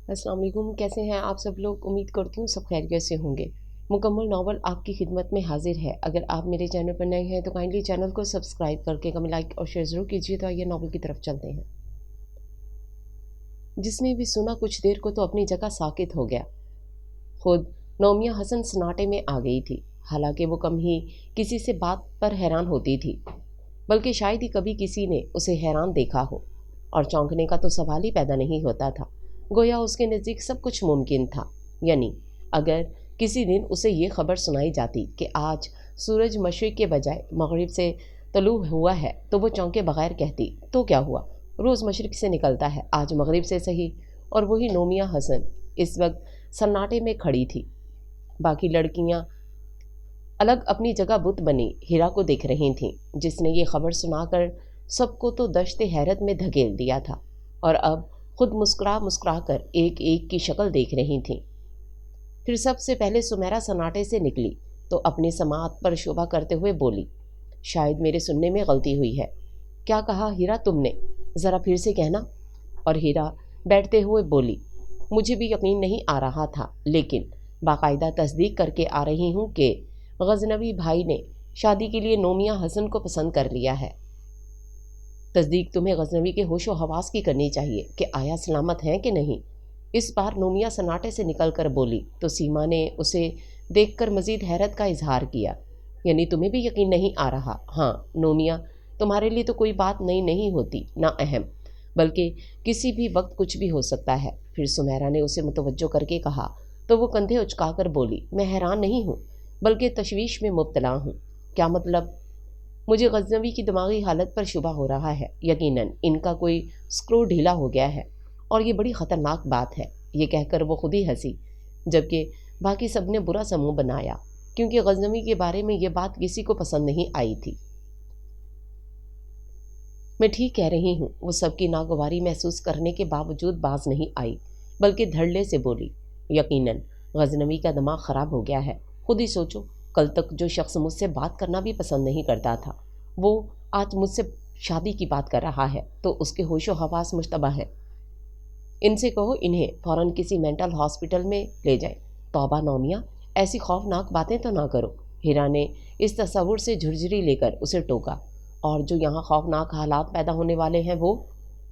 अस्सलाम वालेकुम। कैसे हैं आप सब लोग? उम्मीद करती हूँ सब खैरियत से होंगे। मुकम्मल नावल आपकी खिदमत में हाजिर है। अगर आप मेरे चैनल पर नए हैं तो काइंडली चैनल को सब्सक्राइब करके कमेंट, लाइक और शेयर ज़रूर कीजिए। तो आइए नावल की तरफ चलते हैं। जिसने भी सुना कुछ देर को तो अपनी जगह साकित हो गया। खुद नोमिया हसन सन्नाटे में आ गई थी। हालांकि वो कम ही किसी से बात पर हैरान होती थी, बल्कि शायद ही कभी किसी ने उसे हैरान देखा हो। और चौंकने का तो सवाल ही पैदा नहीं होता था। गोया उसके नज़दीक सब कुछ मुमकिन था। यानी अगर किसी दिन उसे ये खबर सुनाई जाती कि आज सूरज मशरिक़ के बजाय मगरिब से तलू हुआ है, तो वो चौंके बगैर कहती, तो क्या हुआ, रोज़ मशरिक़ से निकलता है, आज मगरिब से सही। और वही नोमिया हसन इस वक्त सन्नाटे में खड़ी थी। बाकी लड़कियां अलग अपनी जगह बुत बनी हीरा को देख रही थीं, जिसने ये खबर सुनाकर सबको तो दश्ते हैरत में धकेल दिया था और अब खुद मुस्कुरा मुस्कुरा कर एक एक की शक्ल देख रही थीं। फिर सबसे पहले सुमेरा सन्नाटे से निकली तो अपनी समाअत पर शोभा करते हुए बोली, शायद मेरे सुनने में गलती हुई है। क्या कहा हीरा तुमने? ज़रा फिर से कहना। और हीरा बैठते हुए बोली, मुझे भी यकीन नहीं आ रहा था, लेकिन बाकायदा तस्दीक करके आ रही हूँ कि गजनवी भाई ने शादी के लिए नोमिया हसन को पसंद कर लिया है। तस्दीक तुम्हें गजनवी के होशो हवास की करनी चाहिए कि आया सलामत हैं कि नहीं। इस बार नोमिया सन्नाटे से निकल कर बोली तो सीमा ने उसे देखकर मजीद हैरत का इजहार किया। यानी तुम्हें भी यकीन नहीं आ रहा? हाँ नोमिया, तुम्हारे लिए तो कोई बात नई नहीं होती, ना अहम, बल्कि किसी भी वक्त कुछ भी हो सकता है। फिर सुमेरा ने उसे मुतवज्जो करके कहा तो वो कंधे उचकाकर बोली, मैं हैरान नहीं हूँ, बल्कि तशवीश में मुब्तला हूँ। क्या मतलब? मुझे गजनवी की दिमागी हालत पर शुबा हो रहा है। यकीनन इनका कोई स्क्रू ढीला हो गया है और ये बड़ी ख़तरनाक बात है। ये कहकर वो खुद ही हंसी, जबकि बाकी सब ने बुरा समूह बनाया, क्योंकि गजनवी के बारे में ये बात किसी को पसंद नहीं आई थी। मैं ठीक कह रही हूँ। वो सबकी नागवारी महसूस करने के बावजूद बाज नहीं आई, बल्कि धड़ल्ले से बोली, यकीनन गजनवी का दिमाग ख़राब हो गया है। खुद ही सोचो, कल तक जो शख्स मुझसे बात करना भी पसंद नहीं करता था, वो आज मुझसे शादी की बात कर रहा है, तो उसके होशो हवास मुश्तबा है। इनसे कहो इन्हें फ़ौरन किसी मेंटल हॉस्पिटल में ले जाए। तौबा नौमिया, ऐसी खौफनाक बातें तो ना करो। हीरा ने इस तस्वुर से झुरझुरी लेकर उसे टोका। और जो यहाँ खौफनाक हालात पैदा होने वाले हैं वो,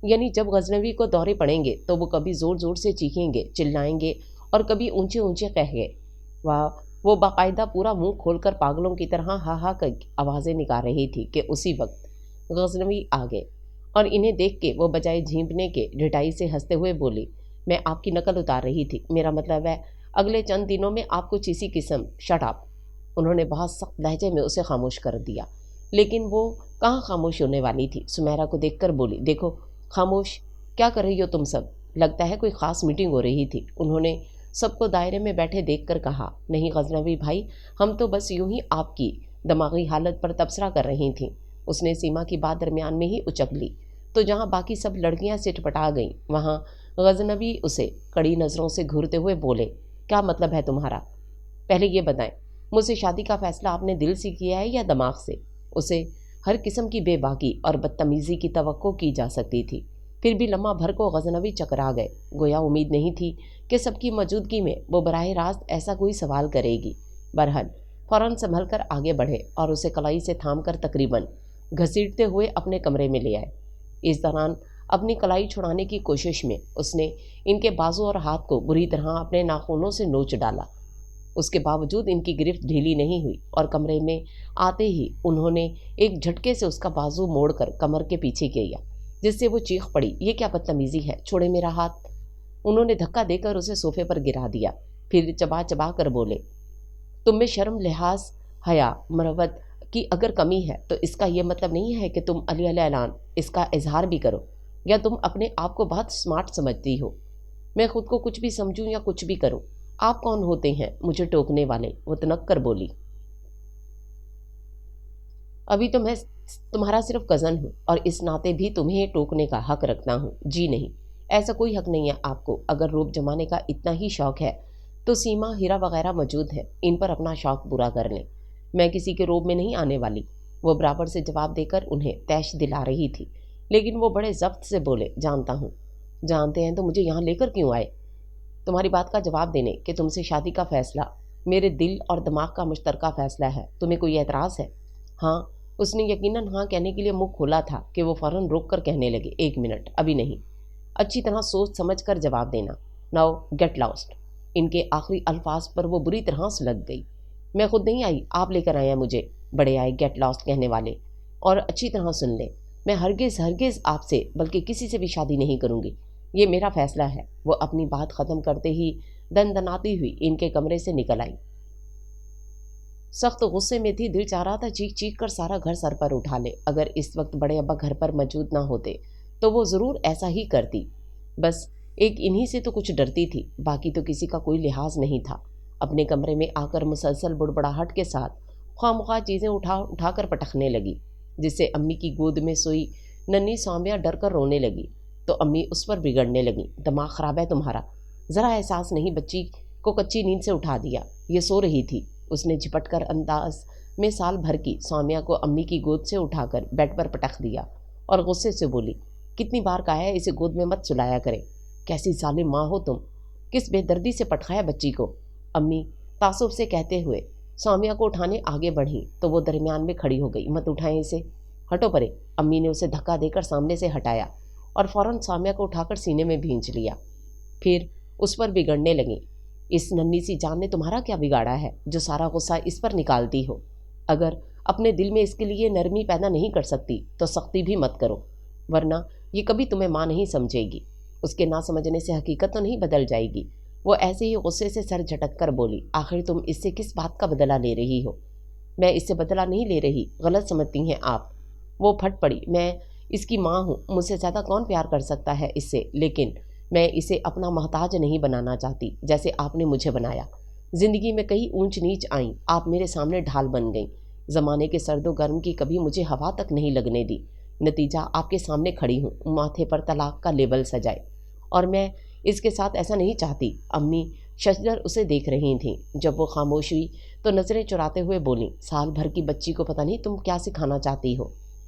यानी जब गजनवी को दौरे पड़ेंगे तो वो कभी ज़ोर ज़ोर से चीखेंगे, चिल्लाएंगे और कभी ऊंचे ऊंचे कहेंगे। वाह, वो बाकायदा पूरा मुंह खोलकर पागलों की तरह हा हा कर आवाज़ें निकाल रही थी कि उसी वक्त गजनवी आ गए। और इन्हें देख के वो बजाय झींपने के ढिठाई से हंसते हुए बोली, मैं आपकी नकल उतार रही थी। मेरा मतलब है अगले चंद दिनों में आप कुछ इसी किस्म। Shut up. उन्होंने बहुत सख्त लहजे में उसे खामोश कर दिया, लेकिन वो कहाँ खामोश होने वाली थी। सुमेरा को देखकर बोली, देखो खामोश, क्या कर रही हो तुम सब? लगता है कोई ख़ास मीटिंग हो रही थी। उन्होंने सबको दायरे में बैठे देखकर कहा, नहीं गजनवी भाई, हम तो बस यूं ही आपकी दिमागी हालत पर तबसरा कर रही थीं। उसने सीमा की बात दरमियान में ही उचक ली, तो जहाँ बाकी सब लड़कियाँ सिटपटा गईं, वहाँ गजनवी उसे कड़ी नज़रों से घूरते हुए बोले, क्या मतलब है तुम्हारा? पहले ये बताएं, मुझसे शादी का फ़ैसला आपने दिल से किया है या दिमाग से? उसे हर किस्म की बेबाकी और बदतमीज़ी की तवक्को की जा सकती थी, फिर भी लम्हा भर को गजनवी चकरा गए। गोया उम्मीद नहीं थी कि सबकी मौजूदगी में वो बराह रास्त ऐसा कोई सवाल करेगी। बहरहाल फ़ौरन संभल कर आगे बढ़े और उसे कलाई से थाम कर तकरीबन घसीटते हुए अपने कमरे में ले आए। इस दौरान अपनी कलाई छुड़ाने की कोशिश में उसने इनके बाजू और हाथ को बुरी तरह अपने नाखूनों से नोच डाला। उसके बावजूद इनकी गिरफ्त ढीली नहीं हुई और कमरे में आते ही उन्होंने एक झटके से उसका बाजू मोड़कर कमर के पीछे किया, जिससे वो चीख पड़ी, ये क्या बदतमीजी है, छोड़े मेरा हाथ। उन्होंने धक्का देकर उसे सोफे पर गिरा दिया, फिर चबा चबा कर बोले, तुम में शर्म, लिहाज, हया, मरवत की अगर कमी है तो इसका यह मतलब नहीं है कि तुम अली ऐलान इसका इजहार भी करो, या तुम अपने आप को बहुत स्मार्ट समझती हो। मैं खुद को कुछ भी समझूं या कुछ भी करूं, आप कौन होते हैं मुझे टोकने वाले? वो तनक कर बोली, अभी तो मैं तुम्हारा सिर्फ कज़न हूँ और इस नाते भी तुम्हें टोकने का हक रखता हूँ। जी नहीं, ऐसा कोई हक नहीं है आपको। अगर रूप जमाने का इतना ही शौक़ है तो सीमा, हीरा वगैरह मौजूद है, इन पर अपना शौक़ पूरा कर लें। मैं किसी के रोब में नहीं आने वाली। वो बराबर से जवाब देकर उन्हें तैश दिला रही थी, लेकिन वो बड़े ज़ब्त से बोले, जानता हूँ। जानते हैं तो मुझे यहाँ लेकर क्यों आए? تمہاری بات کا جواب دینے کہ تم سے شادی کا فیصلہ میرے دل اور دماغ کا مشترکہ فیصلہ ہے، تمہیں کوئی اعتراض ہے؟ ہاں۔ اس نے یقیناً ہاں کہنے کے لیے منہ کھولا تھا کہ وہ فوراً روک کر کہنے لگے، ایک منٹ، ابھی نہیں، اچھی طرح سوچ سمجھ کر جواب دینا۔ Now get last. ان کے آخری الفاظ پر وہ بری طرح سے لگ گئی۔ میں خود نہیں آئی، آپ لے کر آئے ہیں مجھے، بڑے آئے گیٹ لاسٹ کہنے والے۔ اور اچھی طرح سن لیں، میں ہرگز ہرگز آپ سے بلکہ کسی سے بھی شادی نہیں کروں گی، یہ میرا فیصلہ ہے۔ وہ اپنی بات ختم کرتے ہی دن دناتی ہوئی ان کے کمرے سے نکل آئی۔ سخت غصے میں تھی، دل چاہ رہا تھا چیخ چیخ کر سارا گھر سر پر اٹھا لے۔ اگر اس وقت بڑے ابا گھر پر موجود نہ ہوتے تو وہ ضرور ایسا ہی کرتی۔ بس ایک انہی سے تو کچھ ڈرتی تھی، باقی تو کسی کا کوئی لحاظ نہیں تھا۔ اپنے کمرے میں آ کر مسلسل بڑبڑاہٹ کے ساتھ خواہ مخواہ چیزیں اٹھا کر پٹکنے لگی، جس سے امی کی گود میں سوئی ننھی سومیا ڈر کر رونے لگی تو امی اس پر بگڑنے لگی۔ دماغ خراب ہے تمہارا، ذرا احساس نہیں؟ بچی کو کچی نیند سے اٹھا دیا، یہ سو رہی تھی۔ اس نے جھپٹ کر انداز میں سال بھر کی سومیا کو امی کی گود سے اٹھا کر بیڈ پر پٹک دیا اور غصے سے بولی، کتنی بار کہا ہے اسے گود میں مت سلایا کرے، کیسی ظالم ماں ہو تم، کس بے دردی سے پٹکایا بچی کو۔ امی تعصب سے کہتے ہوئے سومیا کو اٹھانے آگے بڑھیں تو وہ درمیان میں کھڑی ہو گئی، مت اٹھائیں اسے، ہٹو پرے۔ امی نے اسے دھکا دے کر سامنے سے ہٹایا اور فوراً سومیا کو اٹھا کر سینے میں بھینچ لیا۔ پھر اس پر بگڑنے لگیں، اس ننھی سی جان نے تمہارا کیا بگاڑا ہے جو سارا غصہ اس پر نکالتی ہو؟ اگر اپنے دل میں اس کے لیے نرمی پیدا نہیں کر سکتی تو سختی بھی مت کرو، ورنہ یہ کبھی تمہیں ماں نہیں سمجھے گی۔ اس کے نہ سمجھنے سے حقیقت تو نہیں بدل جائے گی۔ وہ ایسے ہی غصے سے سر جھٹک کر بولی، آخر تم اس سے کس بات کا بدلہ لے رہی ہو؟ میں اس سے بدلہ نہیں لے رہی، غلط سمجھتی ہیں آپ۔ وہ پھٹ پڑی، میں اس کی ماں ہوں، مجھ سے زیادہ کون پیار کر سکتا ہے اس سے، لیکن میں اسے اپنا محتاج نہیں بنانا چاہتی جیسے آپ نے مجھے بنایا۔ زندگی میں کئی اونچ نیچ آئیں، آپ میرے سامنے ڈھال بن گئیں، زمانے کے سرد و گرم کی کبھی مجھے ہوا تک نہیں لگنے دی، نتیجہ آپ کے سامنے کھڑی ہوں، ماتھے پر طلاق کا لیبل سجائے، اور میں اس کے ساتھ ایسا نہیں چاہتی۔ امی ششدر اسے دیکھ رہی تھیں، جب وہ خاموش ہوئی تو نظریں چراتے ہوئے بولیں، سال بھر کی بچی کو پتہ نہیں تم کیا سکھانا چاہتی ہو،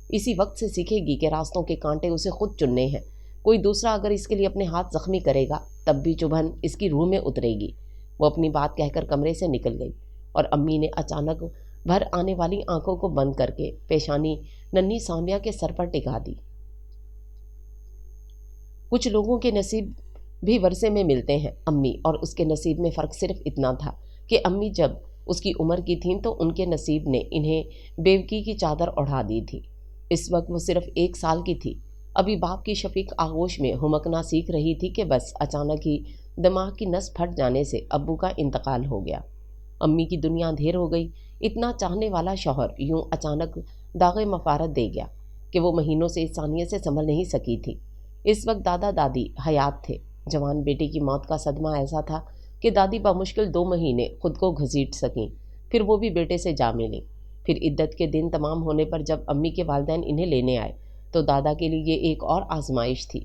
اسی وقت سے سیکھے گی کہ راستوں کے کانٹے اسے خود چننے ہیں، کوئی دوسرا اگر اس کے لیے اپنے ہاتھ زخمی کرے گا تب بھی چبھن اس کی روح میں اترے گی۔ وہ اپنی بات کہہ کر کمرے سے نکل گئی اور امی نے اچانک بھر آنے والی آنکھوں کو بند کر کے پیشانی ننھی سومیا کے سر پر ٹکا دی۔ کچھ لوگوں کے نصیب بھی ورثے میں ملتے ہیں امی، اور اس کے نصیب میں فرق صرف اتنا تھا کہ امی جب اس کی عمر کی تھیں تو ان کے نصیب نے انہیں بیوکی کی چادر اڑا دی تھی۔ اس وقت وہ صرف 1 سال کی تھی، ابھی باپ کی شفیق آغوش میں ہمکنا سیکھ رہی تھی کہ بس اچانک ہی دماغ کی نس پھٹ جانے سے ابو کا انتقال ہو گیا۔ امی کی دنیا اندھیر ہو گئی، اتنا چاہنے والا شوہر یوں اچانک داغ مفارت دے گیا کہ وہ مہینوں سے اس ثانیے سے سنبھل نہیں سکی تھی۔ اس وقت دادا دادی حیات تھے۔ جوان بیٹے کی موت کا صدمہ ایسا تھا کہ دادی بمشکل 2 مہینے خود کو گھسیٹ سکیں، پھر وہ بھی بیٹے سے جا ملیں۔ پھر عدت کے دن تمام ہونے پر جب امی کے والدین انہیں لینے آئے تو دادا کے لیے یہ ایک اور آزمائش تھی۔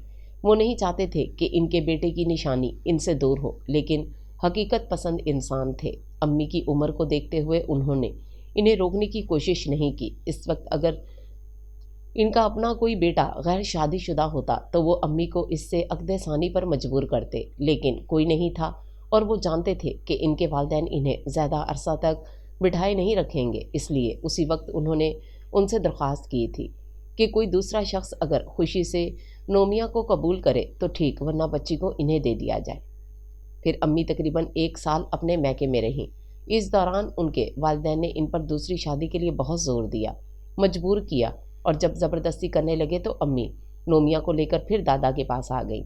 وہ نہیں چاہتے تھے کہ ان کے بیٹے کی نشانی ان سے دور ہو، لیکن حقیقت پسند انسان تھے۔ امی کی عمر کو دیکھتے ہوئے انہوں نے انہیں روکنے کی کوشش نہیں کی۔ اس وقت اگر ان کا اپنا کوئی بیٹا غیر شادی شدہ ہوتا تو وہ امی کو اس سے عقد ثانی پر مجبور کرتے، لیکن کوئی نہیں تھا اور وہ جانتے تھے کہ ان کے والدین انہیں زیادہ عرصہ تک بٹھائے نہیں رکھیں گے، اس لیے اسی وقت انہوں نے ان سے درخواست کی تھی کہ کوئی دوسرا شخص اگر خوشی سے نومیا کو قبول کرے تو ٹھیک، ورنہ بچی کو انہیں دے دیا جائے۔ پھر امی تقریباً 1 سال اپنے میکے میں رہیں۔ اس دوران ان کے والدین نے ان پر دوسری شادی کے لیے بہت زور دیا، مجبور کیا، اور جب زبردستی کرنے لگے تو امی نومیا کو لے کر پھر دادا کے پاس آ گئیں۔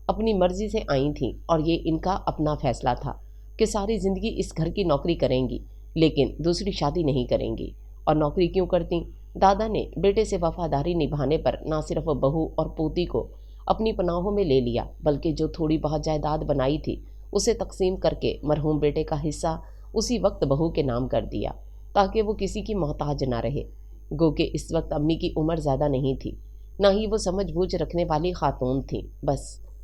اپنی مرضی سے آئی تھیں اور یہ ان کا اپنا فیصلہ تھا کہ ساری زندگی اس گھر کی نوکری کریں گی لیکن دوسری شادی نہیں کریں گی۔ اور نوکری کیوں کرتیں؟ دادا نے بیٹے سے وفاداری نبھانے پر نہ صرف بہو اور پوتی کو اپنی پناہوں میں لے لیا بلکہ جو تھوڑی بہت جائیداد بنائی تھی اسے تقسیم کر کے مرحوم بیٹے کا حصہ اسی وقت بہو کے نام کر دیا تاکہ وہ کسی کی محتاج نہ رہے۔ گو کہ اس وقت امی کی عمر زیادہ نہیں تھی، نہ ہی وہ سمجھ بوجھ رکھنے والی خاتون تھیں، بس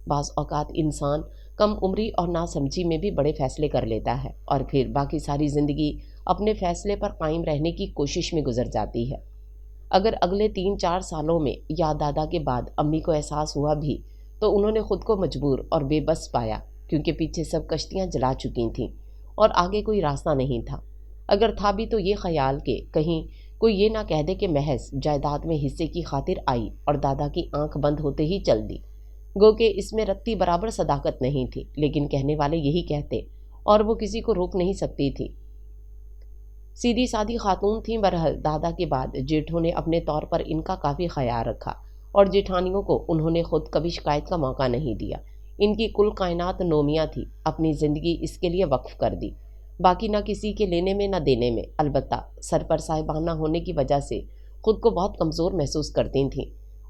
بعض اوقات انسان کم عمری اور ناسمجھی میں بھی بڑے فیصلے کر لیتا ہے اور پھر باقی ساری زندگی اپنے فیصلے پر قائم رہنے کی کوشش میں گزر جاتی ہے۔ اگر اگلے 3-4 سالوں میں یا دادا کے بعد امی کو احساس ہوا بھی تو انہوں نے خود کو مجبور اور بے بس پایا کیونکہ پیچھے سب کشتیاں جلا چکی تھیں اور آگے کوئی راستہ نہیں تھا۔ اگر تھا بھی تو یہ خیال کہ کہیں کوئی یہ نہ کہہ دے کہ محض جائیداد میں حصے کی خاطر آئی اور دادا کی آنکھ بند ہوتے ہی چل دی۔ گو کہ اس میں رتی برابر صداقت نہیں تھی، لیکن کہنے والے یہی کہتے اور وہ کسی کو روک نہیں سکتی تھی۔ سیدھی سادی خاتون تھیں۔ بہرحال دادا کے بعد جیٹھوں نے اپنے طور پر ان کا کافی خیال رکھا اور جیٹھانیوں کو انہوں نے خود کبھی شکایت کا موقع نہیں دیا۔ ان کی کل کائنات نومیہ تھی، اپنی زندگی اس کے لیے وقف کر دی، باقی نہ کسی کے لینے میں نہ دینے میں۔ البتہ سر پر صاحبانہ ہونے کی وجہ سے خود کو بہت کمزور محسوس کرتی تھیں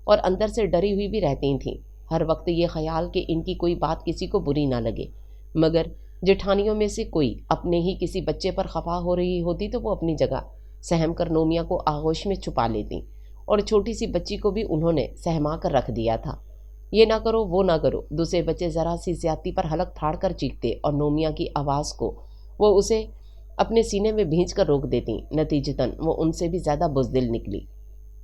اور اندر سے ڈری ہوئی بھی رہتی تھیں، ہر وقت یہ خیال کہ ان کی کوئی بات کسی کو بری نہ لگے۔ مگر جیٹھانیوں میں سے کوئی اپنے ہی کسی بچے پر خفا ہو رہی ہوتی تو وہ اپنی جگہ سہم کر نومیہ کو آغوش میں چھپا لیتی، اور چھوٹی سی بچی کو بھی انہوں نے سہما کر رکھ دیا تھا۔ یہ نہ کرو وہ نہ کرو، دوسرے بچے ذرا سی زیادتی پر حلق پھاڑ کر چیختے اور نومیہ کی آواز کو وہ اسے اپنے سینے میں بھینچ کر روک دیتی۔ نتیجتاً وہ ان سے بھی زیادہ بزدل نکلی۔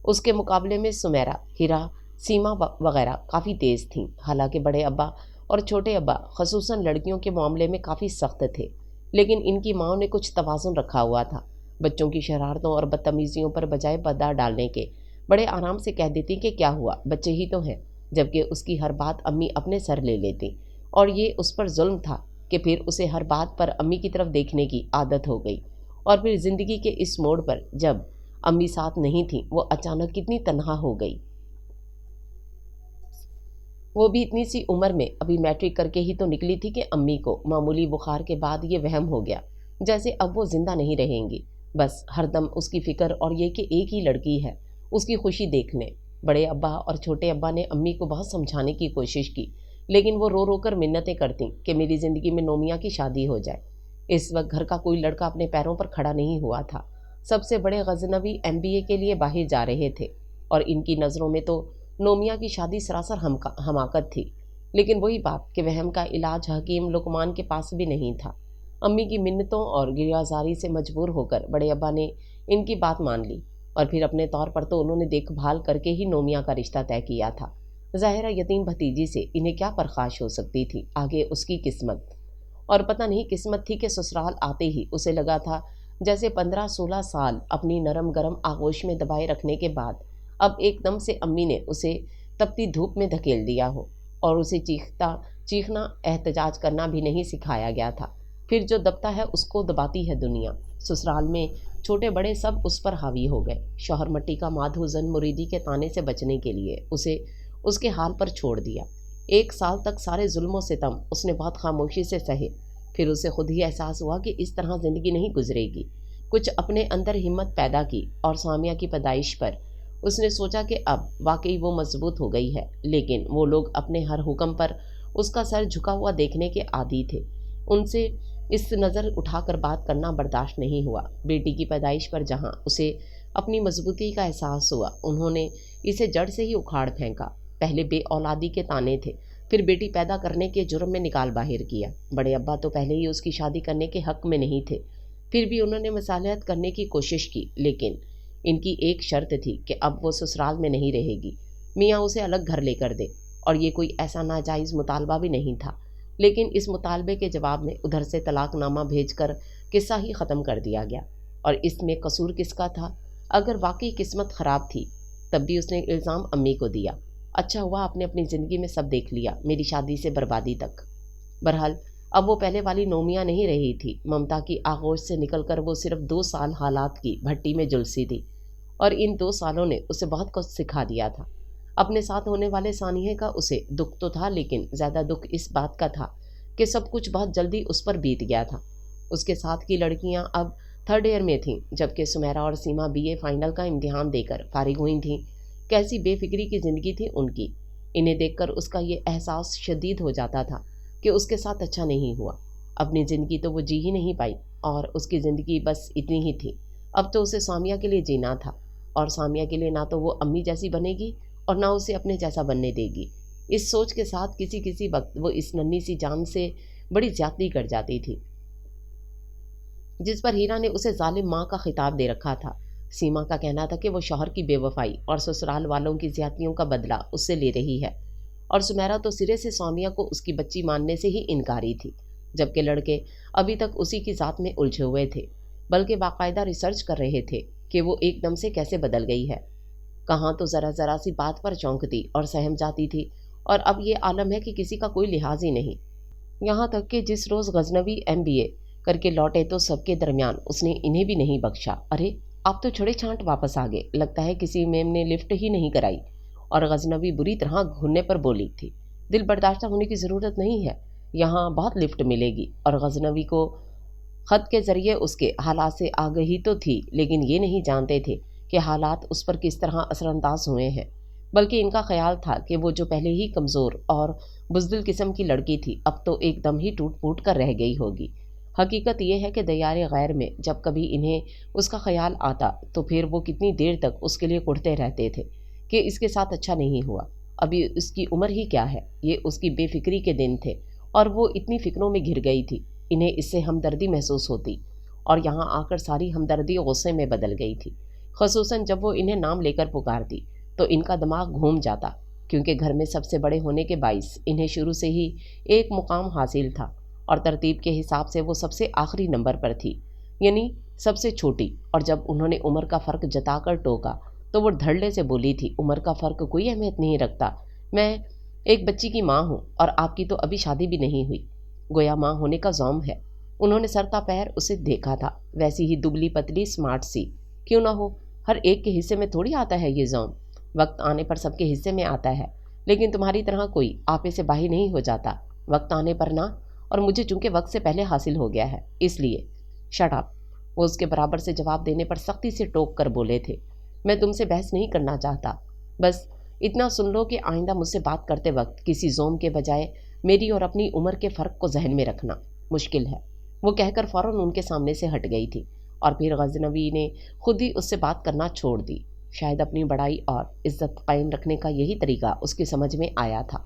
اس کے مقابلے میں سمیرا، ہیرا، سیما وغیرہ کافی تیز تھیں۔ حالانکہ بڑے ابا اور چھوٹے ابا خصوصاً لڑکیوں کے معاملے میں کافی سخت تھے، لیکن ان کی ماں نے کچھ توازن رکھا ہوا تھا۔ بچوں کی شرارتوں اور بدتمیزیوں پر بجائے پردہ ڈالنے کے بڑے آرام سے کہہ دیتی کہ کیا ہوا، بچے ہی تو ہیں، جبکہ اس کی ہر بات امی اپنے سر لے لیتی، اور یہ اس پر ظلم تھا کہ پھر اسے ہر بات پر امی کی طرف دیکھنے کی عادت ہو گئی۔ اور پھر زندگی کے اس موڑ پر جب امی ساتھ نہیں تھیں، وہ اچانک کتنی تنہا ہو گئی۔ وہ بھی اتنی سی عمر میں، ابھی میٹرک کر کے ہی تو نکلی تھی کہ امی کو معمولی بخار کے بعد یہ وہم ہو گیا جیسے اب وہ زندہ نہیں رہیں گی۔ بس ہر دم اس کی فکر اور یہ کہ ایک ہی لڑکی ہے، اس کی خوشی دیکھنے۔ بڑے ابا اور چھوٹے ابا نے امی کو بہت سمجھانے کی کوشش کی، لیکن وہ رو رو کر منتیں کرتیں کہ میری زندگی میں نومیہ کی شادی ہو جائے۔ اس وقت گھر کا کوئی لڑکا اپنے پیروں پر کھڑا نہیں ہوا تھا۔ سب سے بڑے غزنوی MBA کے لیے باہر جا رہے تھے، اور ان کی نظروں میں تو نومیہ کی شادی سراسر حماقت تھی، لیکن وہی بات کہ وہم کا علاج حکیم لقمان کے پاس بھی نہیں تھا۔ امی کی منتوں اور گریازاری سے مجبور ہو کر بڑے ابا نے ان کی بات مان لی، اور پھر اپنے طور پر تو انہوں نے دیکھ بھال کر کے ہی نومیہ کا رشتہ طے کیا تھا۔ ظاہرہ یتیم بھتیجی سے انہیں کیا پرخاش ہو سکتی تھی، آگے اس کی قسمت۔ اور پتہ نہیں قسمت تھی کہ سسرال آتے ہی اسے لگا تھا جیسے 15-16 سال اپنی نرم گرم آغوش میں دبائے رکھنے کے بعد اب ایک دم سے امی نے اسے تپتی دھوپ میں دھکیل دیا ہو، اور اسے چیخنا احتجاج کرنا بھی نہیں سکھایا گیا تھا۔ پھر جو دبتا ہے اس کو دباتی ہے دنیا۔ سسرال میں چھوٹے بڑے سب اس پر حاوی ہو گئے۔ شوہر مٹی کا مادھو زن مریدی کے تانے سے بچنے کے لیے اسے اس کے حال پر چھوڑ دیا۔ 1 سال تک سارے ظلم و ستم اس نے بہت خاموشی سے سہے۔ پھر اسے خود ہی احساس ہوا کہ اس طرح زندگی نہیں گزرے گی۔ کچھ اپنے اندر ہمت پیدا کی، اور سامیہ کی پیدائش پر اس نے سوچا کہ اب واقعی وہ مضبوط ہو گئی ہے، لیکن وہ لوگ اپنے ہر حکم پر اس کا سر جھکا ہوا دیکھنے کے عادی تھے۔ ان سے اس نظر اٹھا کر بات کرنا برداشت نہیں ہوا۔ بیٹی کی پیدائش پر جہاں اسے اپنی مضبوطی کا احساس ہوا، انہوں نے اسے جڑ سے ہی اکھاڑ پھینکا۔ پہلے بے اولادی کے تانے تھے، پھر بیٹی پیدا کرنے کے جرم میں نکال باہر کیا۔ بڑے ابا تو پہلے ہی اس کی شادی کرنے کے حق میں نہیں تھے، پھر بھی انہوں نے مصالحت کرنے کی کوشش کی، لیکن ان کی ایک شرط تھی کہ اب وہ سسرال میں نہیں رہے گی، میاں اسے الگ گھر لے کر دے۔ اور یہ کوئی ایسا ناجائز مطالبہ بھی نہیں تھا، لیکن اس مطالبے کے جواب میں ادھر سے طلاق نامہ بھیج کر قصہ ہی ختم کر دیا گیا۔ اور اس میں قصور کس کا تھا؟ اگر واقعی قسمت خراب تھی تب بھی اس نے الزام امی کو دیا۔ اچھا ہوا آپ نے اپنی زندگی میں سب دیکھ لیا، میری شادی سے بربادی تک۔ بہرحال اب وہ پہلے والی نومیہ نہیں رہی تھی۔ ممتا کی آغوش سے نکل کر وہ صرف 2 سال حالات کی بھٹی میں جلسی تھی، اور ان 2 سالوں نے اسے بہت کچھ سکھا دیا تھا۔ اپنے ساتھ ہونے والے سانحے کا اسے دکھ تو تھا، لیکن زیادہ دکھ اس بات کا تھا کہ سب کچھ بہت جلدی اس پر بیت گیا تھا۔ اس کے ساتھ کی لڑکیاں اب 3rd ایئر میں تھیں، جبکہ سمیرا اور سیما BA فائنل کا امتحان دے کر فارغ ہوئی تھیں۔ کیسی بے فکری کی زندگی تھی ان کی۔ انہیں دیکھ کر اس کا یہ احساس شدید ہو جاتا تھا کہ اس کے ساتھ اچھا نہیں ہوا۔ اپنی زندگی تو وہ جی ہی نہیں پائی، اور اس کی زندگی بس اتنی ہی تھی۔ اب تو اسے سامیہ کے لیے جینا تھا، اور سامیہ کے لیے نہ تو وہ امی جیسی بنے گی اور نہ اسے اپنے جیسا بننے دے گی۔ اس سوچ کے ساتھ کسی وقت وہ اس ننھی سی جان سے بڑی زیادتی کر جاتی تھی، جس پر ہیرا نے اسے ظالم ماں کا خطاب دے رکھا تھا۔ سیما کا کہنا تھا کہ وہ شوہر کی بے وفائی اور سسرال والوں کی زیادتیوں کا بدلہ اس سے لے رہی ہے، और सुमेरा तो सिरे से सौम्या को उसकी बच्ची मानने से ही इनकारी थी, जबकि लड़के अभी तक उसी की ज़ात में उलझे हुए थे, बल्कि बाकायदा रिसर्च कर रहे थे कि वो एकदम से कैसे बदल गई है। कहाँ तो ज़रा ज़रा सी बात पर चौंकती और सहम जाती थी, और अब ये आलम है कि किसी का कोई लिहाज ही नहीं। यहाँ तक कि जिस रोज़ गजनवी MBA करके लौटे तो सबके दरमियान उसने इन्हें भी नहीं बख्शा। अरे आप तो छड़े छांट वापस आ गए, लगता है किसी मेम ने लिफ्ट ही नहीं कराई। और गजनवी बुरी तरह घूरने पर बोली थी, दिल बर्दाश्त होने की ज़रूरत नहीं है, यहाँ बहुत लिफ्ट मिलेगी। और गजनवी को ख़त के ज़रिए उसके हालात से आगही तो थी, लेकिन ये नहीं जानते थे कि हालात उस पर किस तरह असरअंदाज हुए हैं। बल्कि इनका ख्याल था कि वो जो पहले ही कमज़ोर और बुज़दिल किस्म की लड़की थी, अब तो एकदम ही टूट फूट कर रह गई होगी। हकीकत यह है कि दयार गैर में जब कभी इन्हें उसका ख्याल आता तो फिर वो कितनी देर तक उसके लिए कुढ़ते रहते थे कि इसके साथ अच्छा नहीं हुआ, अभी उसकी उम्र ही क्या है। ये उसकी बेफिक्री के दिन थे और वो इतनी फ़िक्रों में घिर गई थी, इन्हें इससे हमदर्दी महसूस होती, और यहाँ आकर सारी हमदर्दी गुस्से में बदल गई थी। ख़ुसूसन जब वो इन्हें नाम लेकर पुकारती तो इनका दिमाग घूम जाता, क्योंकि घर में सबसे बड़े होने के बाइस इन्हें शुरू से ही एक मुकाम हासिल था, और तरतीब के हिसाब से वो सबसे आखिरी नंबर पर थी, यानी सबसे छोटी। और जब उन्होंने उम्र का फ़र्क जताकर टोका तो वो धड़ल्ले से बोली थी, उम्र का फ़र्क कोई अहमियत नहीं रखता, मैं एक बच्ची की माँ हूँ और आपकी तो अभी शादी भी नहीं हुई। गोया माँ होने का ज़ौम है। उन्होंने सरता पैर उसे देखा था, वैसी ही दुबली पतली स्मार्ट सी। क्यों ना हो, हर एक के हिस्से में थोड़ी आता है ये ज़ौम, वक्त आने पर सबके हिस्से में आता है, लेकिन तुम्हारी तरह कोई आपे से बाही नहीं हो जाता, वक्त आने पर ना। और मुझे चूंकि वक्त से पहले हासिल हो गया है, इसलिए शट अप। वो उसके बराबर से जवाब देने पर सख्ती से टोक कर बोले थे, मैं तुमसे बहस नहीं करना चाहता, बस इतना सुन लो कि आइंदा मुझसे बात करते वक्त किसी ज़ोम के बजाय मेरी और अपनी उम्र के फ़र्क को जहन में रखना मुश्किल है। वो कहकर फ़ौरन उनके सामने से हट गई थी, और फिर गजनवी ने खुद ही उससे बात करना छोड़ दी। शायद अपनी बड़ाई और इज्जत कायम रखने का यही तरीका उसकी समझ में आया था।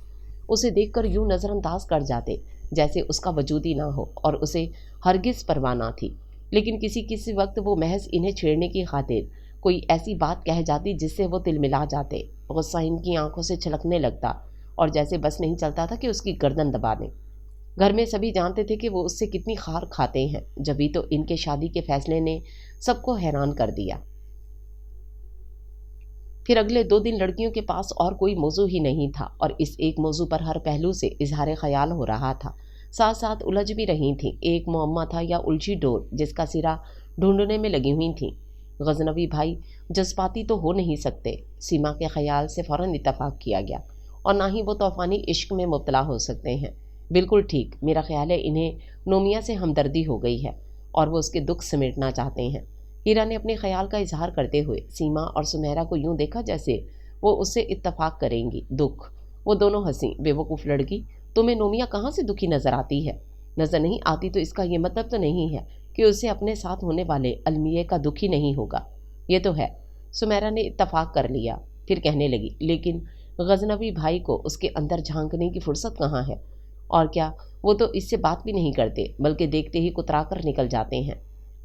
उसे देखकर यूं नज़रअंदाज कर जाते जैसे उसका वजूद ही ना हो और उसे हरगिज़ परवाह ना थी, लेकिन किसी किसी वक्त वो महज इन्हें छेड़ने की खातिर कोई ऐसी बात कह जाती जिससे वो तिलमिला जाते। गुस्सा इनकी आंखों से छलकने लगता और जैसे बस नहीं चलता था कि उसकी गर्दन दबा दें। घर में सभी जानते थे कि वो उससे कितनी खार खाते हैं, जभी तो इनके शादी के फैसले ने सबको हैरान कर दिया। फिर अगले 2 दिन लड़कियों के पास और कोई मौजू ही नहीं था, और इस एक मौजू पर हर पहलू से इजहार ख्याल हो रहा था, साथ साथ उलझ भी रही थी। एक मुअम्मा था या उलझी डोर जिसका सिरा ढूंढने में लगी हुई थी। गजनवी भाई जज्बाती तो हो नहीं सकते, सीमा के ख्याल से फ़ौरन इत्तफाक किया गया, और ना ही वो तूफ़ानी इश्क में मुब्तला हो सकते हैं। बिल्कुल ठीक, मेरा ख्याल है इन्हें नोमिया से हमदर्दी हो गई है और वो उसके दुख समेटना चाहते हैं। हीरा ने अपने ख्याल का इजहार करते हुए सीमा और सुमेरा को यूं देखा जैसे वो उससे इत्तफाक करेंगी। दुख? वो दोनों हंसी। बेवकूफ़ लड़की, तुम्हें नोमिया कहाँ से दुखी नज़र आती है? नज़र नहीं आती तो इसका ये मतलब तो नहीं है कि उसे अपने साथ होने वाले अलमिये का दुखी नहीं होगा। ये तो है। सुमेरा ने इत्तफाक कर लिया, फिर कहने लगी, लेकिन गजनवी भाई को उसके अंदर झांकने की फुर्सत कहाँ है? और क्या, वो तो इससे बात भी नहीं करते, बल्कि देखते ही कुतरा कर निकल जाते हैं।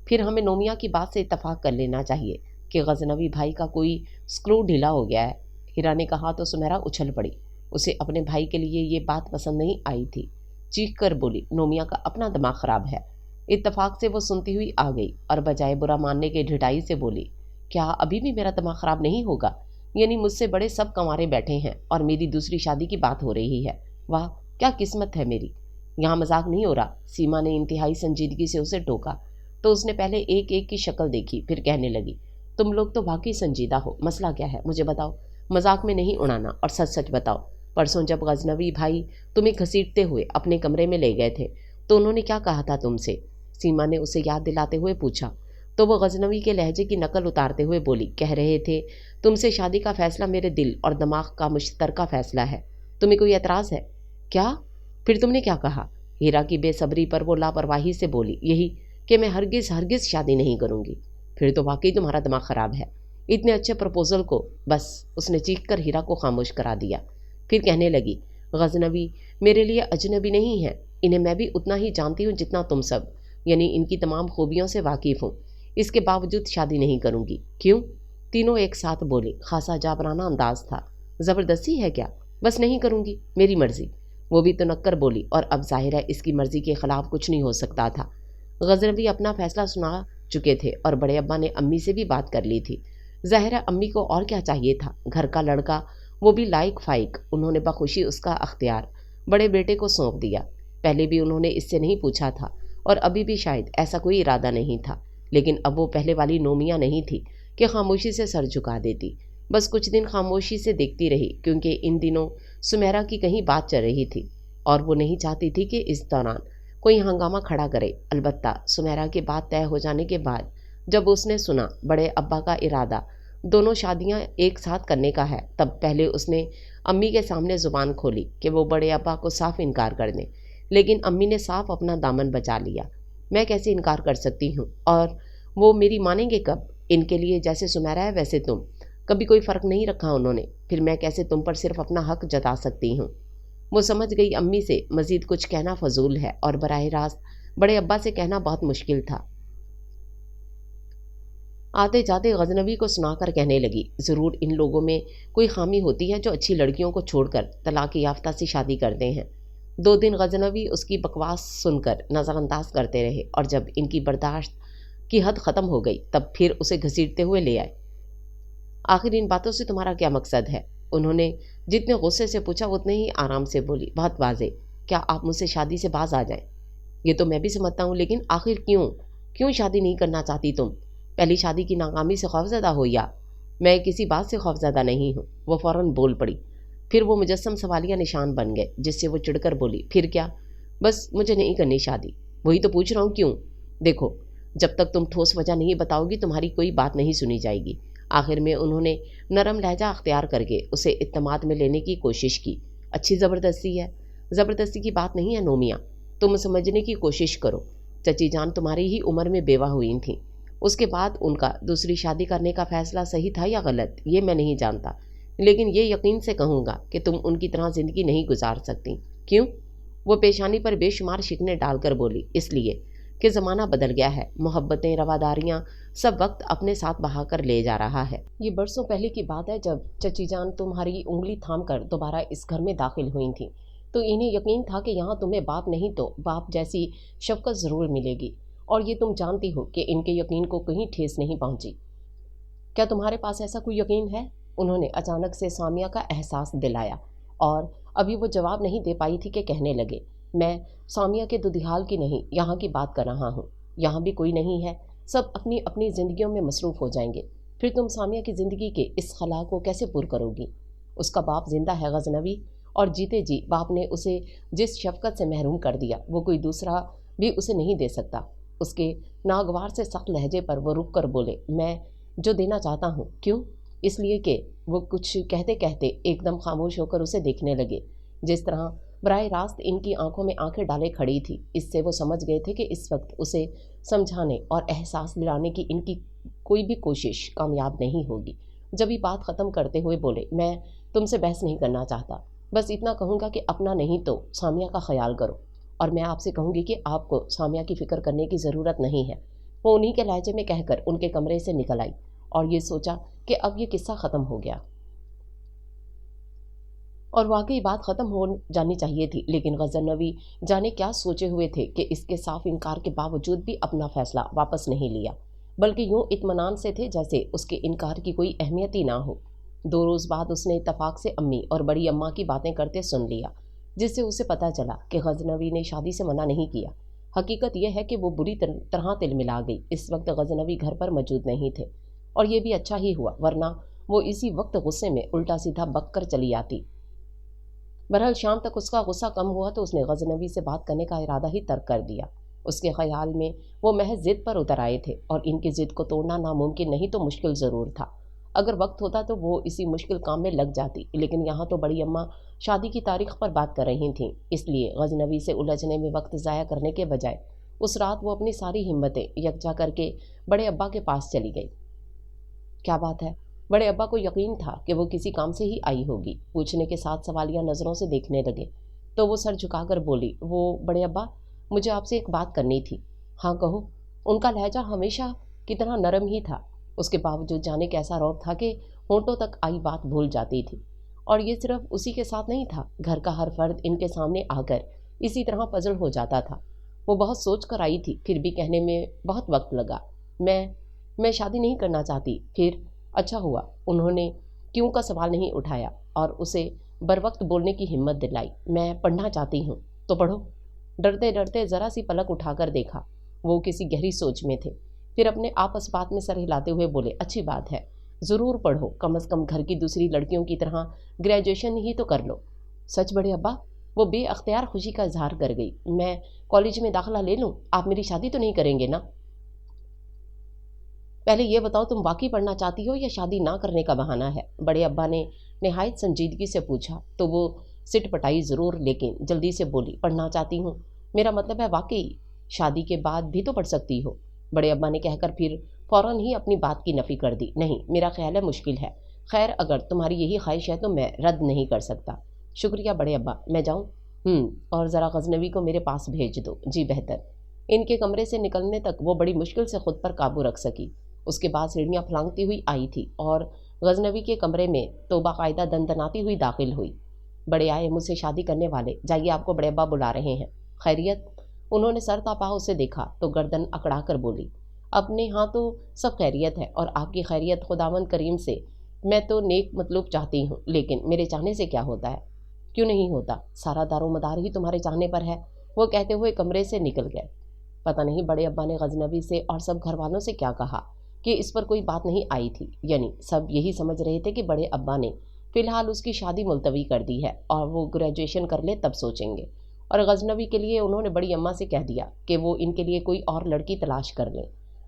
फिर हमें नोमिया की बात से इत्तफाक कर लेना चाहिए कि गजनवी भाई का कोई स्क्रू ढीला हो गया है। हीरा ने कहा तो सुमेरा उछल पड़ी। उसे अपने भाई के लिए ये बात पसंद नहीं आई थी। चीख कर बोली, नोमिया का अपना दिमाग ख़राब है। इत्तफाक से वो सुनती हुई आ गई और बजाय बुरा मानने के ढिठाई से बोली, क्या अभी भी मेरा दिमाग ख़राब नहीं होगा? यानी मुझसे बड़े सब कंवारे बैठे हैं और मेरी दूसरी शादी की बात हो रही है। वाह, क्या किस्मत है मेरी। यहाँ मजाक नहीं हो रहा। सीमा ने इंतहाई संजीदगी से उसे टोका तो उसने पहले एक एक की शक्ल देखी, फिर कहने लगी, तुम लोग तो वाकई संजीदा हो। मसला क्या है मुझे बताओ, मजाक में नहीं उड़ाना, और सच सच बताओ। परसों जब गजनवी भाई तुम्हें घसीटते हुए अपने कमरे में ले गए थे तो उन्होंने क्या कहा था तुमसे? सीमा ने उसे याद दिलाते हुए पूछा तो वो गजनवी के लहजे की नकल उतारते हुए बोली, कह रहे थे तुमसे शादी का फैसला मेरे दिल और दिमाग का मुश्तरका फैसला है, तुम्हें कोई एतराज़ है क्या? फिर तुमने क्या कहा? हीरा की बेसब्री पर वो लापरवाही से बोली, यही कि मैं हरगिज़ हरगिज़ शादी नहीं करूँगी। फिर तो वाकई तुम्हारा दिमाग ख़राब है। इतने अच्छे प्रपोज़ल को बस। उसने चीख कर हीरा को खामोश करा दिया। फिर कहने लगी, गजनवी मेरे लिए अजनबी नहीं है, इन्हें मैं भी उतना ही जानती हूँ जितना तुम सब, यानी इनकी तमाम खूबियों से वाकिफ़ हूँ। इसके बावजूद शादी नहीं करूँगी। क्यों? तीनों एक साथ बोले। खासा जाबराना अंदाज था। ज़बरदस्ती है क्या? بس نہیں کروں گی، میری مرضی۔ وہ بھی تنکر بولی اور اب ظاہر ہے اس کی مرضی کے خلاف کچھ نہیں ہو سکتا تھا۔ غزنوی اپنا فیصلہ سنا چکے تھے اور بڑے ابا نے امی سے بھی بات کر لی تھی۔ ظاہر ہے امی کو اور کیا چاہیے تھا، گھر کا لڑکا، وہ بھی لائق فائق۔ انہوں نے بخوشی اس کا اختیار بڑے بیٹے کو سونپ دیا۔ پہلے بھی انہوں نے اس سے نہیں پوچھا تھا اور ابھی بھی شاید ایسا کوئی ارادہ نہیں تھا، لیکن اب وہ پہلے والی نومیاں نہیں تھی کہ خاموشی سے سر جھکا دیتی۔ بس کچھ دن خاموشی سے دیکھتی رہی، کیونکہ ان دنوں سمیرا کی کہیں بات چل رہی تھی اور وہ نہیں چاہتی تھی کہ اس دوران کوئی ہنگامہ کھڑا کرے۔ البتہ سمیرا کی بات طے ہو جانے کے بعد جب اس نے سنا بڑے ابا کا ارادہ دونوں شادیاں ایک ساتھ کرنے کا ہے، تب پہلے اس نے امی کے سامنے زبان کھولی کہ وہ بڑے ابا کو صاف انکار کر دیں، لیکن امی نے صاف اپنا دامن بچا لیا۔ میں کیسے انکار کر سکتی ہوں، اور وہ میری مانیں گے کب؟ ان کے لیے جیسے سمیرا ہے ویسے تم، کبھی کوئی فرق نہیں رکھا انہوں نے، پھر میں کیسے تم پر صرف اپنا حق جتا سکتی ہوں؟ وہ سمجھ گئی امی سے مزید کچھ کہنا فضول ہے اور براہ راست بڑے ابا سے کہنا بہت مشکل تھا۔ آتے جاتے غزنوی کو سنا کر کہنے لگی، ضرور ان لوگوں میں کوئی خامی ہوتی ہے جو اچھی لڑکیوں کو چھوڑ کر طلاق یافتہ سے شادی کرتے ہیں۔ 2 دن غزنوی اس کی بکواس سن کر نظر انداز کرتے رہے اور جب ان کی برداشت کی حد ختم ہو گئی تب پھر اسے گھسیٹتے ہوئے لے آئے۔ آخر ان باتوں سے تمہارا کیا مقصد ہے؟ انہوں نے جتنے غصے سے پوچھا اتنے ہی آرام سے بولی، بہت واضح، کیا آپ مجھ سے شادی سے باز آ جائیں؟ یہ تو میں بھی سمجھتا ہوں، لیکن آخر کیوں شادی نہیں کرنا چاہتی تم؟ پہلی شادی کی ناکامی سے خوفزدہ ہو یا؟ میں کسی بات سے خوفزدہ نہیں ہوں، وہ فوراً بول پڑی۔ پھر وہ مجسم سوالیہ نشان بن گئے، جس سے وہ چڑھ کر بولی، پھر کیا؟ بس مجھے نہیں کرنی شادی۔ وہی تو پوچھ رہا ہوں، کیوں؟ دیکھو، جب تک تم ٹھوس وجہ نہیں بتاؤ گی تمہاری کوئی بات نہیں سنی جائے گی۔ آخر میں انہوں نے نرم لہجہ اختیار کر کے اسے اعتماد میں لینے کی کوشش کی۔ اچھی زبردستی ہے؟ زبردستی کی بات نہیں ہے نومیاں، تم سمجھنے کی کوشش کرو۔ چچی جان تمہاری ہی عمر میں بیوہ ہوئی تھیں، اس کے بعد ان کا دوسری شادی کرنے کا فیصلہ صحیح تھا یا غلط یہ میں نہیں جانتا، لیکن یہ یقین سے کہوں گا کہ تم ان کی طرح زندگی نہیں گزار سکتی۔ کیوں؟ وہ پیشانی پر بے شمار شکنیں ڈال کر بولی، اس لیے کہ زمانہ بدل گیا ہے، محبتیں، رواداریاں سب وقت اپنے ساتھ بہا کر لے جا رہا ہے۔ یہ برسوں پہلے کی بات ہے جب چچی جان تمہاری انگلی تھام کر دوبارہ اس گھر میں داخل ہوئی تھیں تو انہیں یقین تھا کہ یہاں تمہیں باپ نہیں تو باپ جیسی شفقت ضرور ملے گی، اور یہ تم جانتی ہو کہ ان کے یقین کو کہیں ٹھیس نہیں پہنچی۔ کیا تمہارے پاس ایسا کوئی یقین ہے؟ انہوں نے اچانک سے سامیہ کا احساس دلایا، اور ابھی وہ جواب نہیں دے پائی تھی کہ کہنے لگے، میں سامیہ کے دودھیال کی نہیں، یہاں کی بات کر رہا ہوں۔ یہاں بھی کوئی نہیں ہے، سب اپنی اپنی زندگیوں میں مصروف ہو جائیں گے، پھر تم سامیہ کی زندگی کے اس خلا کو کیسے پر کرو گی؟ اس کا باپ زندہ ہے غزنوی، اور جیتے جی باپ نے اسے جس شفقت سے محروم کر دیا وہ کوئی دوسرا بھی اسے نہیں دے سکتا۔ اس کے ناگوار سے سخت لہجے پر وہ رک کر بولے، میں جو دینا چاہتا ہوں۔ کیوں؟ اس لیے کہ وہ کچھ کہتے کہتے ایک دم خاموش ہو کر اسے دیکھنے لگے، جس طرح براہ راست ان کی آنکھوں میں آنکھیں ڈالے کھڑی تھی۔ اس سے وہ سمجھ گئے تھے کہ اس وقت اسے سمجھانے اور احساس دلانے کی ان کی کوئی بھی کوشش کامیاب نہیں ہوگی۔ جب یہ بات ختم کرتے ہوئے بولے، میں تم سے بحث نہیں کرنا چاہتا، بس اتنا کہوں گا کہ اپنا نہیں تو سامیہ کا خیال کرو، اور میں آپ سے کہوں گی کہ آپ کو سامیہ کی فکر کرنے کی ضرورت نہیں ہے۔ وہ انہی کے لہجے میں کہہ کر ان کے کمرے سے نکل آئی اور یہ سوچا کہ اب یہ قصہ ختم ہو گیا، اور واقعی بات ختم ہو جانی چاہیے تھی، لیکن غزنوی جانے کیا سوچے ہوئے تھے کہ اس کے صاف انکار کے باوجود بھی اپنا فیصلہ واپس نہیں لیا، بلکہ یوں اطمینان سے تھے جیسے اس کے انکار کی کوئی اہمیت ہی نہ ہو۔ 2 روز بعد اس نے اتفاق سے امی اور بڑی اماں کی باتیں کرتے سن لیا، جس سے اسے پتہ چلا کہ غزنوی نے شادی سے منع نہیں کیا۔ حقیقت یہ ہے کہ وہ بری طرح تل ملا گئی۔ اس وقت غزنوی گھر پر موجود نہیں تھے، اور یہ بھی اچھا ہی ہوا، ورنہ وہ اسی وقت غصے میں الٹا سیدھا بک کر چلی آتی۔ بہرحال شام تک اس کا غصہ کم ہوا تو اس نے غزنوی سے بات کرنے کا ارادہ ہی ترک کر دیا۔ اس کے خیال میں وہ محض ضد پر اتر آئے تھے، اور ان کی ضد کو توڑنا ناممکن نہیں تو مشکل ضرور تھا۔ اگر وقت ہوتا تو وہ اسی مشکل کام میں لگ جاتی، لیکن یہاں تو بڑی اماں شادی کی تاریخ پر بات کر رہی تھیں، اس لیے غزنوی سے الجھنے میں وقت ضائع کرنے کے بجائے اس رات وہ اپنی ساری ہمتیں یکجا کر کے بڑے ابا کے پاس چلی گئی۔ کیا بات ہے؟ بڑے ابا کو یقین تھا کہ وہ کسی کام سے ہی آئی ہوگی، پوچھنے کے ساتھ سوالیہ نظروں سے دیکھنے لگے تو وہ سر جھکا کر بولی، وہ بڑے ابا، مجھے آپ سے ایک بات کرنی تھی۔ ہاں کہو۔ ان کا لہجہ ہمیشہ کی طرح نرم ہی تھا، اس کے باوجود جانے کیسا رعب تھا کہ ہونٹوں تک آئی بات بھول جاتی تھی۔ और ये सिर्फ उसी के साथ नहीं था, घर का हर फर्द इनके सामने आकर इसी तरह पजल हो जाता था। वो बहुत सोच कर आई थी, फिर भी कहने में बहुत वक्त लगा। मैं शादी नहीं करना चाहती। फिर अच्छा हुआ उन्होंने क्यों का सवाल नहीं उठाया और उसे बर वक्त बोलने की हिम्मत दिलाई। मैं पढ़ना चाहती हूँ। तो पढ़ो। डरते डरते ज़रा सी पलक उठाकर देखा, वो किसी गहरी सोच में थे। फिर अपने आपस बात में सर हिलाते हुए बोले, अच्छी बात है, ज़रूर पढ़ो, कम से कम घर की दूसरी लड़कियों की तरह ग्रेजुएशन ही तो कर लो। सच बड़े अब्बा? वो बेअख्तियार खुशी का इजहार कर गई। मैं कॉलेज में दाखिला ले लूँ? आप मेरी शादी तो नहीं करेंगे ना? पहले ये बताओ, तुम वाकई पढ़ना चाहती हो या शादी ना करने का बहाना है? बड़े अब्बा ने निहायत संजीदगी से पूछा। तो वो सिट पटाई ज़रूर, लेकिन जल्दी से बोली, पढ़ना चाहती हूँ। मेरा मतलब है वाकई, शादी के बाद भी तो पढ़ सकती हो। बड़े अब्बा ने कहकर फिर फ़ौरन ही अपनी बात की नफ़ी कर दी। नहीं, मेरा ख्याल है मुश्किल है। खैर, अगर तुम्हारी यही ख्वाहिश है तो मैं रद्द नहीं कर सकता। शुक्रिया बड़े अब्बा, मैं जाऊँ? और ज़रा गजनवी को मेरे पास भेज दो। जी बेहतर। इनके कमरे से निकलने तक वो बड़ी मुश्किल से खुद पर काबू रख सकी। उसके बाद सीढ़ियाँ फलांगती हुई आई थी और गजनवी के कमरे में तो बाकायदा दनदनाती हुई दाखिल हुई। बड़े आए, मुझसे शादी करने वाले, जाइए आपको बड़े अब्बा बुला रहे हैं। खैरियत? उन्होंने सर तपा उसे देखा तो गर्दन अकड़ा कर बोली, अपने यहाँ तो सब खैरियत है और आपकी खैरियत खुदावंद करीम से। मैं तो नेक मतलब चाहती हूँ, लेकिन मेरे चाहने से क्या होता है? क्यों नहीं होता? सारा दारोमदार ही तुम्हारे चाहने पर है। वो कहते हुए कमरे से निकल गए। पता नहीं बड़े अब्बा ने गजनवी से और सब घर वालों से क्या कहा कि इस पर कोई बात नहीं आई थी। यानी सब यही समझ रहे थे कि बड़े अब्बा ने फ़िलहाल उसकी शादी मुलतवी कर दी है और वो ग्रेजुएशन कर ले तब सोचेंगे। और गजनवी के लिए उन्होंने बड़ी अम्मा से कह दिया कि वो इनके लिए कोई और लड़की तलाश कर लें।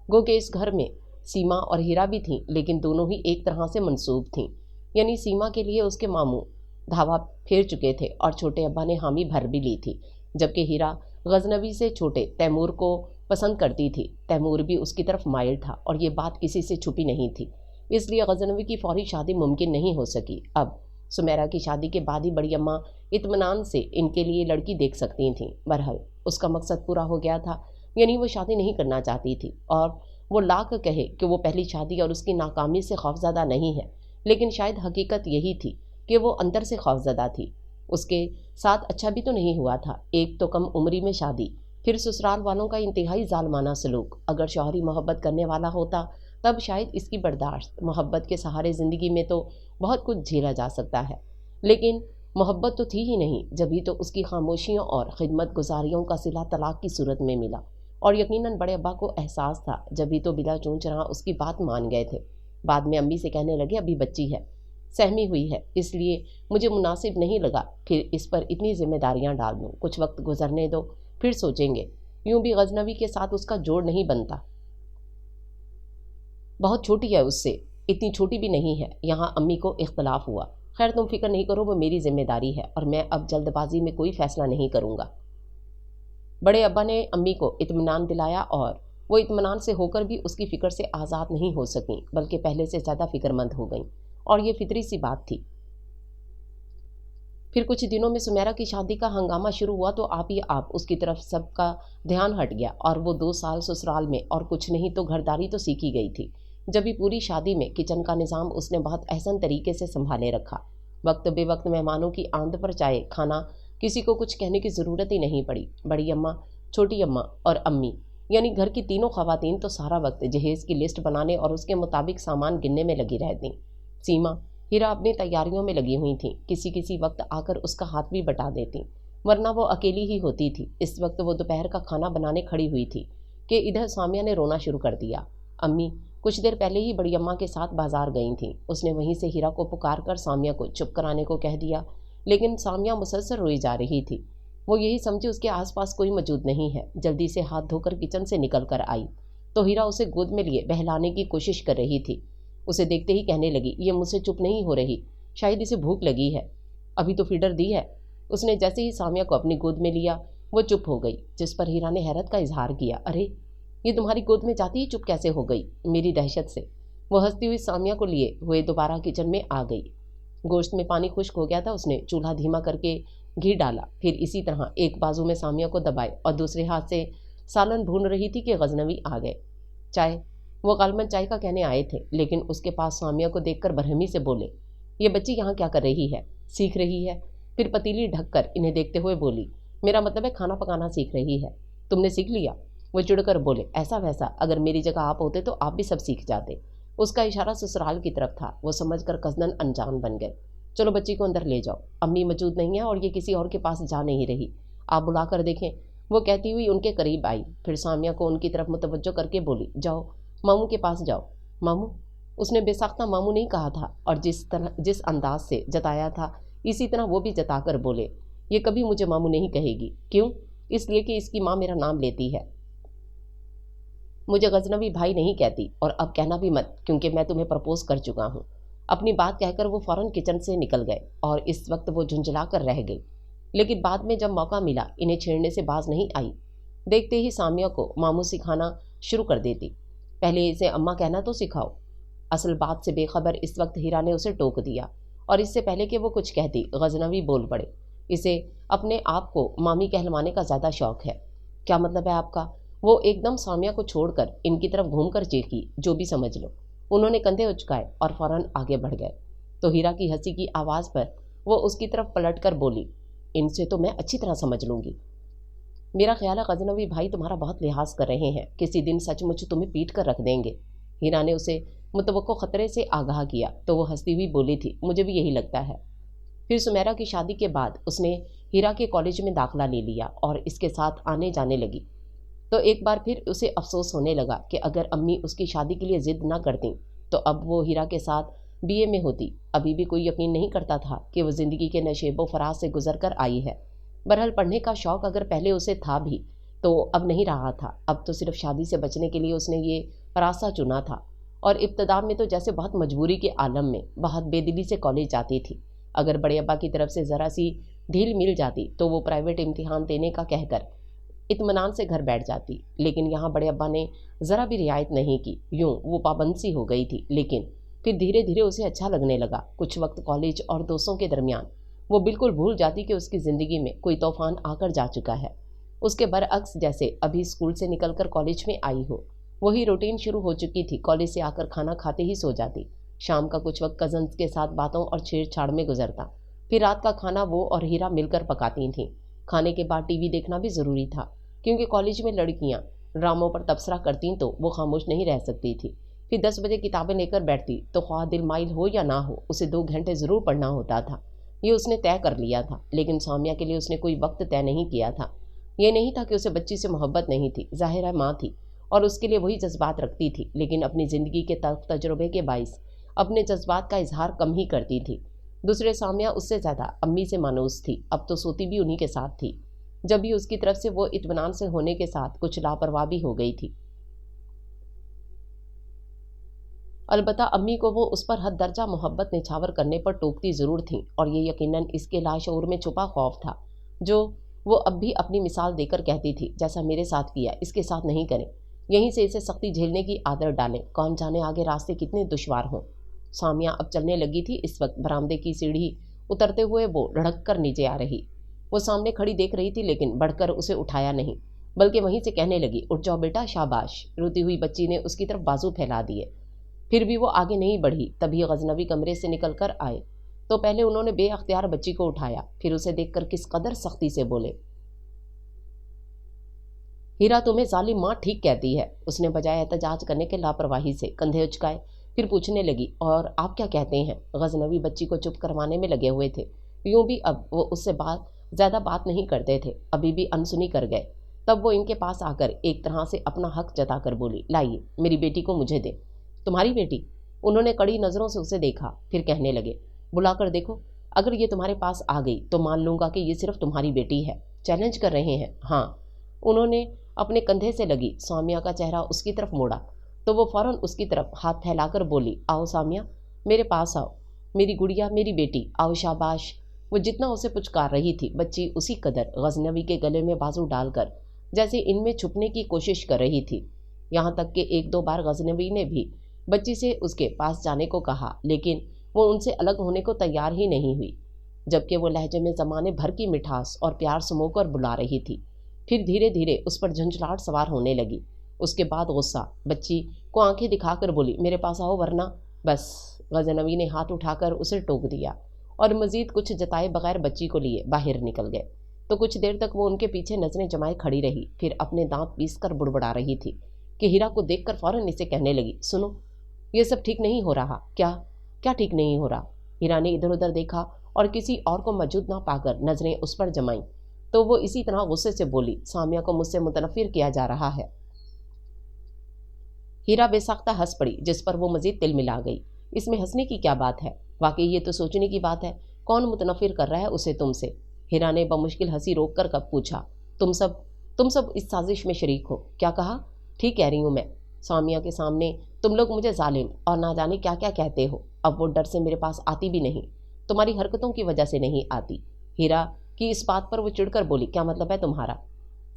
गो कि इस घर में सीमा और हीरा भी थीं, लेकिन दोनों ही एक तरह से मंसूब थीं। यानी सीमा के लिए उसके मामू धावा फेर चुके थे और छोटे अब्बा ने हामी भर भी ली थी, जबकि हीरा गजनवी से छोटे तैमूर को पसंद करती थी। तैमूर भी उसकी तरफ माइल था और ये बात किसी से छुपी नहीं थी, इसलिए गजनवी की फौरी शादी मुमकिन नहीं हो सकी। अब सुमेरा की शादी के बाद ही बड़ी अम्मा इत्मीनान से इनके लिए लड़की देख सकती थीं। बहरहाल उसका मकसद पूरा हो गया था, यानी वो शादी नहीं करना चाहती थी। और वो लाख कहे कि वो पहली शादी और उसकी नाकामी से खौफजदा नहीं है, लेकिन शायद हकीकत यही थी कि वो अंदर से खौफजदा थी। उसके साथ अच्छा भी तो नहीं हुआ था, एक तो कम उम्री में शादी, फिर ससुराल वालों का इंतहाई जालमाना सलूक। अगर शौहरी मोहब्बत करने वाला होता तब शायद इसकी बर्दाश्त, मोहब्बत के सहारे ज़िंदगी में तो बहुत कुछ झेला जा सकता है, लेकिन मोहब्बत तो थी ही नहीं। जभी तो उसकी खामोशियों और खिदमत गुजारियों का सिला तलाक की सूरत में मिला, और यकीनन बड़े अब्बा को एहसास था, जभी तो बिला चूंच रहा उसकी बात मान गए थे। बाद में अम्मी से कहने लगे, अभी बच्ची है, सहमी हुई है, इसलिए मुझे मुनासिब नहीं लगा फिर इस पर इतनी जिम्मेदारियां डाल दूँ। कुछ वक्त गुजरने दो, फिर सोचेंगे। यूं भी गजनवी के साथ उसका जोड़ नहीं बनता, बहुत छोटी है उससे, इतनी छोटी भी नहीं है। यहाँ अम्मी को इख्तलाफ हुआ। खैर तुम फिक्र नहीं करो, वो मेरी जिम्मेदारी है और मैं अब जल्दबाजी में कोई फैसला नहीं करूँगा। बड़े अब्बा ने अम्मी को इत्मीनान दिलाया और वो इत्मीनान से होकर भी उसकी फ़िक्र से आज़ाद नहीं हो सकीं, बल्कि पहले से ज़्यादा फ़िक्रमंद हो गईं, और ये फितरी सी बात थी। फिर कुछ दिनों में सुमेरा की शादी का हंगामा शुरू हुआ तो आप ही आप उसकी तरफ सबका ध्यान हट गया और वो 2 साल ससुराल में और कुछ नहीं तो घरदारी तो सीखी गई थी। जब भी पूरी शादी में किचन का निज़ाम उसने बहुत अहसन तरीके से संभाले रखा। वक्त बेवक्त मेहमानों की आमद पर चाय खाना, किसी को कुछ कहने की ज़रूरत ही नहीं पड़ी। बड़ी अम्मा, छोटी अम्मा और अम्मी, यानी घर की तीनों ख़वातीन तो सारा वक्त जहेज़ की लिस्ट बनाने और उसके मुताबिक सामान गिनने में लगी रहती। सीमा, हीरा अपनी तैयारियों में लगी हुई थी, किसी किसी वक्त आकर उसका हाथ भी बटा देती, वरना वो अकेली ही होती थी। इस वक्त वो दोपहर का खाना बनाने खड़ी हुई थी कि इधर सामिया ने रोना शुरू कर दिया। अम्मी कुछ देर पहले ही बड़ी अम्मा के साथ बाजार गई थीं। उसने वहीं से हीरा को पुकार कर सामिया को चुप कराने को कह दिया, लेकिन सामिया मुसलसल रोई जा रही थी। वो यही समझी उसके आसपास कोई मौजूद नहीं है। जल्दी से हाथ धोकर किचन से निकल कर आई तो हीरा उसे गोद में लिए बहलाने की कोशिश कर रही थी। उसे देखते ही कहने लगी, ये मुझसे चुप नहीं हो रही, शायद इसे भूख लगी है, अभी तो फीडर दी है। उसने जैसे ही सामिया को अपनी गोद में लिया वो चुप हो गई, जिस पर हीरा ने हैरत का इजहार किया, अरे ये तुम्हारी गोद में जाती ही चुप कैसे हो गई? मेरी दहशत से वो हंसती हुई सामिया को लिए हुए दोबारा किचन में आ गई। गोश्त में पानी खुश्क हो गया था, उसने चूल्हा धीमा करके घी डाला, फिर इसी तरह एक बाजू में सामिया को दबाए और दूसरे हाथ से सालन भून रही थी कि गजनवी आ गए। चाय? वो गालमन चाय का कहने आए थे, लेकिन उसके पास सामिया को देखकर बरहमी से बोले, یہ بچی یہاں کیا کر رہی ہے؟ سیکھ رہی ہے؟ پھر پتیلی ڈھک کر انہیں دیکھتے ہوئے بولی، میرا مطلب ہے کھانا پکانا سیکھ رہی ہے۔ تم نے سیکھ لیا؟ وہ چڑ کر بولے، ایسا ویسا، اگر میری جگہ آپ ہوتے تو آپ بھی سب سیکھ جاتے۔ اس کا اشارہ سسرال کی طرف تھا، وہ سمجھ کر قصدن انجان بن گئے۔ چلو بچی کو اندر لے جاؤ، امی موجود نہیں ہے اور یہ کسی اور کے پاس جا نہیں رہی، آپ بلا کر دیکھیں۔ وہ کہتی ہوئی ان کے قریب آئی، پھر سامیہ کو ان کی طرف متوجہ کر کے بولی، جاؤ ماموں کے پاس جاؤ۔ ماموں؟ اس نے بے ساختہ ماموں نہیں کہا تھا، اور جس انداز سے جتایا تھا اسی طرح وہ بھی جتا کر بولے، یہ کبھی مجھے ماموں نہیں کہے گی۔ کیوں؟ اس لیے کہ اس کی ماں میرا نام لیتی ہے، مجھے غزنوی بھائی نہیں کہتی، اور اب کہنا بھی مت، کیونکہ میں تمہیں پرپوز کر چکا ہوں۔ اپنی بات کہہ کر وہ فوراً کچن سے نکل گئے، اور اس وقت وہ جھنجھلا کر رہ گئی، لیکن بعد میں جب موقع ملا انہیں چھیڑنے سے باز نہیں آئی۔ دیکھتے ہی سامیہ کو ماموں سکھانا شروع کر دیتی، پہلے اسے اماں کہنا تو سکھاؤ۔ اصل بات سے بے خبر اس وقت ہیرا نے اسے ٹوک دیا، اور اس سے پہلے کہ وہ کچھ کہتی غزنوی بول پڑے، اسے اپنے آپ کو مامی کہلوانے کا زیادہ شوق ہے۔ کیا مطلب ہے آپ کا؟ وہ ایک دم سامیہ کو چھوڑ کر ان کی طرف گھوم کر چیخی، جو بھی سمجھ لو۔ انہوں نے کندھے اچکائے اور فوراً آگے بڑھ گئے، تو ہیرا کی ہنسی کی آواز پر وہ اس کی طرف پلٹ کر بولی، ان سے تو میں اچھی طرح سمجھ لوں گی۔ میرا خیال ہے غزنوی بھائی تمہارا بہت لحاظ کر رہے ہیں، کسی دن سچ مچ تمہیں پیٹ کر رکھ دیں گے۔ ہیرا نے اسے متوقع خطرے سے آگاہ کیا تو وہ ہنستی ہوئی بولی تھی، مجھے بھی یہی لگتا ہے۔ پھر سمیرا کی شادی کے بعد اس نے ہیرا کے کالج میں داخلہ لے لیا اور اس کے ساتھ آنے جانے لگی، تو ایک بار پھر اسے افسوس ہونے لگا کہ اگر امی اس کی شادی کے لیے ضد نہ کرتیں تو اب وہ ہیرا کے ساتھ BA میں ہوتی۔ ابھی بھی کوئی یقین نہیں کرتا تھا کہ وہ زندگی کے نشیب و فراز سے گزر کر آئی ہے۔ بہرحال پڑھنے کا شوق اگر پہلے اسے تھا بھی تو اب نہیں رہا تھا، اب تو صرف شادی سے بچنے کے لیے اس نے یہ راستہ چنا تھا، اور ابتدا میں تو جیسے بہت مجبوری کے عالم میں بہت بے دلی سے کالج جاتی تھی۔ اگر بڑے ابا کی طرف سے ذرا سی ڈھیل مل جاتی تو وہ پرائیویٹ امتحان دینے کا کہہ کر اطمینان سے گھر بیٹھ جاتی، لیکن یہاں بڑے ابا نے ذرا بھی رعایت نہیں کی، یوں وہ پابند سی ہو گئی تھی۔ لیکن پھر دھیرے دھیرے اسے اچھا لگنے لگا۔ کچھ وقت کالج اور دوستوں کے درمیان وہ بالکل بھول جاتی کہ اس کی زندگی میں کوئی طوفان آ کر جا چکا ہے، اس کے برعکس جیسے ابھی اسکول سے نکل کر کالج میں آئی ہو۔ وہی روٹین شروع ہو چکی تھی، کالج سے آ کر کھانا کھاتے ہی سو جاتی، شام کا کچھ وقت کزنز کے ساتھ باتوں اور چھیڑ چھاڑ میں گزرتا، پھر رات کا کھانا وہ اور ہیرا مل کر پکاتی تھیں۔ کھانے کے بعد TV دیکھنا بھی ضروری تھا، کیونکہ کالج میں لڑکیاں ڈراموں پر تبصرہ کرتیں تو وہ خاموش نہیں رہ سکتی تھی۔ پھر 10 بجے کتابیں لے کر بیٹھتی تو خواہ دل مائل ہو یا نہ ہو اسے 2 گھنٹے ضرور پڑھنا ہوتا تھا، یہ اس نے طے کر لیا تھا۔ لیکن سامیہ کے لیے اس نے کوئی وقت طے نہیں کیا تھا۔ یہ نہیں تھا کہ اسے بچی سے محبت نہیں تھی، ظاہر ہے ماں تھی اور اس کے لیے وہی جذبات رکھتی تھی، لیکن اپنی زندگی کے تلخ تجربے کے باعث اپنے جذبات کا اظہار کم ہی کرتی تھی۔ دوسرے سامیہ اس سے زیادہ امی سے مانوس تھی، اب تو سوتی بھی انہی کے ساتھ تھی، جب بھی اس کی طرف سے وہ اطمینان سے ہونے کے ساتھ کچھ لاپرواہ بھی ہو گئی تھی۔ البتہ امی کو وہ اس پر حد درجہ محبت نچھاور کرنے پر ٹوکتی ضرور تھیں، اور یہ یقیناً اس کے لاشعور میں چھپا خوف تھا جو وہ اب بھی اپنی مثال دے کر کہتی تھی، جیسا میرے ساتھ کیا اس کے ساتھ نہیں کریں، یہیں سے اسے سختی جھیلنے کی عادت ڈالیں، کون جانے آگے راستے کتنے دشوار ہوں۔ سامیہ اب چلنے لگی تھی، اس وقت برآمدے کی سیڑھی اترتے ہوئے وہ لڑک کر نیچے آ رہی۔ وہ سامنے کھڑی دیکھ رہی تھی، لیکن بڑھ کر اسے اٹھایا نہیں، بلکہ وہیں سے کہنے لگی، اٹھ جاؤ بیٹا، شاباش۔ روتی ہوئی بچی نے اس کی طرف بازو پھیلا دیے، پھر بھی وہ آگے نہیں بڑھی۔ تبھی غزنوی کمرے سے نکل کر آئے تو پہلے انہوں نے بے اختیار بچی کو اٹھایا، پھر اسے دیکھ کر کس قدر سختی سے بولے، ہیرا تمہیں ظالم ماں ٹھیک کہتی ہے۔ اس نے بجائے احتجاج کرنے کے لاپرواہی سے کندھے اچکائے، پھر پوچھنے لگی، اور آپ کیا کہتے ہیں؟ غزنوی بچی کو چپ کروانے میں لگے ہوئے تھے، یوں بھی اب وہ اس سے زیادہ بات نہیں کرتے تھے، ابھی بھی انسنی کر گئے۔ تب وہ ان کے پاس آ کر ایک طرح سے اپنا حق جتا کر بولی، لائیے میری بیٹی کو مجھے دے۔ تمہاری بیٹی؟ انہوں نے کڑی نظروں سے اسے دیکھا، پھر کہنے لگے، بلا کر دیکھو، اگر یہ تمہارے پاس آ گئی تو مان لوں گا کہ یہ صرف تمہاری بیٹی ہے۔ چیلنج کر رہے ہیں؟ ہاں۔ انہوں نے اپنے کندھے سے لگی سامیہ کا چہرہ اس کی طرف موڑا تو وہ فوراً اس کی طرف ہاتھ پھیلا کر بولی، آؤ سامیہ، میرے پاس آؤ، میری گڑیا، میری بیٹی، آؤ، شاباش۔ وہ جتنا اسے پچکار رہی تھی، بچی اسی قدر غزنوی کے گلے میں بازو ڈال کر جیسے ان میں چھپنے کی کوشش کر رہی تھی، یہاں تک کہ 1-2 بار غزنوی نے بھی بچی سے اس کے پاس جانے کو کہا، لیکن وہ ان سے الگ ہونے کو تیار ہی نہیں ہوئی، جبکہ وہ لہجے میں زمانے بھر کی مٹھاس اور پیار سمو کر بلا رہی تھی۔ پھر دھیرے دھیرے اس پر جھنجھلاہٹ سوار ہونے لگی، اس کے بعد غصہ۔ بچی کو آنکھیں دکھا کر بولی، میرے پاس آؤ ورنہ۔ بس गजनवी ने हाथ उठाकर उसे टोक दिया और मजीद कुछ जताए बगैर बच्ची को लिए बाहर निकल गए। तो कुछ देर तक वो उनके पीछे नजरें जमाए खड़ी रही, फिर अपने दांत पीसकर बुड़बुड़ा रही थी कि हीरा को देखकर फौरन इसे कहने लगी, सुनो, ये सब ठीक नहीं हो रहा। क्या क्या ठीक नहीं हो रहा? हीरा ने इधर उधर देखा और किसी और को मौजूद ना पाकर नजरें उस पर जमाई तो वो इसी तरह गुस्से से बोली, सामिया को मुझसे मुतनफिर किया जा रहा है। हीरा बेसाख्ता हंस पड़ी, जिस पर वो मजीद तिल मिला गई। इसमें हंसने की क्या बात है? वाकई ये तो सोचने की बात है, कौन मुतनफिर कर रहा है उसे तुमसे? हीरा ने बमुश्किल हंसी रोक कर कब पूछा, तुम सब इस साजिश में शरीक हो। क्या कहा? ठीक कह रही हूँ मैं। सामिया के सामने तुम लोग मुझे जालिम और ना जाने क्या क्या कहते हो। अब वो डर से मेरे पास आती भी नहीं, तुम्हारी हरकतों की वजह से नहीं आती। हीरा की इस बात पर वो चिढ़कर बोली, क्या मतलब है तुम्हारा?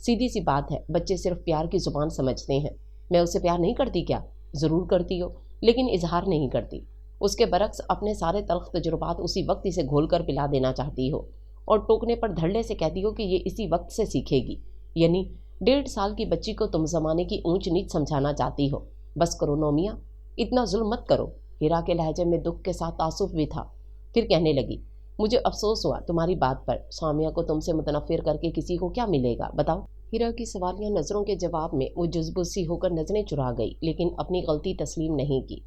सीधी सी बात है, बच्चे सिर्फ प्यार की जुबान समझते हैं। मैं उससे प्यार नहीं करती क्या? ज़रूर करती हो, लेकिन इजहार नहीं करती। उसके बरक्स अपने सारे तल्ख तजुर्बात उसी वक्त इसे घोल कर पिला देना चाहती हो और टोकने पर धड़ल्ले से कहती हो कि ये इसी वक्त से सीखेगी। यानी 1.5 साल की बच्ची को तुम ज़माने की ऊंच नीच समझाना चाहती हो। बस करो नोमिया, इतना जुल्म मत करो। हीरा के लहजे में दुख के साथ तासुफ भी था। फिर कहने लगी, मुझे अफसोस हुआ तुम्हारी बात पर। सामिया को तुमसे मुतनफिर करके किसी को क्या मिलेगा, बताओ? हीरा की सवालिया नज़रों के जवाब में वो जुज़बुज़ होकर नजरें चुरा गई, लेकिन अपनी गलती तस्लीम नहीं की।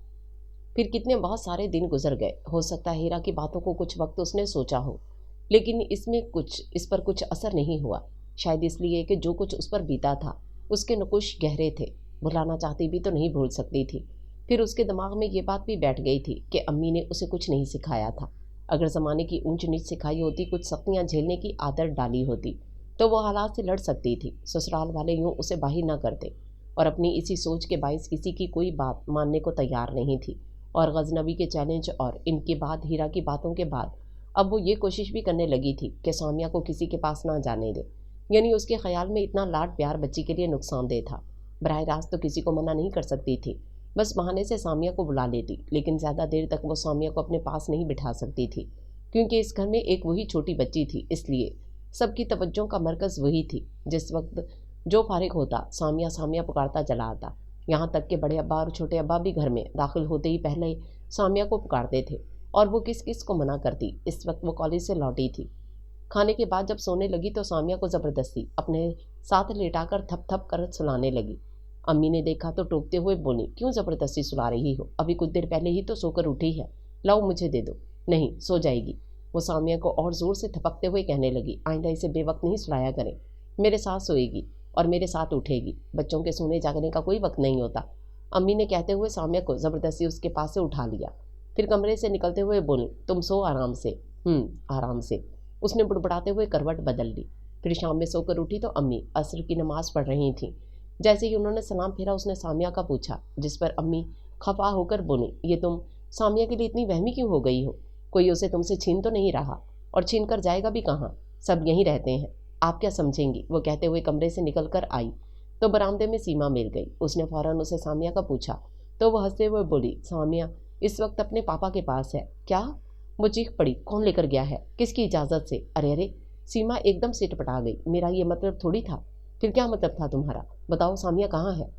फिर कितने बहुत सारे दिन गुजर गए। हो सकता है हीरा की बातों को कुछ वक्त उसने सोचा हो, लेकिन इस पर कुछ असर नहीं हुआ। शायद इसलिए कि जो कुछ उस पर बीता था उसके नकुश गहरे थे। भुलाना चाहती भी तो नहीं भूल सकती थी। फिर उसके दिमाग में ये बात भी बैठ गई थी कि अम्मी ने उसे कुछ नहीं सिखाया था। अगर ज़माने की ऊंच नीच सिखाई होती, कुछ सख्तियाँ झेलने की आदत डाली होती, तो वो हालात से लड़ सकती थी। ससुराल वाले यूँ उसे बाहिर ना करते और अपनी इसी सोच के बायस किसी की कोई बात मानने को तैयार नहीं थी। और गजनवी के चैलेंज और इनके बाद हीरा की बातों के बाद अब वो ये कोशिश भी करने लगी थी कि सामिया को किसी के पास ना जाने दे। यानी उसके ख्याल में इतना लाड प्यार बच्ची के लिए नुकसानदेह था। बराह रास्त तो किसी को मना नहीं कर सकती थी, बस बहाने से सामिया को बुला लेती, लेकिन ज़्यादा देर तक वो सामिया को अपने पास नहीं बिठा सकती थी, क्योंकि इस घर में एक वही छोटी बच्ची थी। इसलिए सबकी तवज्जो का मरकज़ वही थी। जिस वक्त जो फारिग होता, सामिया सामिया पुकारता चला आता। यहाँ तक कि बड़े अब्बा और छोटे अब्बा भी घर में दाखिल होते ही पहले सामिया को पुकारते थे। और वो किस किस को मना करती। इस वक्त वो कॉलेज से लौटी थी। खाने के बाद जब सोने लगी तो सामिया को ज़बरदस्ती अपने साथ लेटाकर थप थप कर सुलाने लगी। अम्मी ने देखा तो टोकते हुए बोली, क्यों ज़बरदस्ती सुला रही हो? अभी कुछ देर पहले ही तो सोकर उठी है, लाओ मुझे दे दो। नहीं, सो जाएगी। वो सामिया को और ज़ोर से थपकते हुए कहने लगी, आइंदा इसे बेवक्त नहीं सुलाया करें। मेरे साथ सोएगी और मेरे साथ उठेगी। बच्चों के सोने जागने का कोई वक्त नहीं होता। अम्मी ने कहते हुए सामिया को ज़बरदस्ती उसके पास से उठा लिया। फिर कमरे से निकलते हुए बोली, तुम सो आराम से। आराम से। उसने बुड़बुड़ाते हुए करवट बदल ली। फिर शाम में सोकर उठी तो अम्मी असर की नमाज पढ़ रही थीं। जैसे ही उन्होंने सलाम फेरा उसने सामिया का पूछा, जिस पर अम्मी खफा होकर बोली, ये तुम सामिया के लिए इतनी वहमी क्यों हो गई हो? कोई उसे तुमसे छीन तो नहीं रहा, और छीन कर जाएगा भी कहाँ? सब यहीं रहते हैं, आप क्या समझेंगी? वो कहते हुए कमरे से निकल कर आई तो बरामदे में सीमा मिल गई। उसने फ़ौरन उसे सामिया का पूछा तो वह हंसते हुए बोली, सामिया इस वक्त अपने पापा के पास है। क्या? वो चीख पड़ी, कौन लेकर गया है? किसकी इजाज़त से? अरे अरे, सीमा एकदम सिटपटा गई। मेरा ये मतलब थोड़ी था। फिर क्या मतलब था तुम्हारा? बताओ, सामिया कहाँ है?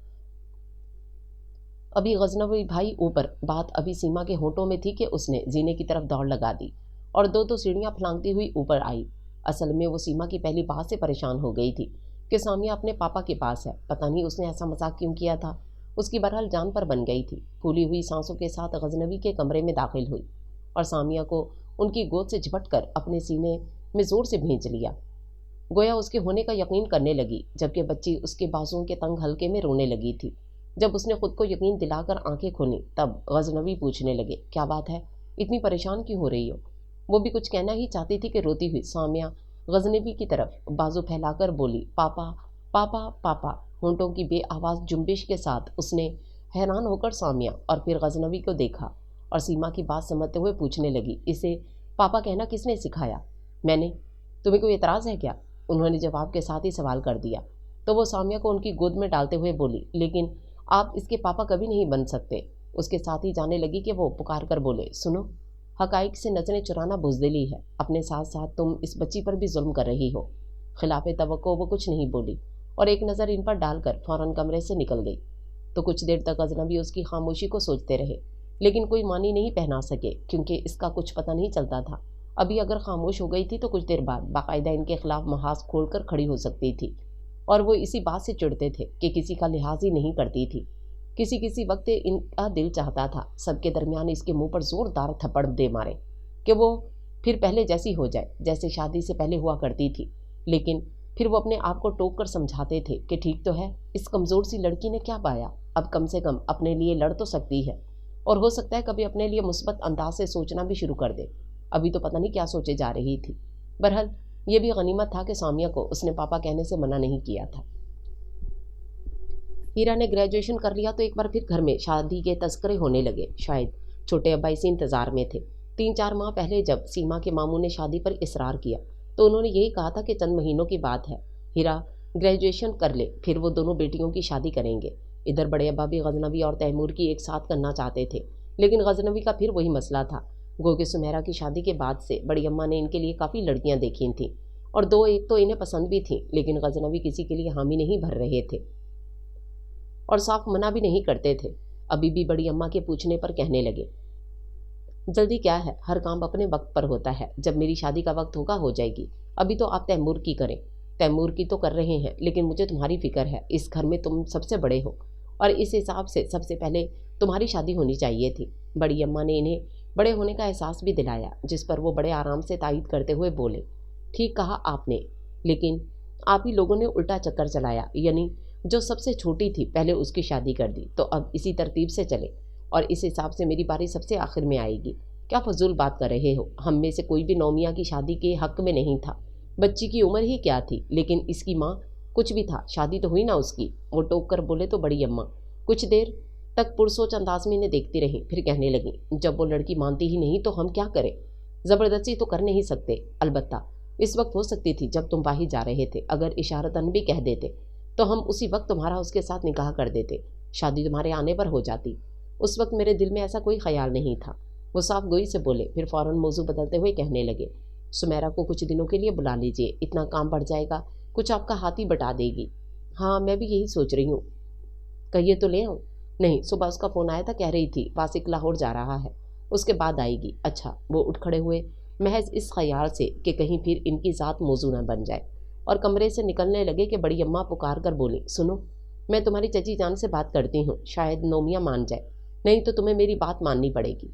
अभी गजनवी भाई ऊपर। बात अभी सीमा के होंठों में थी कि उसने जीने की तरफ दौड़ लगा दी और दो सीढ़ियाँ फलांगती हुई ऊपर आई। असल में वो सीमा की पहली बात से परेशान हो गई थी कि सामिया अपने पापा के पास है। पता नहीं उसने ऐसा मजाक क्यों किया था। उसकी बहरहाल जान पर बन गई थी। फूली हुई सांसों के साथ गजनवी के कमरे में दाखिल हुई और सामिया को उनकी गोद से झपट कर अपने सीने में ज़ोर से भींच लिया। गोया उसके होने का यकीन करने लगी, जबकि बच्ची उसके बाजुओं के तंग हल्के में रोने लगी थी। जब उसने खुद को यकीन दिलाकर आंखें खोली तब गजनवी पूछने लगे, क्या बात है, इतनी परेशान क्यों हो रही हो? वो भी कुछ कहना ही चाहती थी कि रोती हुई सामिया गजनवी की तरफ बाजू फैलाकर बोली, पापा पापा पापा। होंठों की बेआवाज़ जुम्बिश के साथ उसने हैरान होकर सामिया और फिर गजनवी को देखा और सीमा की बात समझते हुए पूछने लगी, इसे पापा कहना किसने सिखाया? मैंने। तुम्हें कोई एतराज़ है क्या? उन्होंने जवाब के साथ ही सवाल कर दिया। तो वो सामिया को उनकी गोद में डालते हुए बोली, लेकिन आप इसके पापा कभी नहीं बन सकते। उसके साथ ही जाने लगी कि वो पुकार कर बोले, सुनो, हकाइक से नजरें चुराना बुज़दिली है। अपने साथ साथ तुम इस बच्ची पर भी जुल्म कर रही हो। खिलाफे तवक्को वो कुछ नहीं बोली और एक नज़र इन पर डालकर फ़ौरन कमरे से निकल गई। तो कुछ देर तक अजनबी उसकी खामोशी को सोचते रहे। लेकिन कोई मानी नहीं पहना सके क्योंकि इसका कुछ पता नहीं चलता था। अभी अगर खामोश हो गई थी तो कुछ देर बाद बाकायदा इनके खिलाफ महाज खोलकर खड़ी हो सकती थी। और वो इसी बात से चिढ़ते थे कि किसी का लिहाज ही नहीं करती थी। किसी किसी वक्त इनका दिल चाहता था सबके दरमियान इसके मुंह पर जोरदार थप्पड़ दे मारे कि वो फिर पहले जैसी हो जाए जैसे शादी से पहले हुआ करती थी। लेकिन फिर वो अपने आप को टोक कर समझाते थे कि ठीक तो है, इस कमज़ोर सी लड़की ने क्या पाया, अब कम से कम अपने लिए लड़ तो सकती है और हो सकता है कभी अपने लिए मुस्बत अंदाज से सोचना भी शुरू कर दे। अभी तो पता नहीं क्या सोचे जा रही थी। बहरहाल ये भी गनीमत था कि सामिया को उसने पापा कहने से मना नहीं किया था। हीरा ने ग्रेजुएशन कर लिया तो एक बार फिर घर में शादी के तस्करे होने लगे। शायद छोटे अब्बा इसी इंतज़ार में थे। 3-4 माह पहले जब सीमा के मामू ने शादी पर इसरार किया तो उन्होंने यही कहा था कि चंद महीनों की बात है, हीरा ग्रेजुएशन कर ले, फिर वो दोनों बेटियों की शादी करेंगे। इधर बड़े अब्बा भी गजनवी और तैमूर की एक साथ करना चाहते थे, लेकिन गजनवी का फिर वही मसला था। गो कि सुमेरा की शादी के बाद से बड़ी अम्मा ने इनके लिए काफ़ी लड़कियां देखी थीं और 2-1 तो इन्हें पसंद भी थीं, लेकिन गजनवी किसी के लिए हामी नहीं भर रहे थे और साफ मना भी नहीं करते थे। अभी भी बड़ी अम्मा के पूछने पर कहने लगे, जल्दी क्या है, हर काम अपने वक्त पर होता है, जब मेरी शादी का वक्त होगा हो जाएगी। अभी तो आप तैमूर की करें। तैमूर की तो कर रहे हैं, लेकिन मुझे तुम्हारी फिक्र है। इस घर में तुम सबसे बड़े हो और इस हिसाब से सबसे पहले तुम्हारी शादी होनी चाहिए थी। बड़ी अम्मा ने इन्हें बड़े होने का एहसास भी दिलाया, जिस पर वो बड़े आराम से तायद करते हुए बोले, ठीक कहा आपने, लेकिन आप ही लोगों ने उल्टा चक्कर चलाया, यानी जो सबसे छोटी थी पहले उसकी शादी कर दी, तो अब इसी तरतीब से चले और इस हिसाब से मेरी बारी सबसे आखिर में आएगी। क्या फजूल बात कर रहे हो, हम में से कोई भी नौमिया की शादी के हक में नहीं था। बच्ची की उम्र ही क्या थी, लेकिन इसकी माँ कुछ भी था, शादी तो हुई ना उसकी। वो टोक कर बोले तो बड़ी अम्मा कुछ देर तक पुरसोच अंदाज में इन्हें देखती रही, फिर कहने लगी, जब वो लड़की मानती ही नहीं तो हम क्या करें, ज़बरदस्ती तो कर नहीं सकते। अलबत्ता इस वक्त हो सकती थी जब तुम बाहर जा रहे थे, अगर इशारतन भी कह देते तो हम उसी वक्त तुम्हारा उसके साथ निकाह कर देते, शादी तुम्हारे आने पर हो जाती। उस वक्त मेरे दिल में ऐसा कोई ख्याल नहीं था। वो साफ गोई से बोले, फिर फ़ौरन मौजू बदलते हुए कहने लगे, सुमेरा को कुछ दिनों के लिए बुला लीजिए, इतना काम बढ़ जाएगा, कुछ आपका हाथ ही बटा देगी। हाँ मैं भी यही सोच रही हूँ, कहिए तो ले आऊँ। नहीं, सुबह उसका फ़ोन आया था, कह रही थी वासिक लाहौर जा रहा है, उसके बाद आएगी। अच्छा। वो उठ खड़े हुए महज इस ख्याल से कि कहीं फिर इनकी ज़ात मौजू न बन जाए और कमरे से निकलने लगे कि बड़ी अम्मा पुकार कर बोली, सुनो, मैं तुम्हारी चची जान से बात करती हूँ, शायद नोमिया मान जाए, नहीं तो तुम्हें मेरी बात माननी पड़ेगी।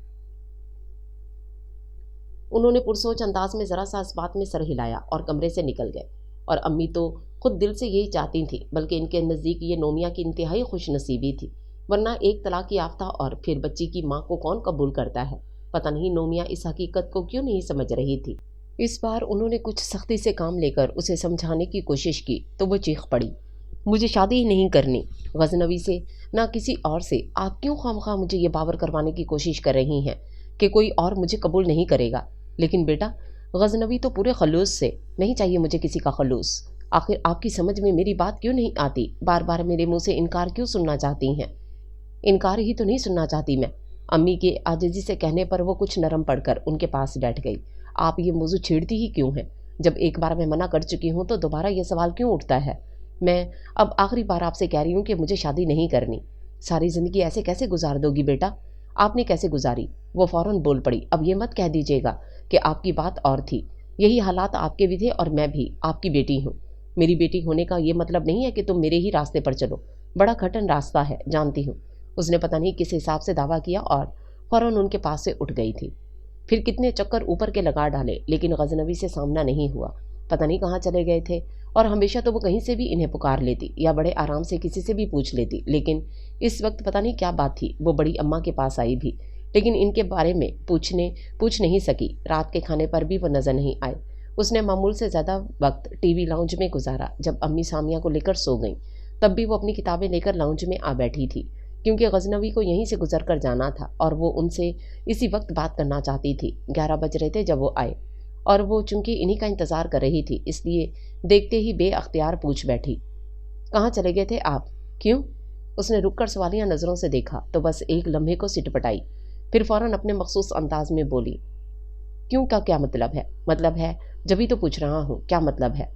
उन्होंने पुरसोच अंदाज में ज़रा सा इस बात में सर हिलाया और कमरे से निकल गए। और अम्मी तो खुद दिल से यही चाहती थी, बल्कि इनके नज़दीक ये नोमिया की इंतहाई खुश नसीबी थी, वरना एक तलाक याफ्ता और फिर बच्ची की माँ को कौन कबूल करता है। पता नहीं नोमिया इस हकीकत को क्यों नहीं समझ रही थी। इस बार उन्होंने कुछ सख्ती से काम लेकर उसे समझाने की कोशिश की तो वो चीख पड़ी, मुझे शादी ही नहीं करनी, गजनवी से ना किसी और से। आप क्यों खामखा मुझे ये बावर करवाने की कोशिश कर रही हैं कि कोई और मुझे कबूल नहीं करेगा। लेकिन बेटा, गजनवी तो पूरे खलूस से, नहीं चाहिए मुझे किसी का खलूस। आखिर आपकी समझ में मेरी बात क्यों नहीं आती, बार बार मेरे मुंह से इनकार क्यों सुनना चाहती हैं। इनकार ही तो नहीं सुनना चाहती मैं। अम्मी के आजिज़ी से कहने पर वो कुछ नरम पड़कर उनके पास बैठ गई। आप ये मौजू छेड़ती ही क्यों हैं? जब एक बार मैं मना कर चुकी हूँ तो दोबारा ये सवाल क्यों उठता है? मैं अब आखिरी बार आपसे कह रही हूँ कि मुझे शादी नहीं करनी। सारी ज़िंदगी ऐसे कैसे गुजार दोगी बेटा? आपने कैसे गुजारी? वो फ़ौरन बोल पड़ी, अब ये मत कह दीजिएगा कि आपकी बात और थी। यही हालात आपके भी थे और मैं भी आपकी बेटी हूँ। मेरी बेटी होने का ये मतलब नहीं है कि तुम मेरे ही रास्ते पर चलो। बड़ा कठिन रास्ता है, जानती हूँ। उसने पता नहीं किस हिसाब से दावा किया और फ़ौरन उनके पास से उठ गई थी। फिर कितने चक्कर ऊपर के लगा डाले, लेकिन गजनवी से सामना नहीं हुआ। पता नहीं कहाँ चले गए थे, और हमेशा तो वो कहीं से भी इन्हें पुकार लेती या बड़े आराम से किसी से भी पूछ लेती, लेकिन इस वक्त पता नहीं क्या बात थी। वो बड़ी अम्मा के पास आई भी, लेकिन इनके बारे में पूछ नहीं सकी। रात के खाने पर भी वो नज़र नहीं आए। उसने मामूल से ज़्यादा वक्त टीवी लाउंज में गुजारा। जब अम्मी सामिया को लेकर सो गईं, तब भी वो अपनी किताबें लेकर लाउंज में आ बैठी थी, क्योंकि गजनवी को यहीं से गुजर कर जाना था और वो उनसे इसी वक्त बात करना चाहती थी। 11 बज रहे थे जब वो आए, और वो चूंकि इन्हीं का इंतज़ार कर रही थी, इसलिए देखते ही बेअख्तियार पूछ बैठी, कहाँ चले गए थे आप? क्यों? उसने रुक कर सवालिया नज़रों से देखा तो बस एक लम्हे को सिटपटाई, फिर फ़ौरन अपने मखसूस अंदाज में बोली, क्यों का क्या मतलब है? मतलब है, जब ही तो पूछ रहा हूँ, क्या मतलब है?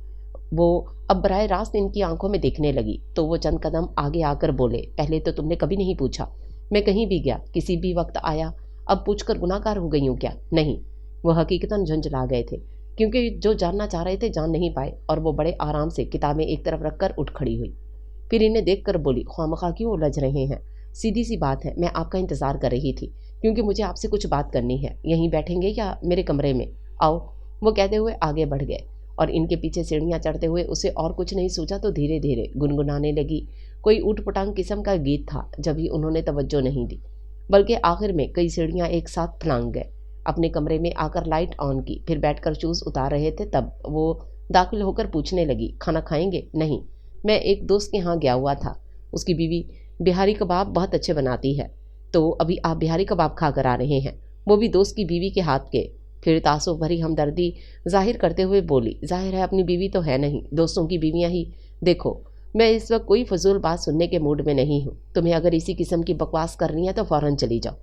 वो अब बराह रास्त इनकी आंखों में देखने लगी तो वो चंद कदम आगे आकर बोले, पहले तो तुमने कभी नहीं पूछा, मैं कहीं भी गया, किसी भी वक्त आया, अब पूछकर गुनाहगार हो गई हूँ क्या? नहीं। वो हकीकतन झुंझला गए थे, क्योंकि जो जानना चाह रहे थे जान नहीं पाए, और वो बड़े आराम से किताबें एक तरफ रखकर उठ खड़ी हुई। फिर इन्हें देखकर बोली, ख्वामखा क्यों उलझ रहे हैं? सीधी सी बात है, मैं आपका इंतज़ार कर रही थी, क्योंकि मुझे आपसे कुछ बात करनी है। यहीं बैठेंगे या मेरे कमरे में? आओ। वो कहते हुए आगे बढ़ गए, और इनके पीछे सीढ़ियाँ चढ़ते हुए उसे और कुछ नहीं सूझा तो धीरे धीरे गुनगुनाने लगी। कोई ऊट-पटांग किस्म का गीत था, जब भी उन्होंने तवज्जो नहीं दी, बल्कि आखिर में कई सीढ़ियाँ एक साथ फलांग गए। अपने कमरे में आकर लाइट ऑन की, फिर बैठकर शूज़ उतार रहे थे, तब वो दाखिल होकर पूछने लगी, खाना खाएंगे? नहीं, मैं एक दोस्त के यहाँ गया हुआ था, उसकी बीवी बिहारी कबाब बहुत अच्छे बनाती है, तो अभी आप बिहारी कबाब खा कर आ रहे हैं, वो भी दोस्त की बीवी के हाथ के। फिर तासुफ भरी हमदर्दी जाहिर करते हुए बोली, जाहिर है अपनी बीवी तो है नहीं, दोस्तों की बीवियाँ ही। देखो, मैं इस वक्त कोई फजूल बात सुनने के मूड में नहीं हूँ, तुम्हें अगर इसी किस्म की बकवास करनी है तो फौरन चली जाओ।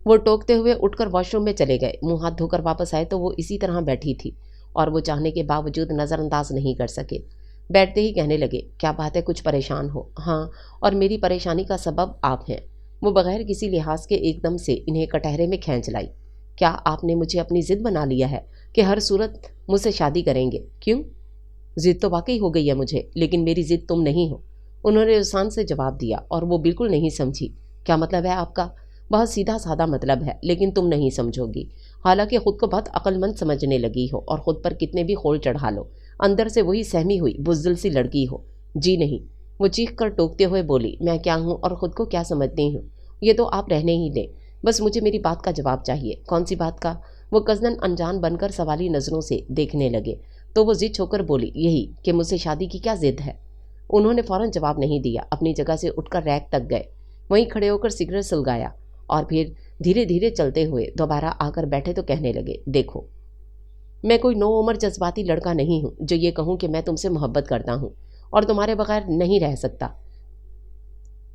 वो टोकते हुए उठकर वॉशरूम में चले गए। मुंह हाथ धोकर वापस आए तो वो इसी तरह बैठी थी, और वो चाहने के बावजूद नज़रअंदाज नहीं कर सके। बैठते ही कहने लगे, क्या बात है, कुछ परेशान हो? हाँ, और मेरी परेशानी का सबब आप हैं। वो बगैर किसी लिहाज के एकदम से इन्हें कटहरे में खींच लाई। क्या आपने मुझे अपनी ज़िद बना लिया है कि हर सूरत मुझसे शादी करेंगे? क्यों? ज़िद तो वाकई हो गई है मुझे, लेकिन मेरी ज़िद तुम नहीं हो। उन्होंने रुसान से जवाब दिया, और वो बिल्कुल नहीं समझी। क्या मतलब है आपका? बहुत सीधा साधा मतलब है, लेकिन तुम नहीं समझोगी। हालांकि खुद को बहुत अक्लमंद समझने लगी हो, और खुद पर कितने भी खोल चढ़ा लो, अंदर से वही सहमी हुई बुज़दिल सी लड़की हो। जी नहीं। वो चीख कर टोकते हुए बोली, मैं क्या हूँ और ख़ुद को क्या समझती हूँ, ये तो आप रहने ही दें। बस मुझे मेरी बात का जवाब चाहिए। कौन सी बात का? वो कज़नन अनजान बनकर सवाली नज़रों से देखने लगे, तो वो ज़िद होकर बोली, यही कि मुझसे शादी की क्या ज़िद है। उन्होंने फ़ौरन जवाब नहीं दिया, अपनी जगह से उठकर रैक तक गए, वहीं खड़े होकर सिगरेट सुलगाया, और फिर धीरे धीरे चलते हुए दोबारा आकर बैठे तो कहने लगे, देखो, मैं कोई नो उम्र जज्बाती लड़का नहीं हूँ जो ये कहूँ कि मैं तुमसे मोहब्बत करता हूँ और तुम्हारे बगैर नहीं रह सकता।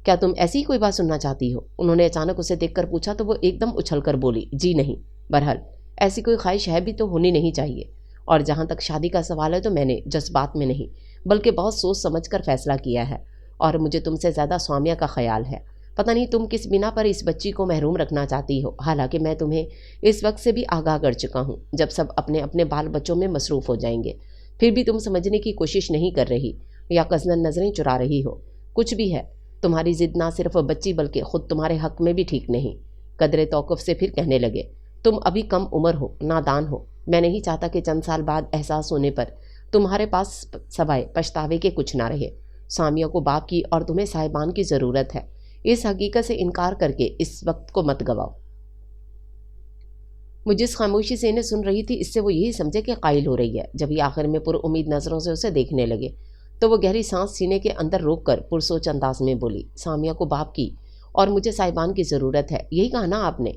क्या तुम ऐसी ही कोई बात सुनना चाहती हो? उन्होंने अचानक उसे देखकर पूछा तो वो एकदम उछलकर बोली, जी नहीं। बहरहाल ऐसी कोई ख्वाहिश है भी तो होनी नहीं चाहिए, और जहाँ तक शादी का सवाल है तो मैंने जज्बात में नहीं बल्कि बहुत सोच समझ कर फैसला किया है, और मुझे तुमसे ज़्यादा स्वामिया का ख्याल है। पता नहीं तुम किस बिना पर इस बच्ची को महरूम रखना चाहती हो, हालांकि मैं तुम्हें इस वक्त से भी आगाह कर चुका हूँ। जब सब अपने अपने बाल बच्चों में मसरूफ़ हो जाएंगे, फिर भी तुम समझने की कोशिश नहीं कर रही, या कज़नन नज़रें चुरा रही हो। कुछ भी है, तुम्हारी ज़िद ना सिर्फ बच्ची बल्कि ख़ुद तुम्हारे हक़ में भी ठीक नहीं। कदरे तौक़ुफ़ से फिर कहने लगे, तुम अभी कम उम्र हो, नादान हो। मैं नहीं चाहता कि चंद साल बाद एहसास होने पर तुम्हारे पास सवाए पछतावे के कुछ ना रहे। सामिया को बाप की और तुम्हें साहिबान की ज़रूरत है। इस हकीकत से इनकार करके इस वक्त को मत गवाओ। वो जिस खामोशी से इन्हें सुन रही थी, इससे वो यही समझे कि कायल हो रही है। जब ये आखिर में पुरउम्मीद नज़रों से उसे देखने लगे तो वो गहरी सांस सीने के अंदर रोक कर पुरसोच अंदाज में बोली, सामिया को बाप की और मुझे साहिबान की ज़रूरत है, यही कहा ना आपने?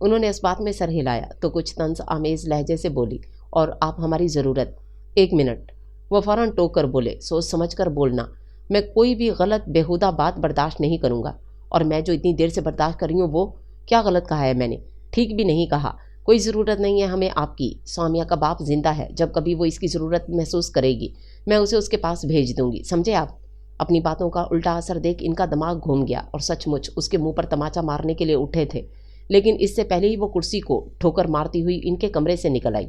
उन्होंने इस बात में सर हिलाया तो कुछ तंज आमेज़ लहजे से बोली, और आप हमारी ज़रूरत? एक मिनट। वो फ़ौरन टोक कर बोले, सोच समझ कर बोलना। मैं कोई भी गलत बेहुदा बात बर्दाश्त नहीं करूँगा, और मैं जो इतनी देर से बर्दाश्त कर रही हूँ वो क्या गलत कहा है मैंने? ठीक भी नहीं कहा। कोई ज़रूरत नहीं है हमें आपकी। सामिया का बाप जिंदा है, जब कभी वो इसकी ज़रूरत महसूस करेगी मैं उसे उसके पास भेज दूँगी, समझे आप? अपनी बातों का उल्टा असर देख इनका दिमाग घूम गया और सचमुच उसके मुंह पर तमाचा मारने के लिए उठे थे, लेकिन इससे पहले ही वो कुर्सी को ठोकर मारती हुई इनके कमरे से निकल आई।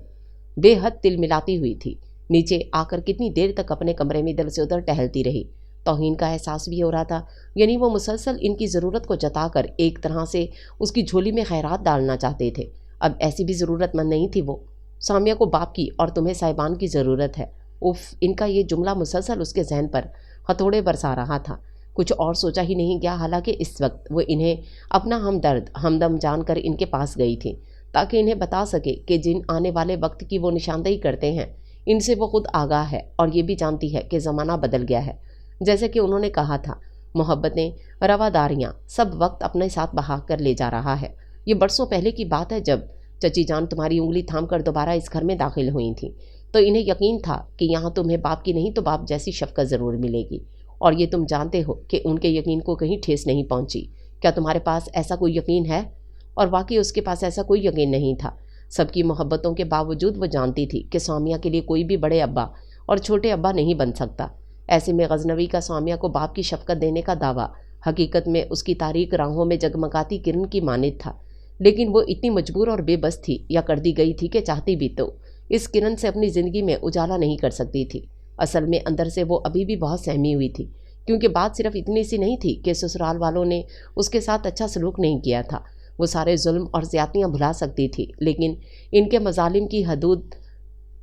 बेहद तिल मिलाती हुई थी। नीचे आकर कितनी देर तक अपने कमरे में इधर से उधर टहलती रही। तौहीन का एहसास भी हो रहा था, यानी वो मुसलसल इनकी ज़रूरत को जताकर एक तरह से उसकी झोली में खैरात डालना चाहते थे। अब ऐसी भी ज़रूरतमंद नहीं थी वो। सामिया को बाप की और तुम्हें साहिबान की ज़रूरत है। उफ, इनका ये जुमला मुसलसल उसके जहन पर हथौड़े बरसा रहा था। कुछ और सोचा ही नहीं गया, हालांकि इस वक्त वो इन्हें अपना हमदर्द हमदम जानकर इनके पास गई थी, ताकि इन्हें बता सके कि जिन आने वाले वक्त की वो निशानदेही करते हैं इनसे वो खुद आगाह है, और ये भी जानती है कि ज़माना बदल गया है। जैसे कि उन्होंने कहा था, मोहब्बतें, रवादारियाँ सब वक्त अपने साथ बहा कर ले जा रहा है। ये बरसों पहले की बात है जब चची जान तुम्हारी उंगली थाम कर दोबारा इस घर में दाखिल हुई थी, तो इन्हें यकीन था कि यहाँ तुम्हें बाप की नहीं तो बाप जैसी शफ़क़त ज़रूर मिलेगी, और ये तुम जानते हो कि उनके यकीन को कहीं ठेस नहीं पहुँची। क्या तुम्हारे पास ऐसा कोई यकीन है? और वाकई उसके पास ऐसा कोई यकीन नहीं था। सबकी मोहब्बतों के बावजूद वो जानती थी कि सामिया के लिए कोई भी बड़े अब्बा और छोटे अब्बा नहीं बन सकता। ऐसे में गजनवी का सामिया को बाप की शफ़क़त देने का दावा حقیقت میں اس کی تاریک راہوں میں جگمگاتی کرن کی مانند تھا، لیکن وہ اتنی مجبور اور بے بس تھی یا کر دی گئی تھی کہ چاہتی بھی تو اس کرن سے اپنی زندگی میں اجالا نہیں کر سکتی تھی۔ اصل میں اندر سے وہ ابھی بھی بہت سہمی ہوئی تھی، کیونکہ بات صرف اتنی سی نہیں تھی کہ سسرال والوں نے اس کے ساتھ اچھا سلوک نہیں کیا تھا۔ وہ سارے ظلم اور زیادتیاں بھلا سکتی تھی، لیکن ان کے مظالم کی حدود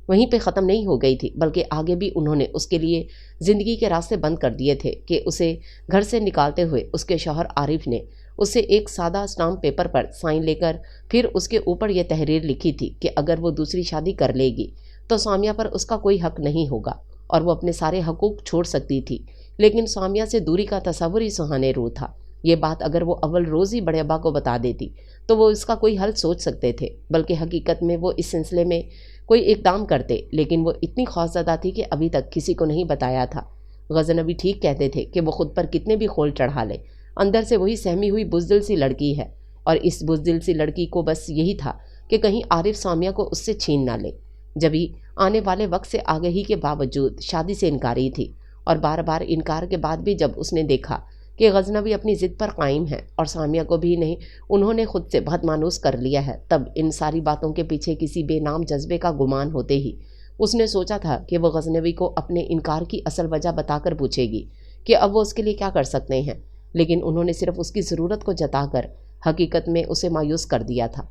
وہیں پہ ختم نہیں ہو گئی تھی، بلکہ آگے بھی انہوں نے اس کے لیے زندگی کے راستے بند کر دیے تھے کہ اسے گھر سے نکالتے ہوئے اس کے شوہر عارف نے اسے ایک سادہ اسٹامپ پیپر پر سائن لے کر پھر اس کے اوپر یہ تحریر لکھی تھی کہ اگر وہ دوسری شادی کر لے گی تو سامیہ پر اس کا کوئی حق نہیں ہوگا اور وہ اپنے سارے حقوق چھوڑ سکتی تھی۔ لیکن سامیہ سے دوری کا تصور ہی سہانے رو تھا۔ یہ بات اگر وہ اول روز ہی بڑے ابا کو بتا دیتی تو وہ اس کا کوئی حل سوچ سکتے تھے، بلکہ حقیقت میں وہ اس سلسلے میں کوئی اقدام کرتے، لیکن وہ اتنی خوفزدہ تھی کہ ابھی تک کسی کو نہیں بتایا تھا۔ غزنوی ٹھیک کہتے تھے کہ وہ خود پر کتنے بھی خول چڑھا لے، اندر سے وہی سہمی ہوئی بزدل سی لڑکی ہے، اور اس بزدل سی لڑکی کو بس یہی تھا کہ کہیں عارف سامیہ کو اس سے چھین نہ لے۔ جبھی آنے والے وقت سے آگہی کے باوجود شادی سے انکاری تھی، اور بار بار انکار کے بعد بھی جب اس نے دیکھا کہ غزنوی اپنی ضد پر قائم ہے اور سامیہ کو بھی نہیں انہوں نے خود سے بہت مانوس کر لیا ہے، تب ان ساری باتوں کے پیچھے کسی بے نام جذبے کا گمان ہوتے ہی اس نے سوچا تھا کہ وہ غزنوی کو اپنے انکار کی اصل وجہ بتا کر پوچھے گی کہ اب وہ اس کے لیے کیا کر سکتے ہیں، لیکن انہوں نے صرف اس کی ضرورت کو جتا کر حقیقت میں اسے مایوس کر دیا تھا۔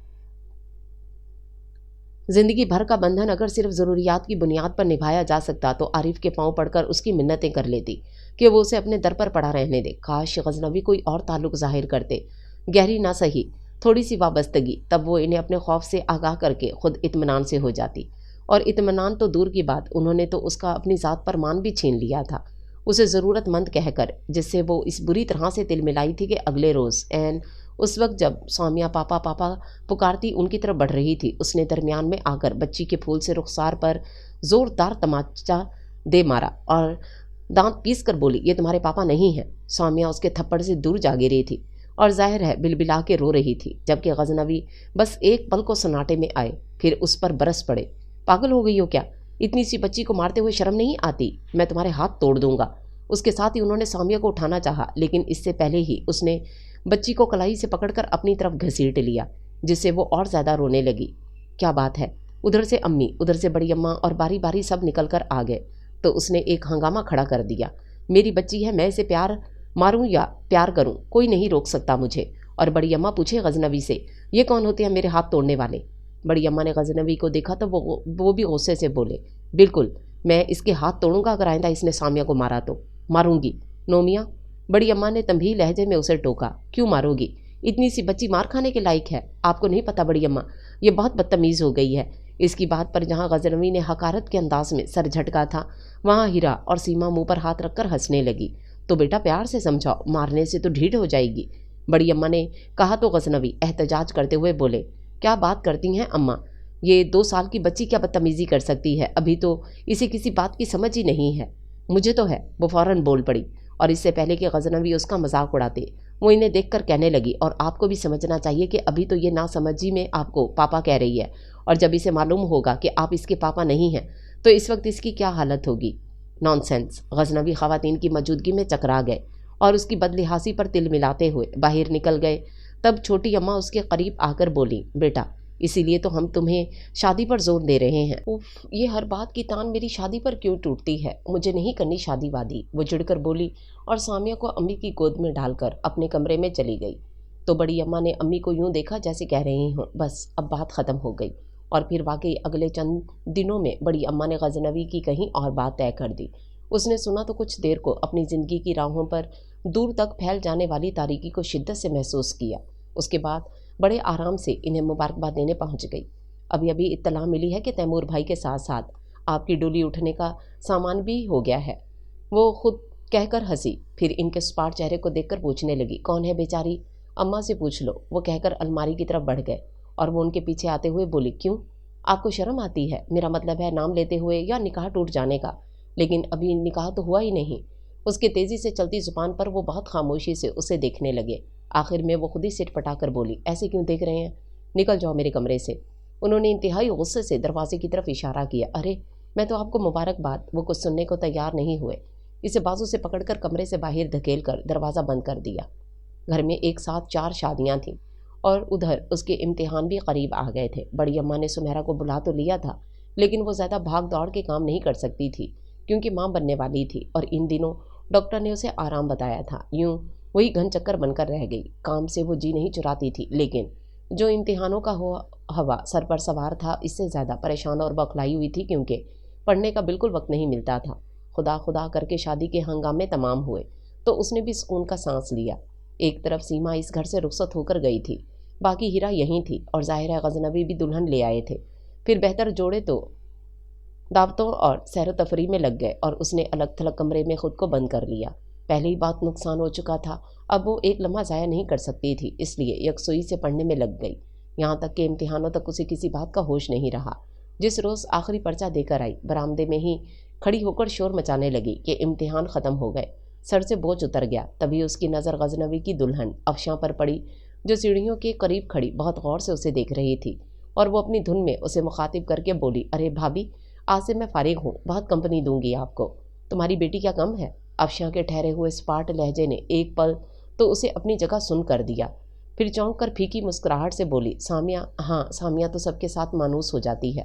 زندگی بھر کا بندھن اگر صرف ضروریات کی بنیاد پر نبھایا جا سکتا تو عارف کے پاؤں پڑ کر اس کی منتیں کر لیتی کہ وہ اسے اپنے در پر پڑا رہنے دے۔ کاش غزنوی کوئی اور تعلق ظاہر کرتے، گہری نہ سہی تھوڑی سی وابستگی، تب وہ انہیں اپنے خوف سے آگاہ کر کے خود اطمینان سے ہو جاتی۔ اور اطمینان تو دور کی بات، انہوں نے تو اس کا اپنی ذات پر مان بھی چھین لیا تھا، اسے ضرورت مند کہہ کر، جس سے وہ اس بری طرح سے تل ملائی تھی کہ اگلے روز عین اس وقت جب سامیہ پاپا پاپا پکارتی ان کی طرف بڑھ رہی تھی، اس نے درمیان میں آ کر بچی کے پھول سے رخسار پر زوردار تماچا دے مارا اور دانت پیس کر بولی، یہ تمہارے پاپا نہیں ہیں۔ سامیہ اس کے تھپڑ سے دور جا گری تھی اور ظاہر ہے بلبلا کے رو رہی تھی، جبکہ غزنوی بس ایک پل کو سناٹے میں آئے، پھر اس پر برس پڑے۔ پاگل ہو گئی ہو کیا؟ اتنی سی بچی کو مارتے ہوئے شرم نہیں آتی؟ میں تمہارے ہاتھ توڑ دوں گا۔ اس کے ساتھ ہی انہوں نے سامیہ کو اٹھانا چاہا، لیکن اس سے پہلے ہی اس نے بچی کو کلائی سے پکڑ کر اپنی طرف گھسیٹ لیا، جس سے وہ اور زیادہ رونے لگی۔ کیا بات ہے؟ ادھر سے امی، ادھر سے بڑی اماں اور باری باری سب نکل کر آ گئے تو اس نے ایک ہنگامہ کھڑا کر دیا۔ میری بچی ہے، میں اسے پیار ماروں یا پیار کروں، کوئی نہیں روک سکتا مجھے۔ اور بڑی اماں پوچھے غزنوی سے، یہ کون ہوتے ہیں میرے ہاتھ توڑنے والے؟ بڑی اماں نے غزنوی کو دیکھا تو وہ بھی غصے سے بولے، بالکل، میں اس کے ہاتھ توڑوں گا اگر آئندہ اس نے سامیہ کو مارا تو۔ ماروں گی نومیہ، بڑی اماں نے تنبیہی لہجے میں اسے ٹوکا۔ کیوں مارو گی؟ اتنی سی بچی مار کھانے کے لائق ہے؟ آپ کو نہیں پتہ بڑی اماں، یہ بہت بدتمیز ہو گئی ہے۔ اس کی بات پر جہاں غزنوی نے حقارت کے انداز میں سر جھٹکا تھا، وہاں ہیرا اور سیما منہ پر ہاتھ رکھ کر ہنسنے لگی۔ تو بیٹا پیار سے سمجھاؤ، مارنے سے تو ڈھیٹ ہو جائے گی، بڑی اماں نے کہا تو غزنوی احتجاج کرتے ہوئے بولے، کیا بات کرتی ہیں اماں، یہ 2 سال کی بچی کیا بدتمیزی کر سکتی ہے؟ ابھی تو اسے کسی بات کی سمجھ ہی نہیں ہے۔ مجھے تو ہے، وہ فوراً بول پڑی، اور اس سے پہلے کہ غزنوی اس کا مذاق اڑاتے وہ انہیں دیکھ کر کہنے لگی، اور آپ کو بھی سمجھنا چاہیے کہ ابھی تو یہ ناسمجھی میں آپ کو پاپا کہہ رہی ہے، اور جب اسے معلوم ہوگا کہ آپ اس کے پاپا نہیں ہیں تو اس وقت اس کی کیا حالت ہوگی؟ نان سینس۔ غزنوی خواتین کی موجودگی میں چکرا گئے اور اس کی بدلحاظی پر تل ملاتے ہوئے باہر نکل گئے۔ تب چھوٹی اماں اس کے قریب آ کر بولی، بیٹا اسی لیے تو ہم تمہیں شادی پر زور دے رہے ہیں۔ اوف، یہ ہر بات کی تان میری شادی پر کیوں ٹوٹتی ہے؟ مجھے نہیں کرنی شادی وادی، وہ چڑھ کر بولی اور سامیہ کو امی کی گود میں ڈال کر اپنے کمرے میں چلی گئی۔ تو بڑی اماں نے امی کو یوں دیکھا جیسے کہہ رہی ہوں بس اب بات ختم ہو گئی، اور پھر واقعی اگلے چند دنوں میں بڑی اماں نے غزنوی کی کہیں اور بات طے کر دی۔ اس نے سنا تو کچھ دیر کو اپنی زندگی کی راہوں پر دور تک پھیل جانے والی تاریکی کو شدت سے محسوس کیا۔ اس کے بعد بڑے آرام سے انہیں مبارکباد دینے پہنچ گئی۔ ابھی اطلاع ملی ہے کہ تیمور بھائی کے ساتھ ساتھ آپ کی ڈولی اٹھنے کا سامان بھی ہو گیا ہے۔ وہ خود کہہ کر ہنسی، پھر ان کے سپاٹ چہرے کو دیکھ کر پوچھنے لگی، کون ہے بیچاری؟ اماں سے پوچھ لو، وہ کہہ کر الماری کی طرف بڑھ گئے، اور وہ ان کے پیچھے آتے ہوئے بولی، کیوں؟ آپ کو شرم آتی ہے؟ میرا مطلب ہے نام لیتے ہوئے یا نکاح ٹوٹ جانے کا، لیکن ابھی نکاح تو ہوا ہی نہیں۔ اس کے تیزی سے چلتی زبان پر وہ بہت خاموشی سے اسے دیکھنے لگے۔ آخر میں وہ خود ہی سٹ پٹا کر بولی، ایسے کیوں دیکھ رہے ہیں؟ نکل جاؤ میرے کمرے سے۔ انہوں نے انتہائی غصے سے دروازے کی طرف اشارہ کیا۔ ارے میں تو آپ کو مبارکباد۔ وہ کچھ سننے کو تیار نہیں ہوئے۔ اسے بازو سے پکڑ کر کمرے سے باہر دھکیل کر دروازہ بند کر دیا۔ گھر میں ایک ساتھ 4 شادیاں تھیں اور ادھر اس کے امتحان بھی قریب آ گئے تھے۔ بڑی اماں نے سمیرا کو بلا تو لیا تھا، لیکن وہ زیادہ بھاگ دوڑ کے کام نہیں کر سکتی تھی کیونکہ ماں بننے والی تھی، اور ان دنوں ڈاکٹر نے اسے آرام بتایا تھا۔ یوں وہی گھن چکر بن کر رہ گئی۔ کام سے وہ جی نہیں چراتی تھی، لیکن جو امتحانوں کا ہوا سر پر سوار تھا، اس سے زیادہ پریشان اور بوکھلائی ہوئی تھی کیونکہ پڑھنے کا بالکل وقت نہیں ملتا تھا۔ خدا خدا کر کے شادی کے ہنگامے تمام ہوئے تو اس نے بھی سکون کا سانس لیا۔ ایک طرف سیما اس گھر سے رخصت ہو کر گئی تھی، باقی ہیرا یہیں تھی، اور ظاہر ہے غزنوی بھی دلہن لے آئے تھے۔ پھر بہتر جوڑے تو دعوتوں اور سیر و تفریح میں لگ گئے، اور اس نے الگ تھلگ کمرے میں خود کو بند کر لیا۔ پہلے ہی بات نقصان ہو چکا تھا، اب وہ ایک لمحہ ضائع نہیں کر سکتی تھی، اس لیے یکسوئی سے پڑھنے میں لگ گئی، یہاں تک کہ امتحانوں تک اسے کسی بات کا ہوش نہیں رہا۔ جس روز آخری پرچہ دے کر آئی، برآمدے میں ہی کھڑی ہو کر شور مچانے لگی کہ امتحان ختم ہو گئے، سر سے بوجھ اتر گیا۔ تبھی اس کی نظر غزنوی کی دلہن افشاں پر پڑی، جو سیڑھیوں کے قریب کھڑی بہت غور سے اسے دیکھ رہی تھی، اور وہ اپنی دھن میں اسے مخاطب کر کے بولی، ارے بھابھی، آج سے میں فارغ ہوں، بہت کمپنی دوں گی آپ کو۔ تمہاری بیٹی کیا کم ہے؟ افشاں کے ٹھہرے ہوئے اسپاٹ لہجے نے ایک پل تو اسے اپنی جگہ سن کر دیا، پھر چونک کر پھیکی مسکراہٹ سے بولی، سامیہ؟ ہاں، سامیہ تو سب کے ساتھ مانوس ہو جاتی ہے،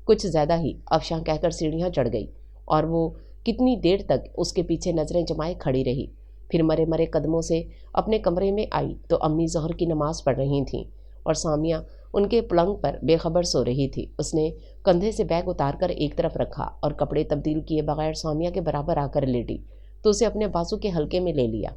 کچھ زیادہ ہی، افشاں کہہ کر سیڑھیاں چڑھ گئی، اور وہ کتنی دیر تک اس کے پیچھے نظریں جمائے کھڑی رہی۔ پھر مرے مرے قدموں سے اپنے کمرے میں آئی تو امی ظہر کی نماز پڑھ رہی تھیں، اور سامیہ ان کے پلنگ پر بے خبر سو رہی تھی۔ اس نے کندھے سے بیگ اتار کر ایک طرف رکھا اور کپڑے تبدیل کیے بغیر سامیہ کے برابر آ کر لیٹی تو اسے اپنے بازو کے حلقے میں لے لیا۔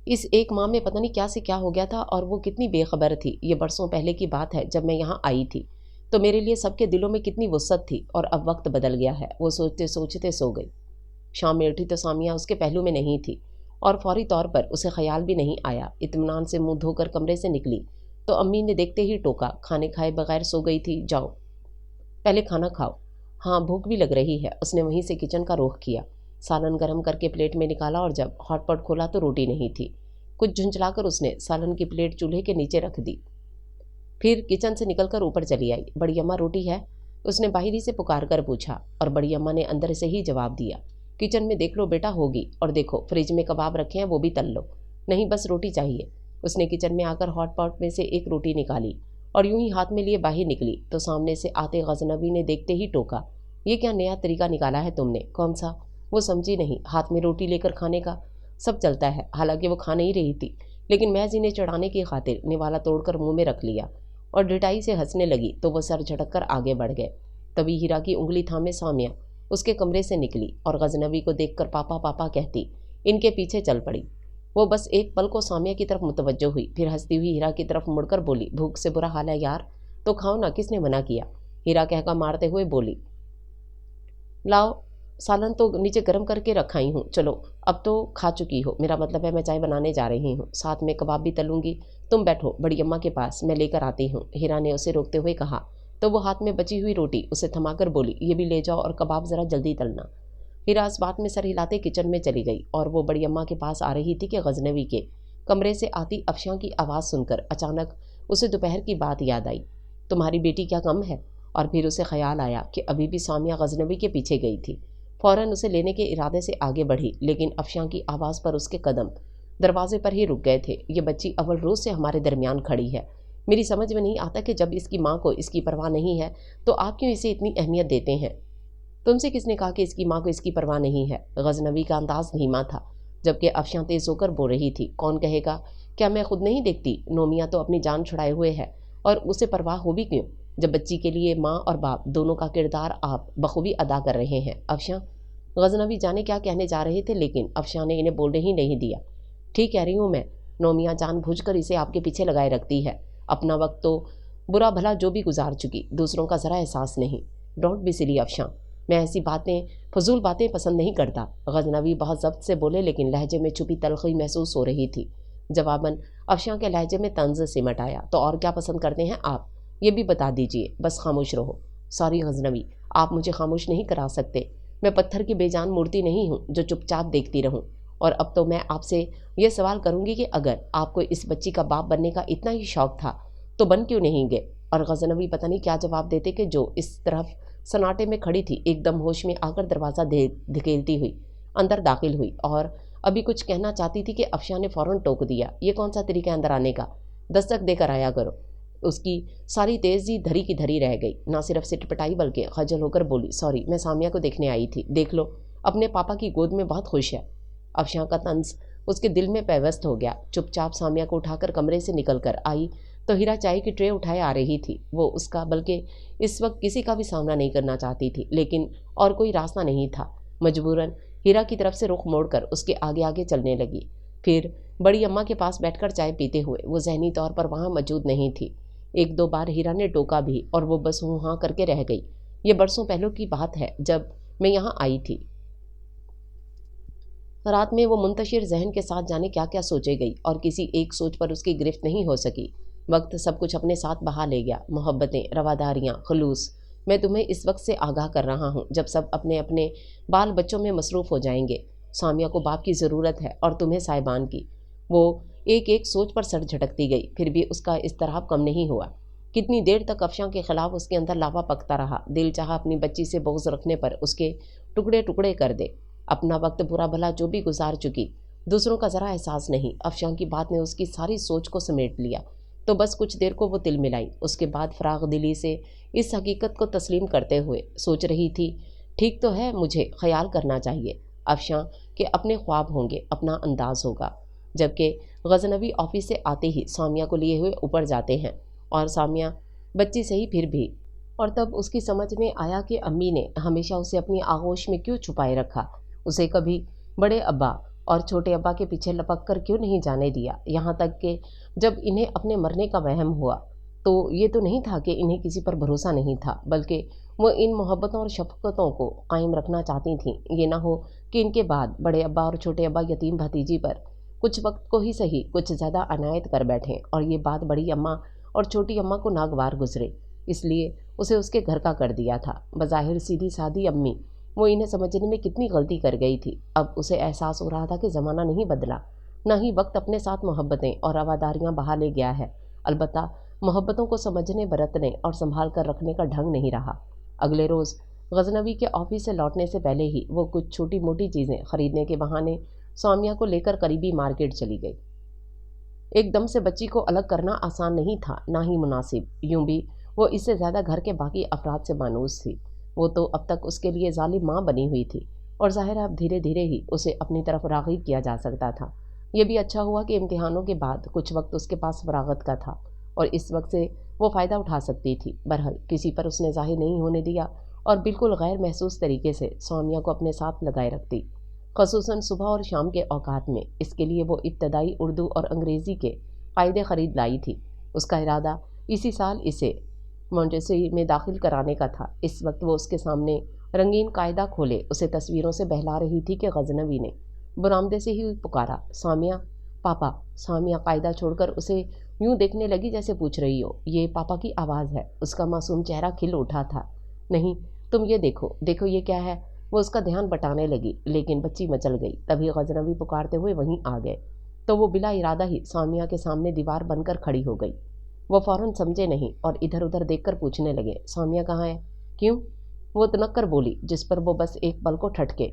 اس ایک ماہ میں پتہ نہیں کیا سے کیا ہو گیا تھا، اور وہ کتنی بے خبر تھی۔ یہ برسوں پہلے کی بات ہے، جب میں یہاں آئی تھی تو میرے لیے سب کے دلوں میں کتنی وسعت تھی، اور اب وقت بدل گیا ہے۔ وہ سوچتے سوچتے سو گئی۔ شام میں اٹھی تو سامیہ اس کے پہلو میں نہیں تھی، اور فوری طور پر اسے خیال بھی نہیں آیا۔ اطمینان سے منہ دھو کر کمرے سے نکلی تو امی نے دیکھتے ہی ٹوکا، کھانے کھائے بغیر سو گئی تھی، جاؤ پہلے کھانا کھاؤ۔ ہاں، بھوک بھی لگ رہی ہے۔ اس نے وہیں سے کچن کا رخ کیا، سالن گرم کر کے پلیٹ میں نکالا، اور جب ہاٹ پاٹ کھولا تو روٹی نہیں تھی۔ کچھ جھنجھلا کر اس نے سالن کی پلیٹ چولہے کے نیچے رکھ دی، پھر کچن سے نکل کر اوپر چلی آئی۔ بڑی اماں روٹی ہے؟ اس نے باہری سے پکار کر پوچھا، اور بڑی اماں نے اندر سے ہی جواب دیا، کچن میں دیکھ لو بیٹا، ہوگی، اور دیکھو فریج میں کباب رکھے ہیں، وہ بھی تل لو۔ نہیں، بس روٹی چاہیے۔ اس نے کچن میں آ کر ہاٹ پاٹ میں سے ایک روٹی نکالی اور یوں ہی ہاتھ میں لیے باہر نکلی تو سامنے سے آتے غزنوی نے دیکھتے ہی ٹوکا، یہ کیا نیا طریقہ نکالا ہے تم نے؟ کون سا؟ وہ سمجھی نہیں۔ ہاتھ میں روٹی لے کر کھانے کا سب چلتا ہے۔ حالانکہ وہ کھا نہیں رہی تھی، لیکن محض انہیں چڑھانے کی خاطر نوالا توڑ کر منہ میں رکھ لیا، اور ڈٹائی سے ہنسنے لگی تو وہ سر جھٹک کر آگے بڑھ گئے۔ تبھی ہیرا کی انگلی تھامے سامیہ اس کے کمرے سے نکلی اور غزنوی کو دیکھ کر پاپا پاپا کہتی ان کے پیچھے چل پڑی۔ وہ بس ایک پل کو سامیہ کی طرف متوجہ ہوئی، پھر ہنستی ہوئی ہیرا کی طرف مڑ کر بولی، بھوک سے برا حال ہے یار، تو کھاؤ نا، کس نے منع کیا؟ ہیرا کہکا مارتے ہوئے بولی، لاؤ سالن تو نیچے گرم کر کے رکھائی ہوں، چلو اب تو کھا چکی ہو، میرا مطلب ہے میں چائے بنانے جا رہی ہوں، ساتھ میں کباب بھی تلوں گی، تم بیٹھو بڑی اماں کے پاس، میں لے کر آتی ہوں۔ ہیرا نے اسے روکتے ہوئے کہا تو وہ ہاتھ میں بچی ہوئی روٹی اسے تھما کر بولی، یہ بھی لے جاؤ اور کباب ذرا جلدی تلنا۔ ہیرا اس بات میں سر ہلاتے کچن میں چلی گئی، اور وہ بڑی اماں کے پاس آ رہی تھی کہ غزنوی کے کمرے سے آتی افشاں کی آواز سن کر اچانک اسے دوپہر کی بات یاد آئی، تمہاری بیٹی کیا کم ہے؟ اور پھر اسے خیال آیا کہ ابھی بھی سامیہ غزنوی کے پیچھے گئی تھی۔ فوراً اسے لینے کے ارادے سے آگے بڑھی، لیکن افشاں کی آواز پر اس کے قدم دروازے پر ہی رک گئے تھے۔ یہ بچی اول روز سے ہمارے درمیان کھڑی ہے، میری سمجھ میں نہیں آتا کہ جب اس کی ماں کو اس کی پرواہ نہیں ہے تو آپ کیوں اسے اتنی اہمیت دیتے ہیں؟ تم سے کس نے کہا کہ اس کی ماں کو اس کی پرواہ نہیں ہے؟ غزنوی کا انداز دھیما تھا، جبکہ افشاں تیز ہو کر بول رہی تھی، کون کہے گا؟ کیا میں خود نہیں دیکھتی؟ نومیہ تو اپنی جان چھڑائے ہوئے ہے، اور اسے پرواہ ہو بھی کیوں جب بچی کے لیے ماں اور باپ دونوں کا کردار آپ بخوبی ادا کر رہے ہیں۔ افشاں، غزنوی جانے کیا کہنے جا رہے تھے، لیکن افشاں نے انہیں بولنے ہی نہیں دیا۔ ٹھیک کہہ رہی ہوں میں، نومیہ جان بوجھ کر اسے آپ کے پیچھے لگائے رکھتی ہے، اپنا وقت تو برا بھلا جو بھی گزار چکی، دوسروں کا ذرا احساس نہیں۔ ڈونٹ بی سلی افشاں، میں ایسی باتیں فضول باتیں پسند نہیں کرتا۔ غزنوی بہت ضبط سے بولے، لیکن لہجے میں چھپی تلخی محسوس ہو رہی تھی۔ جواباً افشاں کے لہجے میں طنز سمٹ آیا، تو اور کیا پسند کرتے ہیں آپ؟ یہ بھی بتا دیجئے، بس خاموش رہو۔ سوری غزنوی، آپ مجھے خاموش نہیں کرا سکتے، میں پتھر کی بے جان مورتی نہیں ہوں جو چپ چاپ دیکھتی رہوں۔ اور اب تو میں آپ سے یہ سوال کروں گی کہ اگر آپ کو اس بچی کا باپ بننے کا اتنا ہی شوق تھا تو بن کیوں نہیں گئے؟ اور غزنوی پتہ نہیں کیا جواب دیتے کہ جو اس طرف सन्नाटे में खड़ी थी, एकदम होश में आकर दरवाज़ा धकेलती हुई अंदर दाखिल हुई और अभी कुछ कहना चाहती थी कि अफशा ने फ़ौरन टोक दिया। ये कौन सा तरीका अंदर आने का? दस्तक देकर आया करो। उसकी सारी तेज़ी धरी की धरी रह गई। ना सिर्फ सिटपटाई बल्कि खजल होकर बोली, सॉरी, मैं सामिया को देखने आई थी। देख लो, अपने पापा की गोद में बहुत खुश है। अफशा का तंज उसके दिल में पैवस्त हो गया। चुपचाप सामिया को उठाकर कमरे से निकल कर आई तो हीरा चाय की ट्रे उठाए आ रही थी। वो उसका बल्कि इस वक्त किसी का भी सामना नहीं करना चाहती थी, लेकिन और कोई रास्ता नहीं था। मजबूरन हीरा की तरफ से रुख मोड़कर उसके आगे आगे चलने लगी। फिर बड़ी अम्मा के पास बैठकर चाय पीते हुए वो ज़हनी तौर पर वहाँ मौजूद नहीं थी। एक दो बार हीरा ने टोका भी और वो बस हूँ हाँ करके रह गई। ये बरसों पहले की बात है जब मैं यहाँ आई थी। रात में वो मुंतशिर जहन के साथ जाने क्या क्या सोचे गई और किसी एक सोच पर उसकी गिरफ्त नहीं हो सकी। वक्त सब कुछ अपने साथ बहा ले गया, मोहब्बतें, रवादारियाँ, खलूस। मैं तुम्हें इस वक्त से आगाह कर रहा हूँ जब सब अपने अपने बाल बच्चों में मसरूफ़ हो जाएंगे। सामिया को बाप की ज़रूरत है और तुम्हें साहिबान की। वो एक एक सोच पर सर झटकती गई, फिर भी उसका इज़्तिराब कम नहीं हुआ। कितनी देर तक अफशा के खिलाफ उसके अंदर लावा पकता रहा। दिल चाहा अपनी बच्ची से बुग़्ज़ रखने पर उसके टुकड़े टुकड़े कर दे। अपना वक्त बुरा भला जो भी गुजार चुकी, दूसरों का ज़रा एहसास नहीं। अफशा की बात ने उसकी सारी सोच को समेट लिया। तो बस कुछ देर को वो तिल मिलाई। उसके बाद फराग दिली से इस हकीकत को तस्लीम करते हुए सोच रही थी, ठीक तो है, मुझे ख्याल करना चाहिए। अफशा के अपने ख्वाब होंगे, अपना अंदाज होगा। जबकि गज़नवी ऑफिस से आते ही सामिया को लिए हुए ऊपर जाते हैं और सामिया बच्ची सही फिर भी। और तब उसकी समझ में आया कि अम्मी ने हमेशा उसे अपनी आगोश में क्यों छुपाए रखा। उसे कभी बड़े अब्बा और छोटे अब्बा के पीछे लपक कर क्यों नहीं जाने दिया। यहाँ तक कि जब इन्हें अपने मरने का वहम हुआ तो ये तो नहीं था कि इन्हें किसी पर भरोसा नहीं था, बल्कि वो इन मोहब्बतों और शफ़क़तों को कायम रखना चाहती थीं। ये ना हो कि इनके बाद बड़े अब्बा और छोटे अब्बा यतीम भतीजी पर कुछ वक्त को ही सही कुछ ज़्यादा अनायत कर बैठें और ये बात बड़ी अम्मा और छोटी अम्मा को नागवार गुजरे। इसलिए उसे उसके घर का कर दिया था। बज़ाहिर सीधी सादी अम्मी, वो इन्हें समझने में कितनी गलती कर गई थी। अब उसे एहसास हो रहा था कि ज़माना नहीं बदला, न ही वक्त अपने साथ मोहब्बतें और रवादारियाँ बहा ले गया है। अलबत्ता मोहब्बतों को समझने, बरतने और संभाल कर रखने का ढंग नहीं रहा। अगले रोज़ गज़नवी के ऑफिस से लौटने से पहले ही वो कुछ छोटी मोटी चीज़ें खरीदने के बहाने सामिया को लेकर करीबी मार्केट चली गई। एकदम से बच्ची को अलग करना आसान नहीं था, ना ही मुनासिब। यूं भी वो इससे ज़्यादा घर के बाकी अफराद से मानूस थी। वो तो अब तक उसके लिए जालिम माँ बनी हुई थी और ज़ाहिर अब धीरे धीरे ही उसे अपनी तरफ राग़िब किया जा सकता था। ये भी अच्छा हुआ कि इम्तिहानों के बाद कुछ वक्त उसके पास फरागत का था और इस वक्त से वो फ़ायदा उठा सकती थी। बहरहाल किसी पर उसने ज़ाहिर नहीं होने दिया और बिल्कुल गैर महसूस तरीके से सामिया को अपने साथ लगाए रखती, ख़ुसूसन सुबह और शाम के औकात में। इसके लिए वो इब्तदाई उर्दू और अंग्रेज़ी के क़ायदे ख़रीद लाई थी। उसका इरादा इसी साल इसे मॉन्टेसरी में दाखिल कराने का था। इस वक्त वो उसके सामने रंगीन कायदा खोले उसे तस्वीरों से बहला रही थी कि गज़नवी ने बरामदे से ही पुकारा, सामिया, पापा। सामिया कायदा छोड़कर उसे यूं देखने लगी जैसे पूछ रही हो, ये पापा की आवाज़ है। उसका मासूम चेहरा खिल उठा था। नहीं, तुम ये देखो, देखो ये क्या है। वो उसका ध्यान बटाने लगी, लेकिन बच्ची मचल गई। तभी गज़नवी पुकारते हुए वहीं आ गए तो वो बिला इरादा ही सामिया के सामने दीवार बनकर खड़ी हो गई। वो फ़ौरन समझे नहीं और इधर उधर देखकर पूछने लगे, सामिया कहाँ है? क्यों? वो तनक्कर बोली, जिस पर वो बस एक पल को ठटके,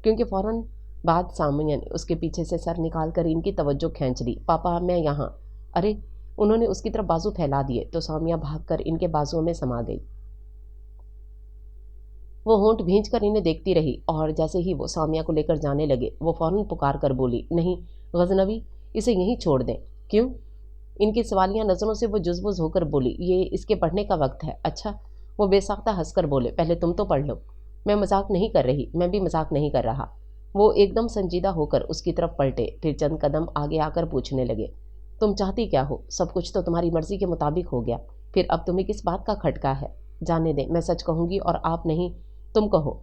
क्योंकि फ़ौरन बाद सामिया ने उसके पीछे से सर निकाल कर इनकी तवज्जो खींच ली। पापा, मैं यहाँ। अरे! उन्होंने उसकी तरफ बाजू फैला दिए तो सामिया भागकर इनके बाजुओं में समा गई। वो होंठ भींच कर इन्हें देखती रही और जैसे ही वो सामिया को लेकर जाने लगे वो फ़ौरन पुकार कर बोली, नहीं गज़नवी, इसे यहीं छोड़ दें। क्यों? इनकी सवालिया नज़रों से वो जुज़बुज़ होकर बोली, ये इसके पढ़ने का वक्त है। अच्छा? वो बेसाख्ता हंसकर बोले, पहले तुम तो पढ़ लो। मैं मजाक नहीं कर रही, मैं भी मजाक नहीं कर रहा। वो एकदम संजीदा होकर उसकी तरफ पलटे, फिर चंद कदम आगे आकर पूछने लगे, तुम चाहती क्या हो? सब कुछ तो तुम्हारी मर्ज़ी के मुताबिक हो गया, फिर अब तुम्हें किस बात का खटका है? जाने दें, मैं सच कहूँगी और आप नहीं, तुम कहो।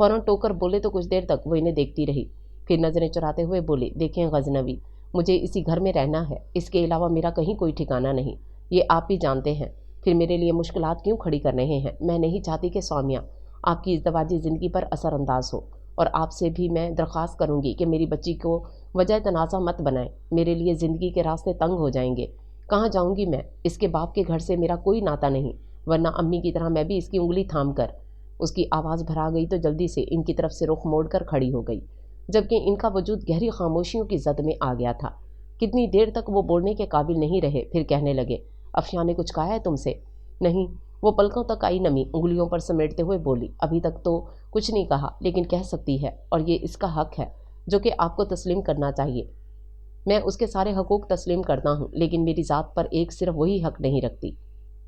फ़ौरन टोकर बोले तो कुछ देर तक वो इन्हें देखती रही, फिर नज़रें चुराते हुए बोली, देखें गज़नवी, मुझे इसी घर में रहना है, इसके अलावा मेरा कहीं कोई ठिकाना नहीं। ये आप भी जानते हैं, फिर मेरे लिए मुश्किलात क्यों खड़ी कर रहे हैं? मैं नहीं चाहती कि सामिया आपकी इज़्दवाजी ज़िंदगी पर असरअंदाज हो और आपसे भी मैं दरख्वास्त करूँगी कि मेरी बच्ची को वजह तनाज़ा मत बनाएं। मेरे लिए ज़िंदगी के रास्ते तंग हो जाएंगे। कहाँ जाऊँगी मैं? इसके बाप के घर से मेरा कोई नाता नहीं, वरना अम्मी की तरह मैं भी इसकी उंगली थाम कर اس کی آواز بھرا گئی تو جلدی سے ان کی طرف سے رخ موڑ کر کھڑی ہو گئی، جبکہ ان کا وجود گہری خاموشیوں کی زد میں آ گیا تھا۔ کتنی دیر تک وہ بولنے کے قابل نہیں رہے، پھر کہنے لگے، افشاں نے کچھ کہا ہے تم سے؟ نہیں، وہ پلکوں تک آئی نمی انگلیوں پر سمیٹتے ہوئے بولی، ابھی تک تو کچھ نہیں کہا، لیکن کہہ سکتی ہے، اور یہ اس کا حق ہے جو کہ آپ کو تسلیم کرنا چاہیے۔ میں اس کے سارے حقوق تسلیم کرتا ہوں، لیکن میری ذات پر ایک صرف وہی حق نہیں رکھتی۔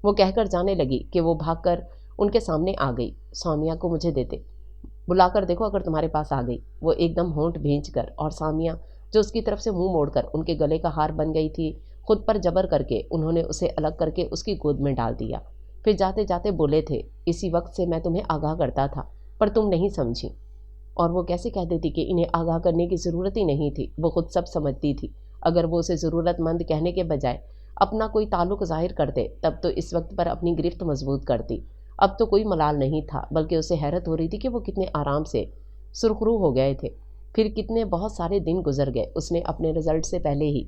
وہ کہہ کر جانے لگی کہ وہ بھاگ کر ان کے سامنے آ گئی۔ سامیہ کو مجھے دیتے، بلا کر دیکھو اگر تمہارے پاس آ گئی۔ وہ ایک دم ہونٹ بھینچ کر، اور سامیہ جو اس کی طرف سے منہ موڑ کر ان کے گلے کا ہار بن گئی تھی، خود پر جبر کر کے انہوں نے اسے الگ کر کے اس کی گود میں ڈال دیا۔ پھر جاتے جاتے بولے تھے، اسی وقت سے میں تمہیں آگاہ کرتا تھا، پر تم نہیں سمجھی۔ اور وہ کیسے کہہ دیتی کہ انہیں آگاہ کرنے کی ضرورت ہی نہیں تھی، وہ خود سب سمجھتی تھی۔ اگر وہ اسے ضرورت مند کہنے کے بجائے اپنا کوئی تعلق ظاہر کرتے، تب تو اس وقت پر اپنی گرفت مضبوط کرتی۔ اب تو کوئی ملال نہیں تھا، بلکہ اسے حیرت ہو رہی تھی کہ وہ کتنے آرام سے سرخرو ہو گئے تھے۔ پھر کتنے بہت سارے دن گزر گئے، اس نے اپنے رزلٹ سے پہلے ہی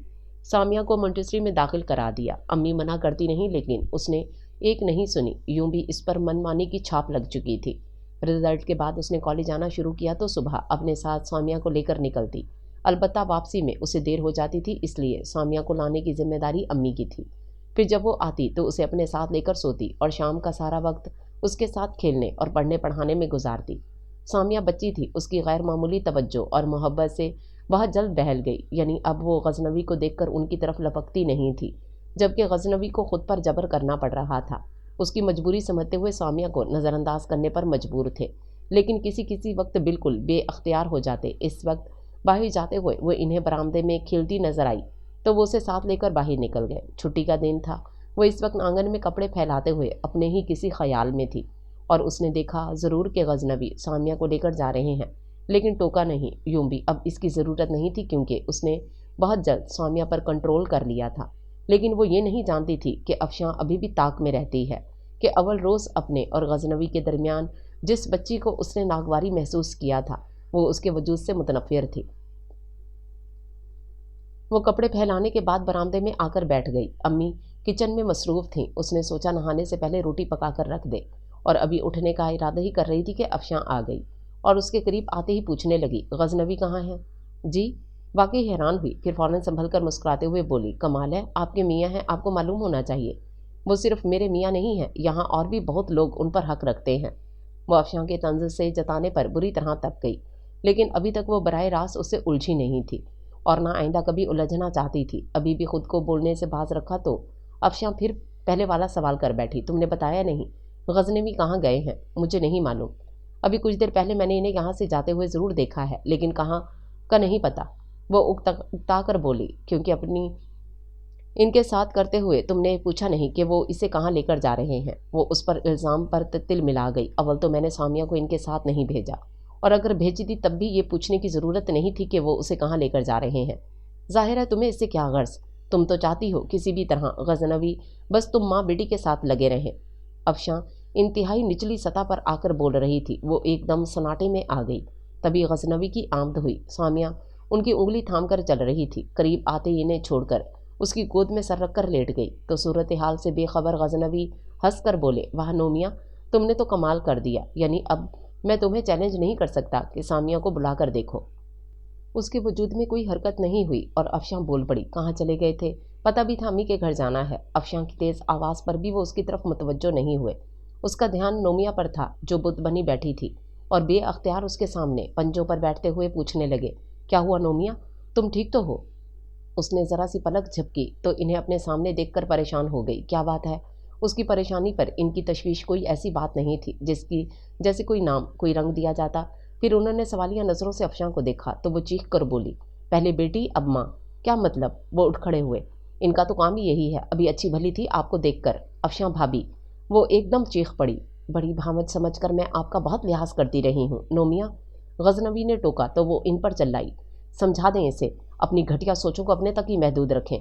سامیہ کو مونٹیسری میں داخل کرا دیا۔ امی منع کرتی نہیں، لیکن اس نے ایک نہیں سنی، یوں بھی اس پر من مانی کی چھاپ لگ چکی تھی۔ رزلٹ کے بعد اس نے کالج آنا شروع کیا تو صبح اپنے ساتھ سامیہ کو لے کر نکلتی، البتہ واپسی میں اسے دیر ہو جاتی تھی، اس لیے سامیہ کو لانے کی ذمہ داری امی کی تھی۔ پھر جب وہ آتی تو اسے اپنے ساتھ لے کر سوتی اور شام کا سارا وقت اس کے ساتھ کھیلنے اور پڑھنے پڑھانے میں گزارتی۔ سامیہ بچی تھی، اس کی غیر معمولی توجہ اور محبت سے بہت جلد بہل گئی، یعنی اب وہ غزنوی کو دیکھ کر ان کی طرف لپکتی نہیں تھی، جبکہ غزنوی کو خود پر جبر کرنا پڑ رہا تھا۔ اس کی مجبوری سمجھتے ہوئے سامیہ کو نظر انداز کرنے پر مجبور تھے، لیکن کسی وقت بالکل بے اختیار ہو جاتے۔ اس وقت باہر جاتے ہوئے وہ انہیں برآمدے میں کھیلتی نظر آئی تو وہ اسے ساتھ لے کر باہر نکل گئے۔ چھٹی کا دن تھا، وہ اس وقت آنگن میں کپڑے پھیلاتے ہوئے اپنے ہی کسی خیال میں تھی، اور اس نے دیکھا ضرور کہ غزنوی سامیہ کو لے کر جا رہے ہیں، لیکن ٹوکا نہیں۔ یوں بھی اب اس کی ضرورت نہیں تھی، کیونکہ اس نے بہت جلد سامیہ پر کنٹرول کر لیا تھا۔ لیکن وہ یہ نہیں جانتی تھی کہ افشاں ابھی بھی طاق میں رہتی ہے، کہ اول روز اپنے اور غزنوی کے درمیان جس بچی کو اس نے ناگواری محسوس کیا تھا، وہ اس کے وجود سے متنفر تھی۔ وہ کپڑے پھیلانے کے بعد برآمدے میں آ کر بیٹھ گئی۔ امی کچن میں مصروف تھیں، اس نے سوچا نہانے سے پہلے روٹی پکا کر رکھ دے، اور ابھی اٹھنے کا ارادہ ہی کر رہی تھی کہ افشاں آ گئی، اور اس کے قریب آتے ہی پوچھنے لگی، غزنوی کہاں ہے؟ جی؟ واقعی حیران ہوئی، پھر فوراً سنبھل کر مسکراتے ہوئے بولی، کمال ہے، آپ کے میاں ہیں، آپ کو معلوم ہونا چاہیے۔ وہ صرف میرے میاں نہیں ہیں، یہاں اور بھی بہت لوگ ان پر حق رکھتے ہیں۔ وہ افشاں کے طنز سے جتانے پر بری طرح تپ گئی، لیکن ابھی تک وہ براہ راست اس سے الجھی نہیں تھی، اور نہ آئندہ کبھی الجھنا چاہتی تھی۔ ابھی بھی خود کو بولنے سے باز رکھا تو افشاں پھر پہلے والا سوال کر بیٹھی، تم نے بتایا نہیں، غزنوی کہاں گئے ہیں؟ مجھے نہیں معلوم، ابھی کچھ دیر پہلے میں نے انہیں یہاں سے جاتے ہوئے ضرور دیکھا ہے، لیکن کہاں کا نہیں پتا۔ وہ اکتا کر بولی، کیونکہ اپنی ان کے ساتھ کرتے ہوئے تم نے پوچھا نہیں کہ وہ اسے کہاں لے کر جا رہے ہیں۔ وہ اس پر الزام پر تل ملا گئی، اول تو میں نے سامیہ کو ان کے ساتھ نہیں بھیجا، اور اگر بھیجی تھی تب بھی یہ پوچھنے کی ضرورت نہیں تھی کہ وہ اسے کہاں لے کر جا رہے ہیں۔ ظاہر ہے تمہیں اس سے کیا غرض، تم تو چاہتی ہو کسی بھی طرح غزنوی بس تم ماں بیٹی کے ساتھ لگے رہیں۔ افشاں انتہائی نچلی سطح پر آ کر بول رہی تھی، وہ ایک دم سناٹے میں آ گئی۔ تبھی غزنوی کی آمد ہوئی۔ سامیہ ان کی انگلی تھام کر چل رہی تھی، قریب آتے ہی انہیں چھوڑ کر اس کی گود میں سر رکھ کر لیٹ گئی تو صورتحال سے بے خبر غزنوی ہنس کر بولے، واہ نومیہ، تم نے تو کمال کر دیا، یعنی اب میں تمہیں چیلنج نہیں کر سکتا کہ سامیہ کو بلا کر دیکھو۔ اس کے وجود میں کوئی حرکت نہیں ہوئی، اور افشاں بول پڑی، کہاں چلے گئے تھے؟ پتہ بھی تھا امی کے گھر جانا ہے۔ افشاں کی تیز آواز پر بھی وہ اس کی طرف متوجہ نہیں ہوئے۔ اس کا دھیان نومیہ پر تھا، جو بت بنی بیٹھی تھی، اور بے اختیار اس کے سامنے پنجوں پر بیٹھتے ہوئے پوچھنے لگے، کیا ہوا نومیہ، تم ٹھیک تو ہو؟ اس نے ذرا سی پلک جھپکی تو انہیں اپنے سامنے دیکھ کر پریشان ہو گئی۔ کیا بات ہے؟ اس کی پریشانی پر ان کی تشویش کوئی ایسی بات نہیں تھی جس کی جیسے کوئی نام، کوئی رنگ دیا جاتا۔ پھر انہوں نے سوالیہ نظروں سے افشاں کو دیکھا تو وہ چیخ کر بولی، پہلے بیٹی اب ماں، کیا مطلب؟ وہ اٹھ کھڑے ہوئے، ان کا تو کام ہی یہی ہے، ابھی اچھی بھلی تھی آپ کو دیکھ کر، افشاں بھابھی۔ وہ ایک دم چیخ پڑی، بڑی بھامد سمجھ کر میں آپ کا بہت لحاظ کرتی رہی ہوں نومیہ۔ غزنوی نے ٹوکا تو وہ ان پر چلائی، سمجھا دیں اسے، اپنی گھٹیا سوچوں کو اپنے تک ہی محدود رکھیں۔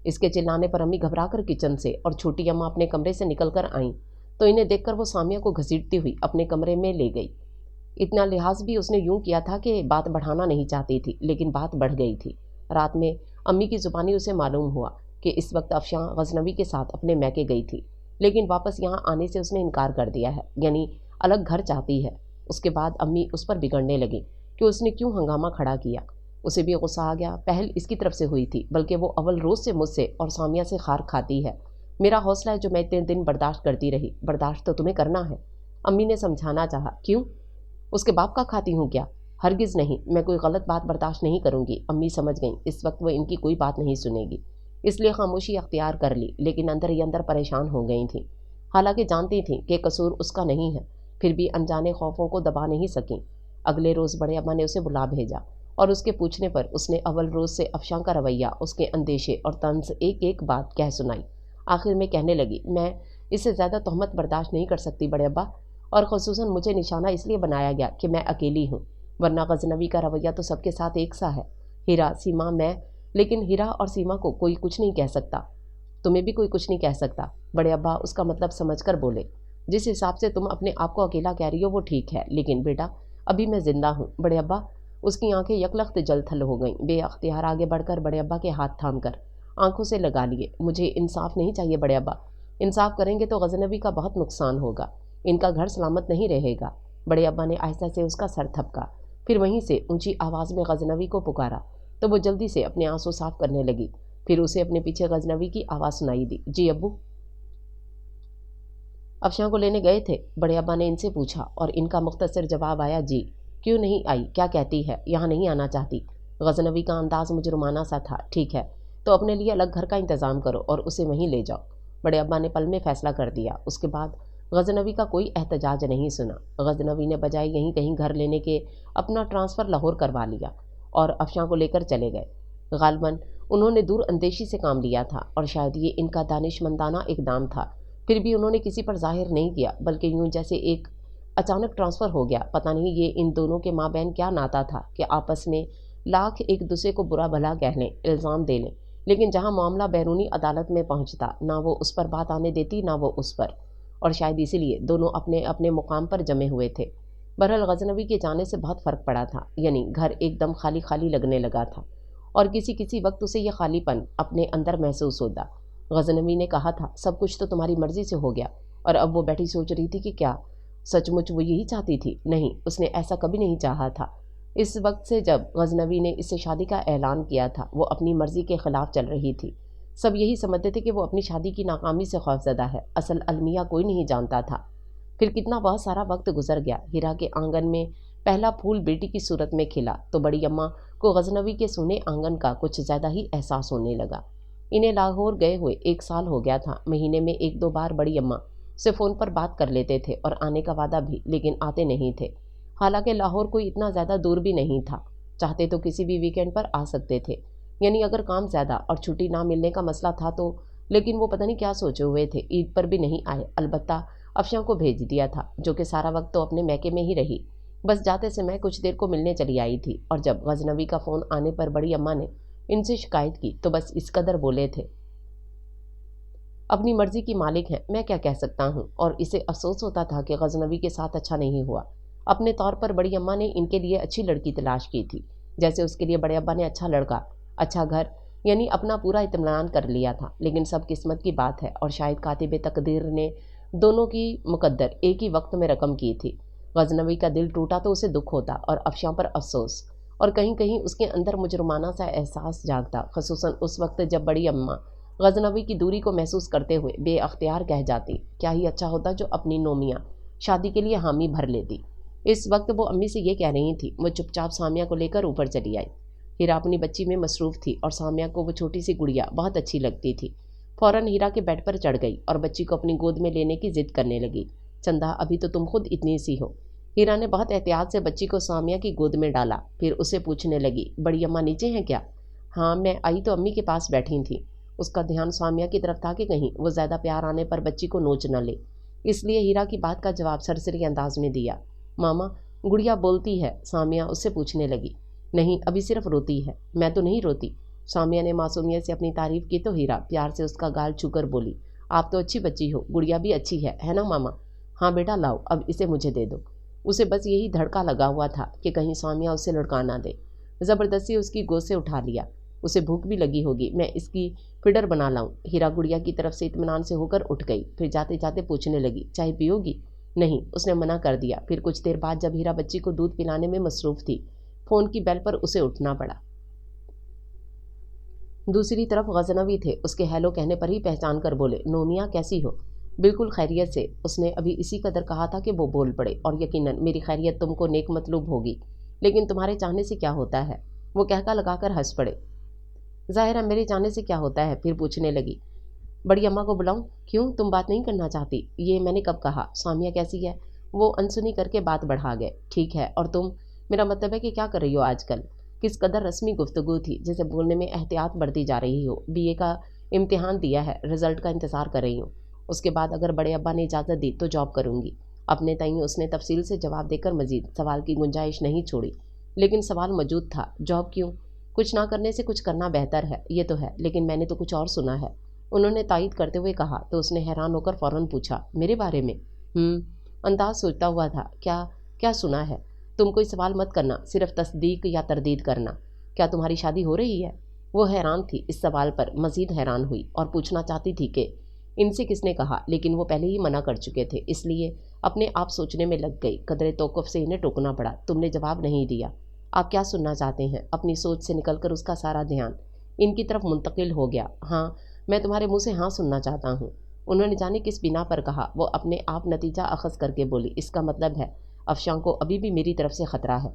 اس کے چلانے پر امی گھبرا کر کچن سے اور چھوٹی اماں اپنے کمرے سے نکل کر آئیں تو انہیں دیکھ کر وہ سامیہ کو گھسیٹتی ہوئی اپنے کمرے میں لے گئی۔ اتنا لحاظ بھی اس نے یوں کیا تھا کہ بات بڑھانا نہیں چاہتی تھی، لیکن بات بڑھ گئی تھی۔ رات میں امی کی زبانی اسے معلوم ہوا کہ اس وقت افشاں غزنوی کے ساتھ اپنے میکے گئی تھی، لیکن واپس یہاں آنے سے اس نے انکار کر دیا ہے، یعنی الگ گھر چاہتی ہے۔ اس کے بعد امی اس پر بگڑنے لگیں کہ اس نے کیوں ہنگامہ کھڑا کیا۔ اسے بھی غصہ آ گیا۔ پہل اس کی طرف سے ہوئی تھی، بلکہ وہ اول روز سے مجھ سے اور سامیہ سے خار کھاتی ہے۔ میرا حوصلہ ہے جو میں اتنے دن برداشت کرتی رہی، برداشت تو تمہیں کرنا ہے۔ امی نے سمجھانا چاہا۔ کیوں؟ اس کے باپ کا کھاتی ہوں کیا؟ ہرگز نہیں، میں کوئی غلط بات برداشت نہیں کروں گی۔ امی سمجھ گئیں اس وقت وہ ان کی کوئی بات نہیں سنے گی، اس لیے خاموشی اختیار کر لی، لیکن اندر ہی اندر پریشان ہو گئی تھیں۔ حالانکہ جانتی تھیں کہ قصور اس کا نہیں ہے، پھر بھی انجانے خوفوں کو دبا نہیں سکیں۔ اگلے روز بڑے ابا نے اسے بلا بھیجا اور اس کے پوچھنے پر اس نے اول روز سے افشاں کا رویہ، اس کے اندیشے اور طنز ایک ایک بات کہہ سنائی۔ آخر میں کہنے لگی، میں اس سے زیادہ تہمت برداشت نہیں کر سکتی بڑے ابا، اور خصوصاً مجھے نشانہ اس لیے بنایا گیا کہ میں اکیلی ہوں، ورنہ غزنوی کا رویہ تو سب کے ساتھ ایک سا ہے۔ ہیرا، سیما، میں، لیکن ہیرا اور سیما کو کوئی کچھ نہیں کہہ سکتا، تمہیں بھی کوئی کچھ نہیں کہہ سکتا۔ بڑے ابا اس کا مطلب سمجھ کر بولے، جس حساب سے تم اپنے آپ کو اکیلا کہہ رہی ہو وہ ٹھیک ہے، لیکن بیٹا ابھی میں زندہ ہوں۔ بڑے ابا، اس کی آنکھیں یکلخت جل تھل ہو گئیں۔ بے اختیار آگے بڑھ کر بڑے ابا کے ہاتھ تھام کر آنکھوں سے لگا لیے۔ مجھے انصاف نہیں چاہیے بڑے ابا، انصاف کریں گے تو غزنوی کا بہت نقصان ہوگا، ان کا گھر سلامت نہیں رہے گا۔ بڑے ابا نے آہستہ سے اس کا سر تھپکا، پھر وہیں سے اونچی آواز میں غزنوی کو پکارا تو وہ جلدی سے اپنے آنسو صاف کرنے لگی۔ پھر اسے اپنے پیچھے غزنوی کی آواز سنائی دی، جی ابو۔ افشاں کو لینے گئے تھے؟ بڑے ابا نے ان سے پوچھا اور ان کا مختصر جواب آیا، جی۔ کیوں نہیں آئی؟ کیا کہتی ہے؟ یہاں نہیں آنا چاہتی؟ غزنوی کا انداز مجرمانہ سا تھا۔ ٹھیک ہے تو اپنے لیے الگ گھر کا انتظام کرو اور اسے وہیں لے جاؤ۔ بڑے ابا نے پل میں فیصلہ کر دیا۔ اس کے بعد غزنوی کا کوئی احتجاج نہیں سنا۔ غزنوی نے بجائے یہیں کہیں گھر لینے کے اپنا ٹرانسفر لاہور کروا لیا اور افشاں کو لے کر چلے گئے۔ غالباً انہوں نے دور اندیشی سے کام لیا تھا اور شاید یہ ان کا دانش مندانہ اقدام تھا، پھر بھی انہوں نے کسی پر ظاہر نہیں کیا، بلکہ یوں جیسے ایک اچانک ٹرانسفر ہو گیا۔ پتہ نہیں یہ ان دونوں کے مابین کیا ناتا تھا کہ آپس میں لاکھ ایک دوسرے کو برا بھلا کہہ لیں، الزام دے لیں، لیکن جہاں معاملہ بیرونی عدالت میں پہنچتا، نہ وہ اس پر بات آنے دیتی نہ وہ اس پر، اور شاید اسی لیے دونوں اپنے اپنے مقام پر جمے ہوئے تھے۔ بہرحال غزنوی کے جانے سے بہت فرق پڑا تھا، یعنی گھر ایک دم خالی خالی لگنے لگا تھا اور کسی وقت اسے یہ خالی پن اپنے اندر محسوس ہوتا۔ غزنوی نے کہا تھا، سب کچھ تو تمہاری مرضی سے ہو گیا، اور اب وہ بیٹھی سوچ رہی تھی کہ کیا سچ مچ وہ یہی چاہتی تھی؟ نہیں، اس نے ایسا کبھی نہیں چاہا تھا۔ اس وقت سے جب غزنوی نے اس سے شادی کا اعلان کیا تھا، وہ اپنی مرضی کے خلاف چل رہی تھی۔ سب یہی سمجھتے تھے کہ وہ اپنی شادی کی ناکامی سے خوفزدہ ہے، اصل المیہ کوئی نہیں جانتا تھا۔ پھر کتنا بہت سارا وقت گزر گیا۔ ہیرا کے آنگن میں پہلا پھول بیٹی کی صورت میں کھلا تو بڑی اماں کو غزنوی کے سونے آنگن کا کچھ زیادہ ہی احساس ہونے لگا۔ انہیں لاہور گئے ہوئے 1 سال ہو گیا تھا۔ مہینے میں 1-2 بار بڑی اماں سے فون پر بات کر لیتے تھے اور آنے کا وعدہ بھی، لیکن آتے نہیں تھے۔ حالانکہ لاہور کوئی اتنا زیادہ دور بھی نہیں تھا، چاہتے تو کسی بھی ویکینڈ پر آ سکتے تھے، یعنی اگر کام زیادہ اور چھٹی نہ ملنے کا مسئلہ تھا تو، لیکن وہ پتہ نہیں کیا سوچے ہوئے تھے، عید پر بھی نہیں آئے۔ البتہ افشاں کو بھیج دیا تھا، جو کہ سارا وقت تو اپنے میکے میں ہی رہی، بس جاتے سے میں کچھ دیر کو ملنے چلی آئی تھی، اور جب غزنوی کا فون آنے پر بڑی اماں نے ان سے شکایت کی تو بس اس قدر بولے تھے، اپنی مرضی کی مالک ہیں، میں کیا کہہ سکتا ہوں۔ اور اسے افسوس ہوتا تھا کہ غزنوی کے ساتھ اچھا نہیں ہوا۔ اپنے طور پر بڑی اماں نے ان کے لیے اچھی لڑکی تلاش کی تھی، جیسے اس کے لیے بڑے ابا نے اچھا لڑکا، اچھا گھر، یعنی اپنا پورا اطمینان کر لیا تھا۔ لیکن سب قسمت کی بات ہے، اور شاید کاتب تقدیر نے دونوں کی مقدر ایک ہی وقت میں رقم کی تھی۔ غزنوی کا دل ٹوٹا تو اسے دکھ ہوتا اور افشاں پر افسوس، اور کہیں کہیں اس کے اندر مجرمانہ سا احساس جاگتا، خصوصاً اس وقت جب بڑی اماں غزنوی کی دوری کو محسوس کرتے ہوئے بے اختیار کہہ جاتی، کیا ہی اچھا ہوتا جو اپنی نومیاں شادی کے لیے حامی بھر لیتی۔ اس وقت وہ امی سے یہ کہہ رہی تھی۔ وہ چپ چاپ سامیہ کو لے کر اوپر چلی آئی۔ ہیرا اپنی بچی میں مصروف تھی اور سامیہ کو وہ چھوٹی سی گڑیا بہت اچھی لگتی تھی۔ فوراً ہیرا کے بیڈ پر چڑھ گئی اور بچی کو اپنی گود میں لینے کی ضد کرنے لگی۔ چندا، ابھی تو تم خود اتنی سی ہو۔ ہیرا نے بہت احتیاط سے بچی کو سامیہ کی گود میں ڈالا، پھر اسے پوچھنے لگی، بڑی اماں نیچے ہیں کیا؟ ہاں، میں آئی تو امی کے پاس بیٹھی تھی۔ اس کا دھیان سامیہ کی طرف تھا کہ کہیں وہ زیادہ پیار آنے پر بچی کو نوچ نہ لے، اس لیے ہیرا کی بات کا جواب سرسری انداز میں دیا۔ ماما، گڑیا بولتی ہے؟ سامیہ اس سے پوچھنے لگی۔ نہیں، ابھی صرف روتی ہے۔ میں تو نہیں روتی۔ سامیہ نے معصومیت سے اپنی تعریف کی تو ہیرا پیار سے اس کا گال چھو کر بولی، آپ تو اچھی بچی ہو، گڑیا بھی اچھی ہے نا ماما؟ ہاں بیٹا، لاؤ اب اسے مجھے دے دو۔ اسے بس یہی دھڑکا لگا ہوا تھا کہ کہیں سامیہ اسے لڑکا نہ دے۔ زبردستی اس کی گود سے اٹھا لیا۔ اسے بھوک بھی لگی ہوگی، میں اس کی فڈر بنا لاؤں؟ ہیرا گڑیا کی طرف سے اطمینان سے ہو کر اٹھ گئی، پھر جاتے جاتے پوچھنے لگی، چائے پیو گی؟ नहीं, उसने मना कर दिया। फिर कुछ देर बाद जब हीरा बच्ची को दूध पिलाने में मसरूफ थी, फोन की बेल पर उसे उठना पड़ा। दूसरी तरफ गजनवी थे। उसके हेलो कहने पर ही पहचान कर बोले, नोमिया कैसी हो? बिल्कुल खैरियत से। उसने अभी इसी कदर कहा था कि वो बोल पड़े, और यकीनन मेरी खैरियत तुमको नेक मतलूब होगी, लेकिन तुम्हारे चाहने से क्या होता है? वो कहका लगाकर हंस पड़े। ज़ाहिर है मेरे चाहने से क्या होता है? फिर पूछने लगी, बड़ी अम्मा को बुलाऊं? क्यों, तुम बात नहीं करना चाहती? ये मैंने कब कहा? सामिया कैसी है? वो अनसुनी करके बात बढ़ा गए। ठीक है, और तुम? मेरा मतलब है कि क्या कर रही हो आजकल? किस कदर रस्मी गुफ्तगू थी, जैसे बोलने में एहतियात बढ़ती जा रही हो। बीए का इम्तिहान दिया है, रिजल्ट का इंतज़ार कर रही हूँ। उसके बाद अगर बड़े अब्बा ने इजाज़त दी तो जॉब करूँगी। अपने तय उसने तफसील से जवाब देकर मजीद सवाल की गुंजाइश नहीं छोड़ी, लेकिन सवाल मौजूद था, जॉब क्यों? कुछ ना करने से कुछ करना बेहतर है, ये तो है, लेकिन मैंने तो कुछ और सुना है। उन्होंने तायद करते हुए कहा तो उसने हैरान होकर फ़ौरन पूछा, मेरे बारे में? अंदाज सोचता हुआ था। क्या? क्या सुना है? तुम कोई सवाल मत करना, सिर्फ तस्दीक या तरदीद करना। क्या तुम्हारी शादी हो रही है? वो हैरान थी, इस सवाल पर मज़ीद हैरान हुई और पूछना चाहती थी कि इनसे किसने कहा, लेकिन वो पहले ही मना कर चुके थे, इसलिए अपने आप सोचने में लग गई। कदरे तौक़ुफ़ से इन्हें टोकना पड़ा। तुमने जवाब नहीं दिया। आप क्या सुनना चाहते हैं? अपनी सोच से निकलकर उसका सारा ध्यान इनकी तरफ मुंतकिल हो गया। हाँ, मैं तुम्हारे मुंह से हाँ सुनना चाहता हूँ। उन्होंने जाने किस बिना पर कहा। वो अपने आप नतीजा अखज़ करके बोली, इसका मतलब है अफशां को अभी भी मेरी तरफ से ख़तरा है।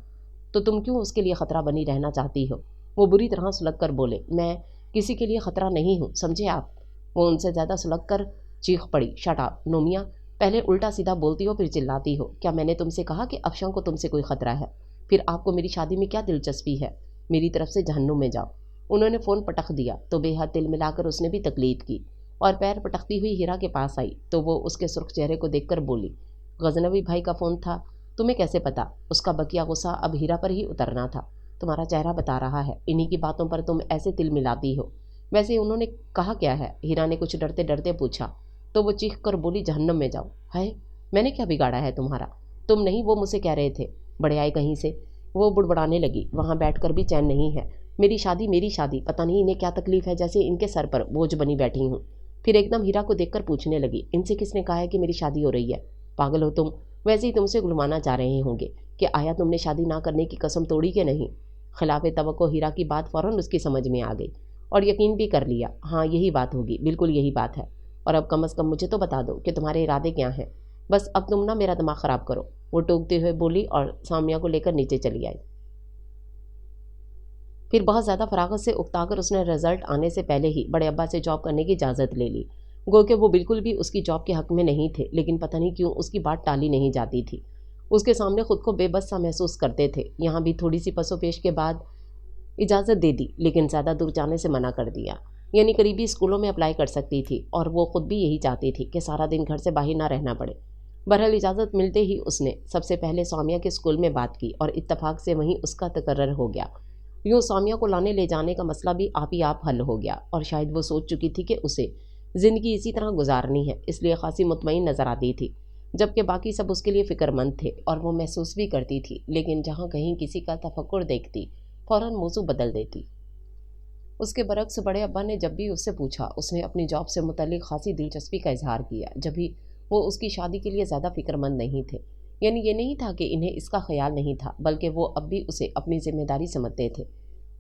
तो तुम क्यों उसके लिए ख़तरा बनी रहना चाहती हो? वो बुरी तरह सुलग कर बोले, मैं किसी के लिए ख़तरा नहीं हूँ, समझे आप? वो उनसे ज़्यादा सुलग कर चीख पड़ी, शट अप नोमिया, पहले उल्टा सीधा बोलती हो फिर चिल्लाती हो। क्या मैंने तुमसे कहा कि अफशां को तुमसे कोई ख़तरा है? फिर आपको मेरी शादी में क्या दिलचस्पी है? मेरी तरफ से जहन्नुम में जाओ। उन्होंने फ़ोन पटक दिया तो बेहद दिल मिलाकर उसने भी तकलीद की और पैर पटकती हुई हीरा के पास आई तो वो उसके सुर्ख चेहरे को देखकर बोली, गजनवी भाई का फ़ोन था? तुम्हें कैसे पता? उसका बकिया गुस्सा अब हीरा पर ही उतरना था। तुम्हारा चेहरा बता रहा है, इन्हीं की बातों पर तुम ऐसे तिल मिलाती हो। वैसे उन्होंने कहा क्या है? हीरा ने कुछ डरते डरते पूछा तो वो चीख कर बोली, जहन्नम में जाओ। है, मैंने क्या बिगाड़ा है तुम्हारा? तुम नहीं, वो मुझसे कह रहे थे, बड़े आए कहीं से। वो बुड़बड़ाने लगी, वहाँ बैठकर भी चैन नहीं है। मेरी शादी, पता नहीं इन्हें क्या तकलीफ़ है, जैसे इनके सर पर बोझ बनी बैठी हूँ। फिर एकदम हीरा को देखकर पूछने लगी, इनसे किसने कहा है कि मेरी शादी हो रही है? पागल हो तुम? वैसे ही तुमसे गुलवाना चाह रहे होंगे कि आया तुमने शादी ना करने की कसम तोड़ी कि नहीं। खिलाफ तवक्को हीरा की बात फ़ौरन उसकी समझ में आ गई और यकीन भी कर लिया, हाँ यही बात होगी, बिल्कुल यही बात है। और अब कम अज़ कम मुझे तो बता दो कि तुम्हारे इरादे क्या हैं। बस अब तुम ना मेरा दिमाग ख़राब करो, वो टोकते हुए बोली और सामिया को लेकर नीचे चली आई। फिर बहुत ज़्यादा फरागत से उकताकर उसने रिज़ल्ट आने से पहले ही बड़े अब्बा से जॉब करने की इजाज़त ले ली। गो कि वो बिल्कुल भी उसकी जॉब के हक़ में नहीं थे, लेकिन पता नहीं क्यों उसकी बात टाली नहीं जाती थी। उसके सामने ख़ुद को बेबस सा महसूस करते थे। यहाँ भी थोड़ी सी पसोपेश के बाद इजाज़त दे दी, लेकिन ज़्यादा दूर जाने से मना कर दिया। यानी करीबी स्कूलों में अप्लाई कर सकती थी और वो ख़ुद भी यही चाहती थी कि सारा दिन घर से बाहर ना रहना पड़े। बहरहाल इजाज़त मिलते ही उसने सबसे पहले सामिया के स्कूल में बात की और इत्तफाक से वहीं उसका तकर्रर हो गया। यूँ सामिया को लाने ले जाने का मसला भी आप ही आप हल हो गया और शायद वो सोच चुकी थी कि उसे ज़िंदगी इसी तरह गुजारनी है, इसलिए खासी मुतमईन नज़र आती थी, जबकि बाकी सब उसके लिए फ़िक्रमंद थे और वो महसूस भी करती थी, लेकिन जहाँ कहीं किसी का तफक्कुर देखती फ़ौरन मौजू बदल देती। उसके बरक्स बड़े अब्बा ने जब भी उससे पूछा, उसने अपनी जॉब से मुतल्लिक़ खासी दिलचस्पी का इजहार किया, जब भी वो उसकी शादी के लिए ज़्यादा फ़िक्रमंद नहीं थे। यानी ये नहीं था कि इन्हें इसका ख्याल नहीं था, बल्कि वो अब भी उसे अपनी ज़िम्मेदारी समझते थे।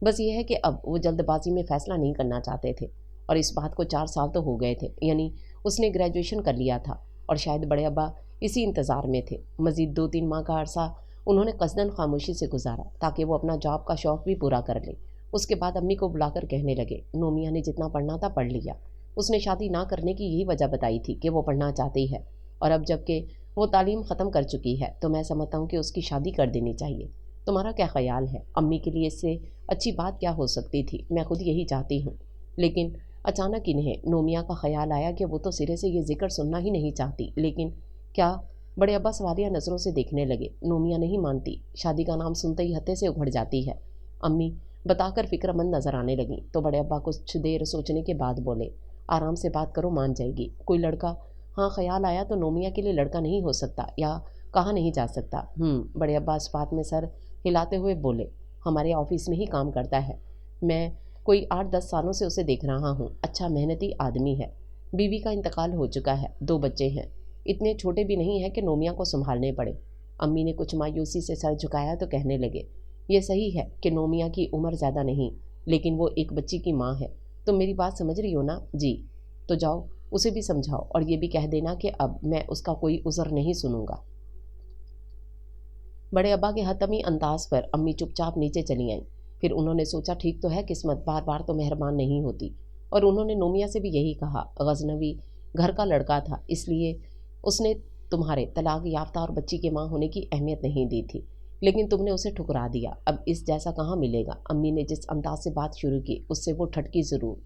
बस ये है कि अब वो जल्दबाजी में फ़ैसला नहीं करना चाहते थे और इस बात को 4 साल तो हो गए थे। यानी उसने ग्रेजुएशन कर लिया था और शायद बड़े अब्बा इसी इंतज़ार में थे। मज़ीद 2-3 माह का अरसा उन्होंने क़सदन खामोशी से गुजारा ताकि वो अपना जॉब का शौक़ भी पूरा कर ले। उसके बाद अम्मी को बुलाकर कहने लगे, नोमिया ने जितना पढ़ना था पढ़ लिया। उसने शादी ना करने की यही वजह बताई थी कि वो पढ़ना चाहती है और अब जबकि वो तालीम ख़त्म कर चुकी है तो मैं समझता हूँ कि उसकी शादी कर देनी चाहिए। तुम्हारा क्या ख़याल है? अम्मी के लिए इससे अच्छी बात क्या हो सकती थी? मैं खुद यही चाहती हूँ। लेकिन अचानक इन्हें नोमिया का ख़याल आया कि वो तो सिरे से ये ज़िक्र सुनना ही नहीं चाहती। लेकिन क्या? बड़े अब्बा सवालिया नज़रों से देखने लगे। नोमिया नहीं मानती, शादी का नाम सुनते ही हत्थे से उघड़ जाती है। अम्मी बताकर फ़िक्रमंद नज़र आने लगी तो बड़े अब्बा कुछ देर सोचने के बाद बोले, आराम से बात करो, मान जाएगी। कोई लड़का? हाँ, ख़याल आया तो नोमिया के लिए लड़का नहीं हो सकता या कहा नहीं जा सकता। बड़े अब्बा इस बात में सर हिलाते हुए बोले, हमारे ऑफिस में ही काम करता है। मैं कोई 8-10 सालों से उसे देख रहा हूँ। अच्छा मेहनती आदमी है। बीवी का इंतकाल हो चुका है, 2 बच्चे हैं। इतने छोटे भी नहीं हैं कि नोमिया को संभालने पड़े। अम्मी ने कुछ मायूसी से सर झुकाया तो कहने लगे, ये सही है कि नोमिया की उम्र ज़्यादा नहीं, लेकिन वो एक बच्ची की माँ है। तुम मेरी बात समझ रही हो ना? जी। तो जाओ उसे भी समझाओ और ये भी कह देना कि अब मैं उसका कोई उज़र नहीं सुनूंगा। बड़े अब्बा के हतमी अंदाज पर अम्मी चुपचाप नीचे चली आईं। फिर उन्होंने सोचा, ठीक तो है किस्मत, बार बार तो मेहरबान नहीं होती। और उन्होंने नोमिया से भी यही कहा, गजनवी घर का लड़का था, इसलिए उसने तुम्हारे तलाक याफ्ता और बच्ची के माँ होने की अहमियत नहीं दी थी, लेकिन तुमने उसे ठुकरा दिया। अब इस जैसा कहाँ मिलेगा। अम्मी ने जिस अंदाज से बात शुरू की उससे वो ठटकी ज़रूर,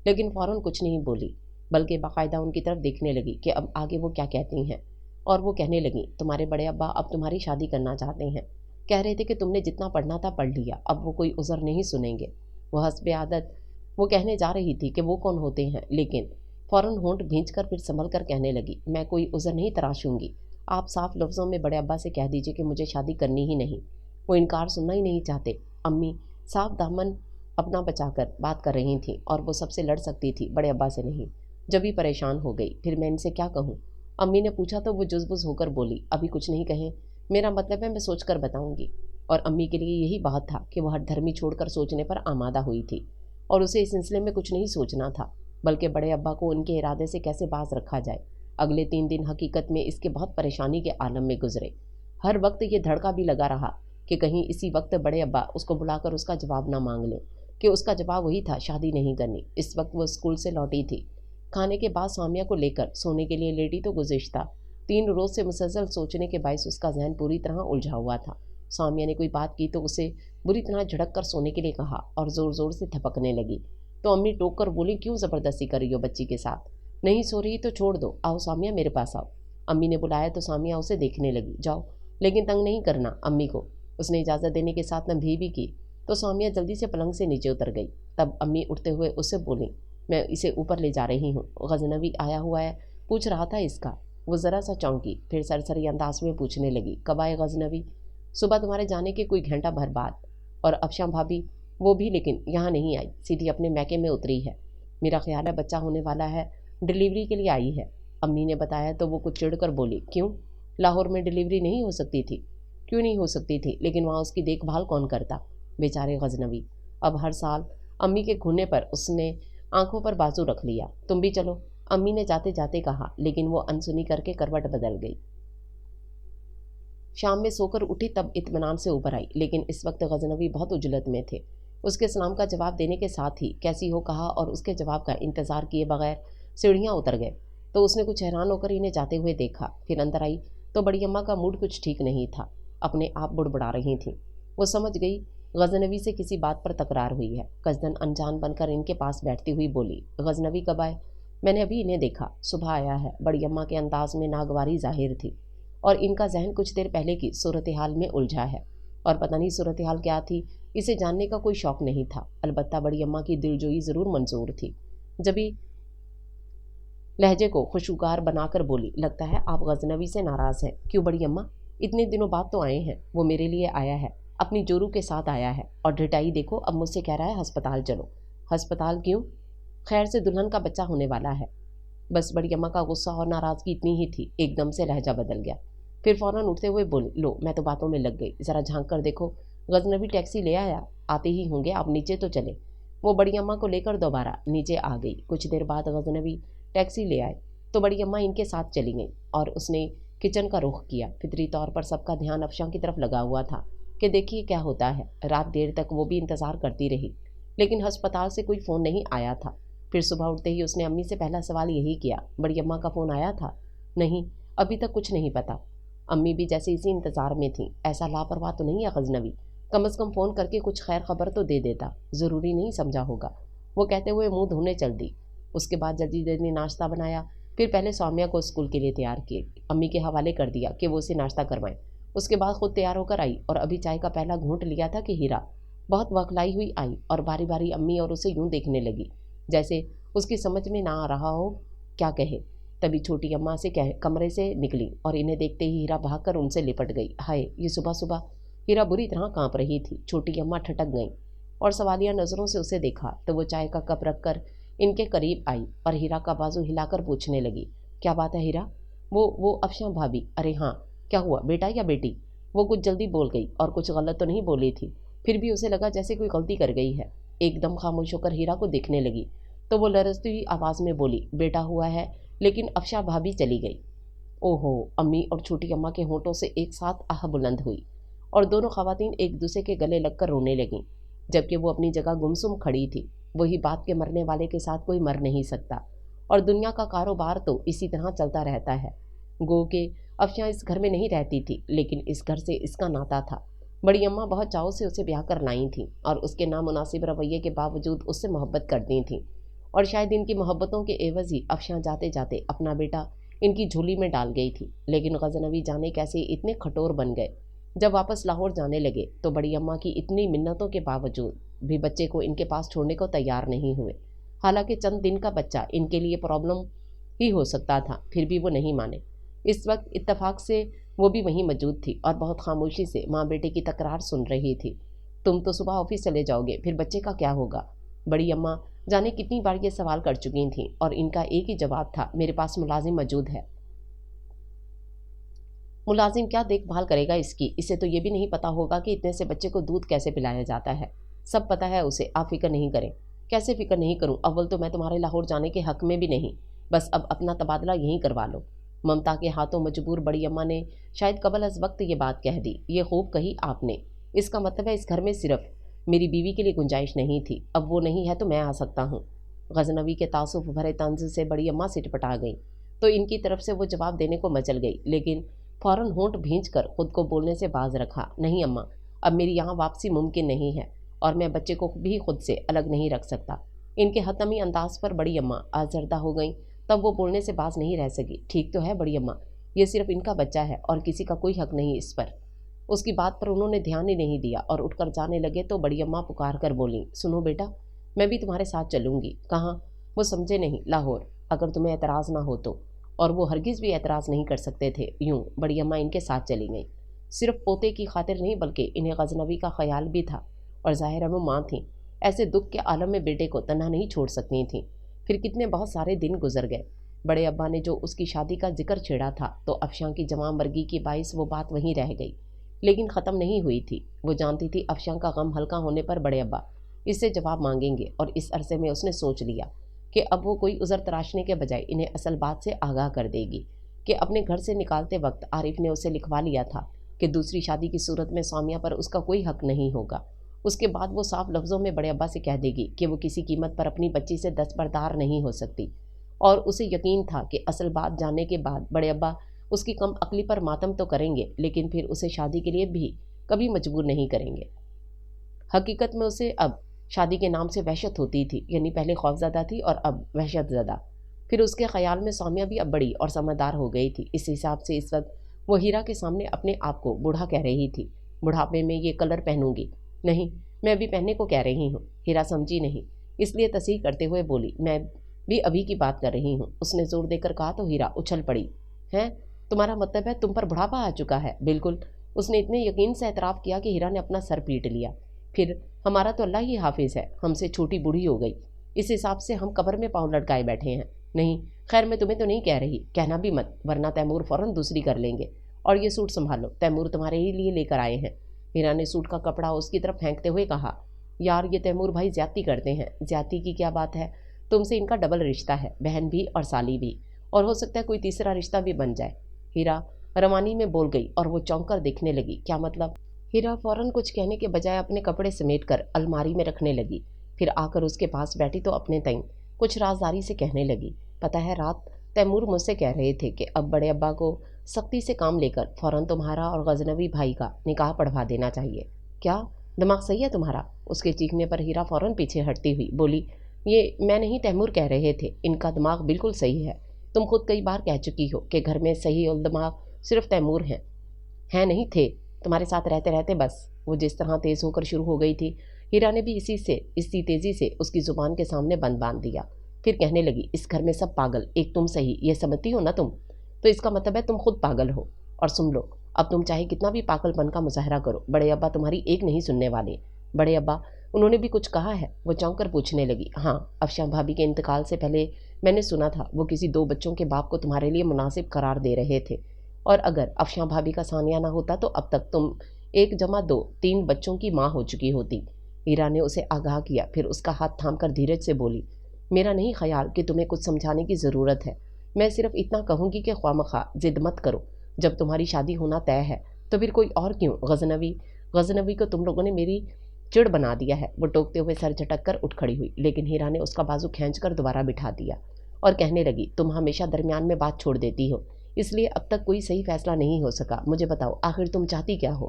लेकिन फ़ौरन कुछ नहीं बोली, बल्कि बाकायदा उनकी तरफ देखने लगी कि अब आगे वो क्या कहती हैं। और वो कहने लगी, तुम्हारे बड़े अब्बा अब तुम्हारी शादी करना चाहते हैं। कह रहे थे कि तुमने जितना पढ़ना था पढ़ लिया, अब वो कोई उज़र नहीं सुनेंगे। वो हस्बे आदत वो कहने जा रही थी कि वो कौन होते हैं, लेकिन फ़ौरन होंठ भींच कर फिर संभल कर कहने लगी, मैं कोई उज़र नहीं तराशूंगी। आप साफ लफ्ज़ों में बड़े अब्बा से कह दीजिए कि मुझे शादी करनी ही नहीं। वो इनकार सुनना ही नहीं चाहते। अम्मी साफ दामन अपना बचाकर बात कर रही थी और वो सबसे लड़ सकती थी, बड़े अब्बा से नहीं। जब भी परेशान हो गई, फिर मैं इनसे क्या कहूँ? अम्मी ने पूछा तो वो जुज़बुज़ होकर बोली, अभी कुछ नहीं कहें, मेरा मतलब है मैं सोच कर बताऊँगी। और अम्मी के लिए यही बात था कि वह हठधर्मी छोड़कर सोचने पर आमादा हुई थी और उसे इस सिलसिले में कुछ नहीं सोचना था, बल्कि बड़े अब्बा को उनके इरादे से कैसे बाज रखा जाए। अगले 3 दिन हकीकत में इसके बहुत परेशानी के आलम में गुजरे। हर वक्त ये धड़का भी लगा रहा कि कहीं इसी वक्त बड़े अब्बा उसको बुलाकर उसका जवाब ना मांग लें, कि उसका जवाब वही था, शादी नहीं करनी। इस वक्त वो स्कूल से लौटी थी। खाने के बाद सामिया को लेकर सोने के लिए लेटी तो गुज़िश्ता 3 रोज़ से मुसलसल सोचने के बायस उसका जहन पूरी तरह उलझा हुआ था। सामिया ने कोई बात की तो उसे बुरी तरह झड़क कर सोने के लिए कहा और ज़ोर ज़ोर से थपकने लगी। तो अम्मी टोक कर बोली, क्यों ज़बरदस्ती कर रही हो बच्ची के साथ? नहीं सो रही तो छोड़ दो, आओ सामिया मेरे पास आओ। अम्मी ने बुलाया तो सामिया उसे देखने लगी। जाओ, लेकिन तंग नहीं करना अम्मी को। उसने इजाज़त देने के साथ नभी भी की तो सामिया जल्दी से पलंग से नीचे उतर गई। तब अम्मी उठते हुए उससे बोली, मैं इसे ऊपर ले जा रही हूँ, गजनवी आया हुआ है, पूछ रहा था इसका। वो ज़रा सा चौंकी, फिर सरसरी अंदाज में पूछने लगी, कब आए गजनवी? सुबह तुम्हारे जाने के कोई घंटा भर बाद। और अफशा भाभी वो भी, लेकिन यहाँ नहीं आई, सीधी अपने मैके में उतरी है। मेरा ख्याल है बच्चा होने वाला है, डिलीवरी के लिए आई है। अम्मी ने बताया तो वो कुछ चिढ़ कर बोली, क्यों? लाहौर में डिलीवरी नहीं हो सकती थी? क्यों नहीं हो सकती थी, लेकिन वहाँ उसकी देखभाल कौन करता? बेचारे गजनवी। अब हर साल अम्मी के खूने पर उसने आंखों पर बाजू रख लिया। तुम भी चलो, अम्मी ने जाते जाते कहा, लेकिन वो अनसुनी करके करवट बदल गई। शाम में सोकर उठी तब इत्मीनान से ऊपर आई, लेकिन इस वक्त गजनवी बहुत उजलत में थे। उसके सलाम का जवाब देने के साथ ही कैसी हो कहा और उसके जवाब का इंतज़ार किए बगैर सीढ़ियाँ उतर गए। तो उसने कुछ हैरान होकर इन्हें जाते हुए देखा। फिर अंदर आई तो बड़ी अम्मा का मूड कुछ ठीक नहीं था, अपने आप बुड़बुड़ा रही थी। वो समझ गई गजनवी से किसी बात पर तकरार हुई है। कसदन अनजान बनकर इनके पास बैठती हुई बोली, गजनवी कब आए? मैंने अभी इन्हें देखा, सुबह आया है। बड़ी अम्मा के अंदाज में नागवारी जाहिर थी और इनका जहन कुछ देर पहले की सूरत हाल में उलझा है। और पता नहीं सूरत हाल क्या थी, इसे जानने का कोई शौक नहीं था। अलबत्ता बड़ी अम्मा की दिलजोई ज़रूर मंजूर थी। जबी लहजे को खुशगवार बनाकर बोली, लगता है आप गजनवी से नाराज़ हैं। क्यों बड़ी अम्मा? इतने दिनों बाद तो आए हैं। वो मेरे लिए आया है, अपनी जोरू के साथ आया है। और ढिठाई देखो, अब मुझसे कह रहा है अस्पताल चलो। अस्पताल क्यों? खैर से दुल्हन का बच्चा होने वाला है। बस बड़ी अम्मा का गुस्सा और नाराज़गी इतनी ही थी, एकदम से लहजा बदल गया। फिर फ़ौरन उठते हुए बोली, लो मैं तो बातों में लग गई, ज़रा झांक कर देखो, गजनवी टैक्सी ले आया? आते ही होंगे, आप नीचे तो चले। वो बड़ी अम्मा को लेकर दोबारा नीचे आ गई। कुछ देर बाद गजनवी टैक्सी ले आए तो बड़ी अम्मा इनके साथ चली गई और उसने किचन का रुख किया। फितरी तौर पर सबका ध्यान अफशा की तरफ लगा हुआ था कि देखिए क्या होता है। रात देर तक वो भी इंतज़ार करती रही, लेकिन अस्पताल से कोई फ़ोन नहीं आया था। फिर सुबह उठते ही उसने अम्मी से पहला सवाल यही किया, बड़ी अम्मा का फ़ोन आया था? नहीं, अभी तक कुछ नहीं पता। अम्मी भी जैसे इसी इंतज़ार में थी। ऐसा लापरवाह तो नहीं है गजनवी, कम अज़ कम फ़ोन करके कुछ खैर खबर तो दे देता, ज़रूरी नहीं समझा होगा। वो कहते हुए मुंह धोने चल दी। उसके बाद जल्दी जल्दी नाश्ता बनाया। फिर पहले सौम्या को स्कूल के लिए तैयार किए, अम्मी के हवाले कर दिया कि वो उसे नाश्ता करवाएं। उसके बाद खुद तैयार होकर आई और अभी चाय का पहला घूंट लिया था कि हीरा बहुत वकलाई हुई आई और बारी बारी अम्मी और उसे यूं देखने लगी जैसे उसकी समझ में ना आ रहा हो क्या कहे। तभी छोटी अम्मा से कमरे से निकली और इन्हें देखते ही हीरा भागकर उनसे लिपट गई। हाय, ये सुबह सुबह! हीरा बुरी तरह कांप रही थी। छोटी अम्मा ठटक गई और सवालिया नज़रों से उसे देखा तो वो चाय का कप रखकर इनके करीब आई और हीरा का बाजू हिलाकर पूछने लगी, क्या बात है हीरा? वो अफशां भाभी, अरे हाँ, क्या हुआ, बेटा या बेटी? वो कुछ जल्दी बोल गई और कुछ गलत तो नहीं बोली थी, फिर भी उसे लगा जैसे कोई गलती कर गई है। एकदम खामोश होकर हीरा को देखने लगी तो वो लरजती हुई आवाज़ में बोली, बेटा हुआ है, लेकिन अफशां भाभी चली गई। ओहो! अम्मी और छोटी अम्मा के होंठों से एक साथ आह बुलंद हुई और दोनों खवातीन एक दूसरे के गले लगकर रोने लगीं, जबकि वो अपनी जगह गुमसुम खड़ी थी। वही बात के मरने वाले के साथ कोई मर नहीं सकता और दुनिया का कारोबार तो इसी तरह चलता रहता है। गो के अफशां इस घर में नहीं रहती थी, लेकिन इस घर से इसका नाता था। बड़ी अम्मा बहुत चाव से उसे ब्याह कर लाई थीं और उसके नामुनासिब रवैये के बावजूद उससे मोहब्बत करती थीं और शायद इनकी मोहब्बतों के एवज ही अफशां जाते जाते अपना बेटा इनकी झोली में डाल गई थी। लेकिन गजनवी जाने कैसे इतने खटोर बन गए। जब वापस लाहौर जाने लगे तो बड़ी अम्मा की इतनी मिन्नतों के बावजूद भी बच्चे को इनके पास छोड़ने को तैयार नहीं हुए। हालांकि चंद दिन का बच्चा इनके लिए प्रॉब्लम ही हो सकता था, फिर भी वो नहीं माने। इस वक्त इत्तेफाक से वो भी वहीं मौजूद थी और बहुत खामोशी से माँ बेटे की तकरार सुन रही थी। तुम तो सुबह ऑफिस चले जाओगे, फिर बच्चे का क्या होगा? बड़ी अम्मा जाने कितनी बार ये सवाल कर चुकी थीं और इनका एक ही जवाब था, मेरे पास मुलाजिम मौजूद है। मुलाजिम क्या देखभाल करेगा इसकी? इसे तो ये भी नहीं पता होगा कि इतने से बच्चे को दूध कैसे पिलाया जाता है। सब पता है उसे, आप फिक्र नहीं करें। कैसे फिक्र नहीं करूं? अव्वल तो मैं तुम्हारे लाहौर जाने के हक में भी नहीं, बस अब अपना तबादला यहीं करवा लो। ममता के हाथों मजबूर बड़ी अम्मा ने शायद कबल अज वक्त ये बात कह दी। ये खूब कही आपने। इसका मतलब है इस घर में सिर्फ मेरी बीवी के लिए गुंजाइश नहीं थी, अब वो नहीं है तो मैं आ सकता हूँ। गजनवी के तासुफ भरे तंज से बड़ी अम्मा सिटपटा गई तो इनकी तरफ से वो जवाब देने को मचल गई, लेकिन फौरन होंठ भींच कर खुद को बोलने से बाज रखा। नहीं अम्मा, अब मेरी यहाँ वापसी मुमकिन नहीं है और मैं बच्चे को भी खुद से अलग नहीं रख सकता। इनके हतमी अंदाज पर बड़ी अम्मा आजर्दा हो गई। तब वो बोलने से बाज नहीं रह सकी। ठीक तो है बड़ी अम्मा, ये सिर्फ इनका बच्चा है और किसी का कोई हक नहीं इस पर। उसकी बात पर उन्होंने ध्यान ही नहीं दिया और उठकर जाने लगे तो बड़ी अम्मा पुकार कर बोली, सुनो बेटा, मैं भी तुम्हारे साथ चलूँगी। कहाँ? वो समझे नहीं। लाहौर, अगर तुम्हें एतराज़ ना हो तो। और वो हरगिज़ भी एतराज़ नहीं कर सकते थे। यूं बड़ी अम्मा इनके साथ चली गई। सिर्फ पोते की खातिर नहीं बल्कि इन्हें गजनवी का ख्याल भी था और ज़ाहिर है वो माँ थीं, ऐसे दुख के आलम में बेटे को तन्हा नहीं छोड़ सकती थीं। फिर कितने बहुत सारे दिन गुजर गए। बड़े अब्बा ने जो उसकी शादी का जिक्र छेड़ा था तो अफशां की जवां मर्गी की बाइस वो बात वहीं रह गई, लेकिन ख़त्म नहीं हुई थी। वो जानती थी अफशां का गम हल्का होने पर बड़े अब्बा इससे जवाब मांगेंगे और इस अरसे में उसने सोच लिया कि अब वो कोई उज़र तराशने के बजाय इन्हें असल बात से आगाह कर देगी कि अपने घर से निकालते वक्त आरिफ ने उसे लिखवा लिया था कि दूसरी शादी की सूरत में सामिया पर उसका कोई हक नहीं होगा। उसके बाद वो साफ लफ्ज़ों में बड़े अब्बा से कह देगी कि वो किसी कीमत पर अपनी बच्ची से दस्तबरदार नहीं हो सकती और उसे यकीन था कि असल बात जानने के बाद बड़े अब्बा उसकी कम अक्ली पर मातम तो करेंगे, लेकिन फिर उसे शादी के लिए भी कभी मजबूर नहीं करेंगे। हकीकत में उसे अब शादी के नाम से वहशत होती थी, यानी पहले खौफज़दा थी और अब वहशत ज़दा। फिर उसके ख्याल में सामिया भी अब बड़ी और समझदार हो गई थी। इस हिसाब से इस वक्त वो हीरा के सामने अपने आप को बूढ़ा कह रही थी। बुढ़ापे में ये कलर पहनूंगी? नहीं, मैं अभी पहनने को कह रही हूँ। हीरा समझी नहीं, इसलिए तस्दीक करते हुए बोली, मैं भी अभी की बात कर रही हूँ। उसने जोर देकर कहा तो हीरा उछल पड़ी। हैं? तुम्हारा मतलब है तुम पर बुढ़ापा आ चुका है? बिल्कुल। उसने इतने यकीन से एतराफ़ किया कि हीरा ने अपना सर पीट लिया। फिर हमारा तो अल्लाह ही हाफिज़ है, हमसे छोटी बूढ़ी हो गई। इस हिसाब से हम कब्र में पाँव लटकाए बैठे हैं। नहीं, खैर मैं तुम्हें तो नहीं कह रही, कहना भी मत, वरना तैमूर फ़ौरन दूसरी कर लेंगे। और ये सूट संभालो, तैमूर तुम्हारे ही लिए लेकर आए हैं। हीरा ने सूट का कपड़ा उसकी तरफ फेंकते हुए कहा, यार ये तैमूर भाई ज़्यादती करते हैं। ज़्यादती की क्या बात है? तुमसे इनका डबल रिश्ता है, बहन भी और साली भी, और हो सकता है कोई तीसरा रिश्ता भी बन जाए। हीरा रवानी में बोल गई और वो चौंक कर देखने लगी। क्या मतलब? हीरा फौरन कुछ कहने के बजाय अपने कपड़े समेट कर अलमारी में रखने लगी। फिर आकर उसके पास बैठी तो अपने तईं कुछ राजदारी से कहने लगी, पता है रात तैमूर मुझसे कह रहे थे कि अब बड़े अब्बा को सख्ती से काम लेकर फ़ौरन तुम्हारा और गजनवी भाई का निकाह पढ़वा देना चाहिए। क्या दिमाग सही है तुम्हारा? उसके चीखने पर हीरा फ़ौरन पीछे हटती हुई बोली, ये मैं नहीं तैमूर कह रहे थे, इनका दिमाग बिल्कुल सही है। तुम खुद कई बार कह चुकी हो कि घर में सही और दिमाग सिर्फ तैमूर हैं नहीं थे तुम्हारे साथ रहते रहते बस। वो जिस तरह तेज़ होकर शुरू हो गई थी, हीरा ने भी इसी तेज़ी से उसकी ज़ुबान के सामने बंद बांध दिया। फिर कहने लगी, इस घर में सब पागल, एक तुम सही, ये समझती हो ना तुम? तो इसका मतलब है तुम खुद पागल हो। और सुन लो, अब तुम चाहे कितना भी पागलपन का मुजाहरा करो, बड़े अब्बा तुम्हारी एक नहीं सुनने वाले। बड़े अब्बा, उन्होंने भी कुछ कहा है? वो चौंक कर पूछने लगी। हाँ, अफशां भाभी के इंतकाल से पहले میں نے سنا تھا وہ کسی 2 بچوں کے باپ کو تمہارے لیے مناسب قرار دے رہے تھے، اور اگر افشاں بھابی کا ثانیہ نہ ہوتا تو اب تک تم 1 جمع 2 3 بچوں کی ماں ہو چکی ہوتی۔ ہیرا نے اسے آگاہ کیا، پھر اس کا ہاتھ تھام کر دھیرج سے بولی، میرا نہیں خیال کہ تمہیں کچھ سمجھانے کی ضرورت ہے، میں صرف اتنا کہوں گی کہ خواہ ضد مت کرو، جب تمہاری شادی ہونا طے ہے تو پھر کوئی اور کیوں؟ غزنوی کو تم لوگوں نے میری چڑ بنا دیا ہے۔ وہ ٹوکتے ہوئے سر جھٹک کر اٹھ کھڑی ہوئی، لیکن ہیرا نے اس کا بازو کھینچ کر دوبارہ بٹھا دیا اور کہنے لگی، تم ہمیشہ درمیان میں بات چھوڑ دیتی ہو، اس لیے اب تک کوئی صحیح فیصلہ نہیں ہو سکا۔ مجھے بتاؤ آخر تم چاہتی کیا ہو؟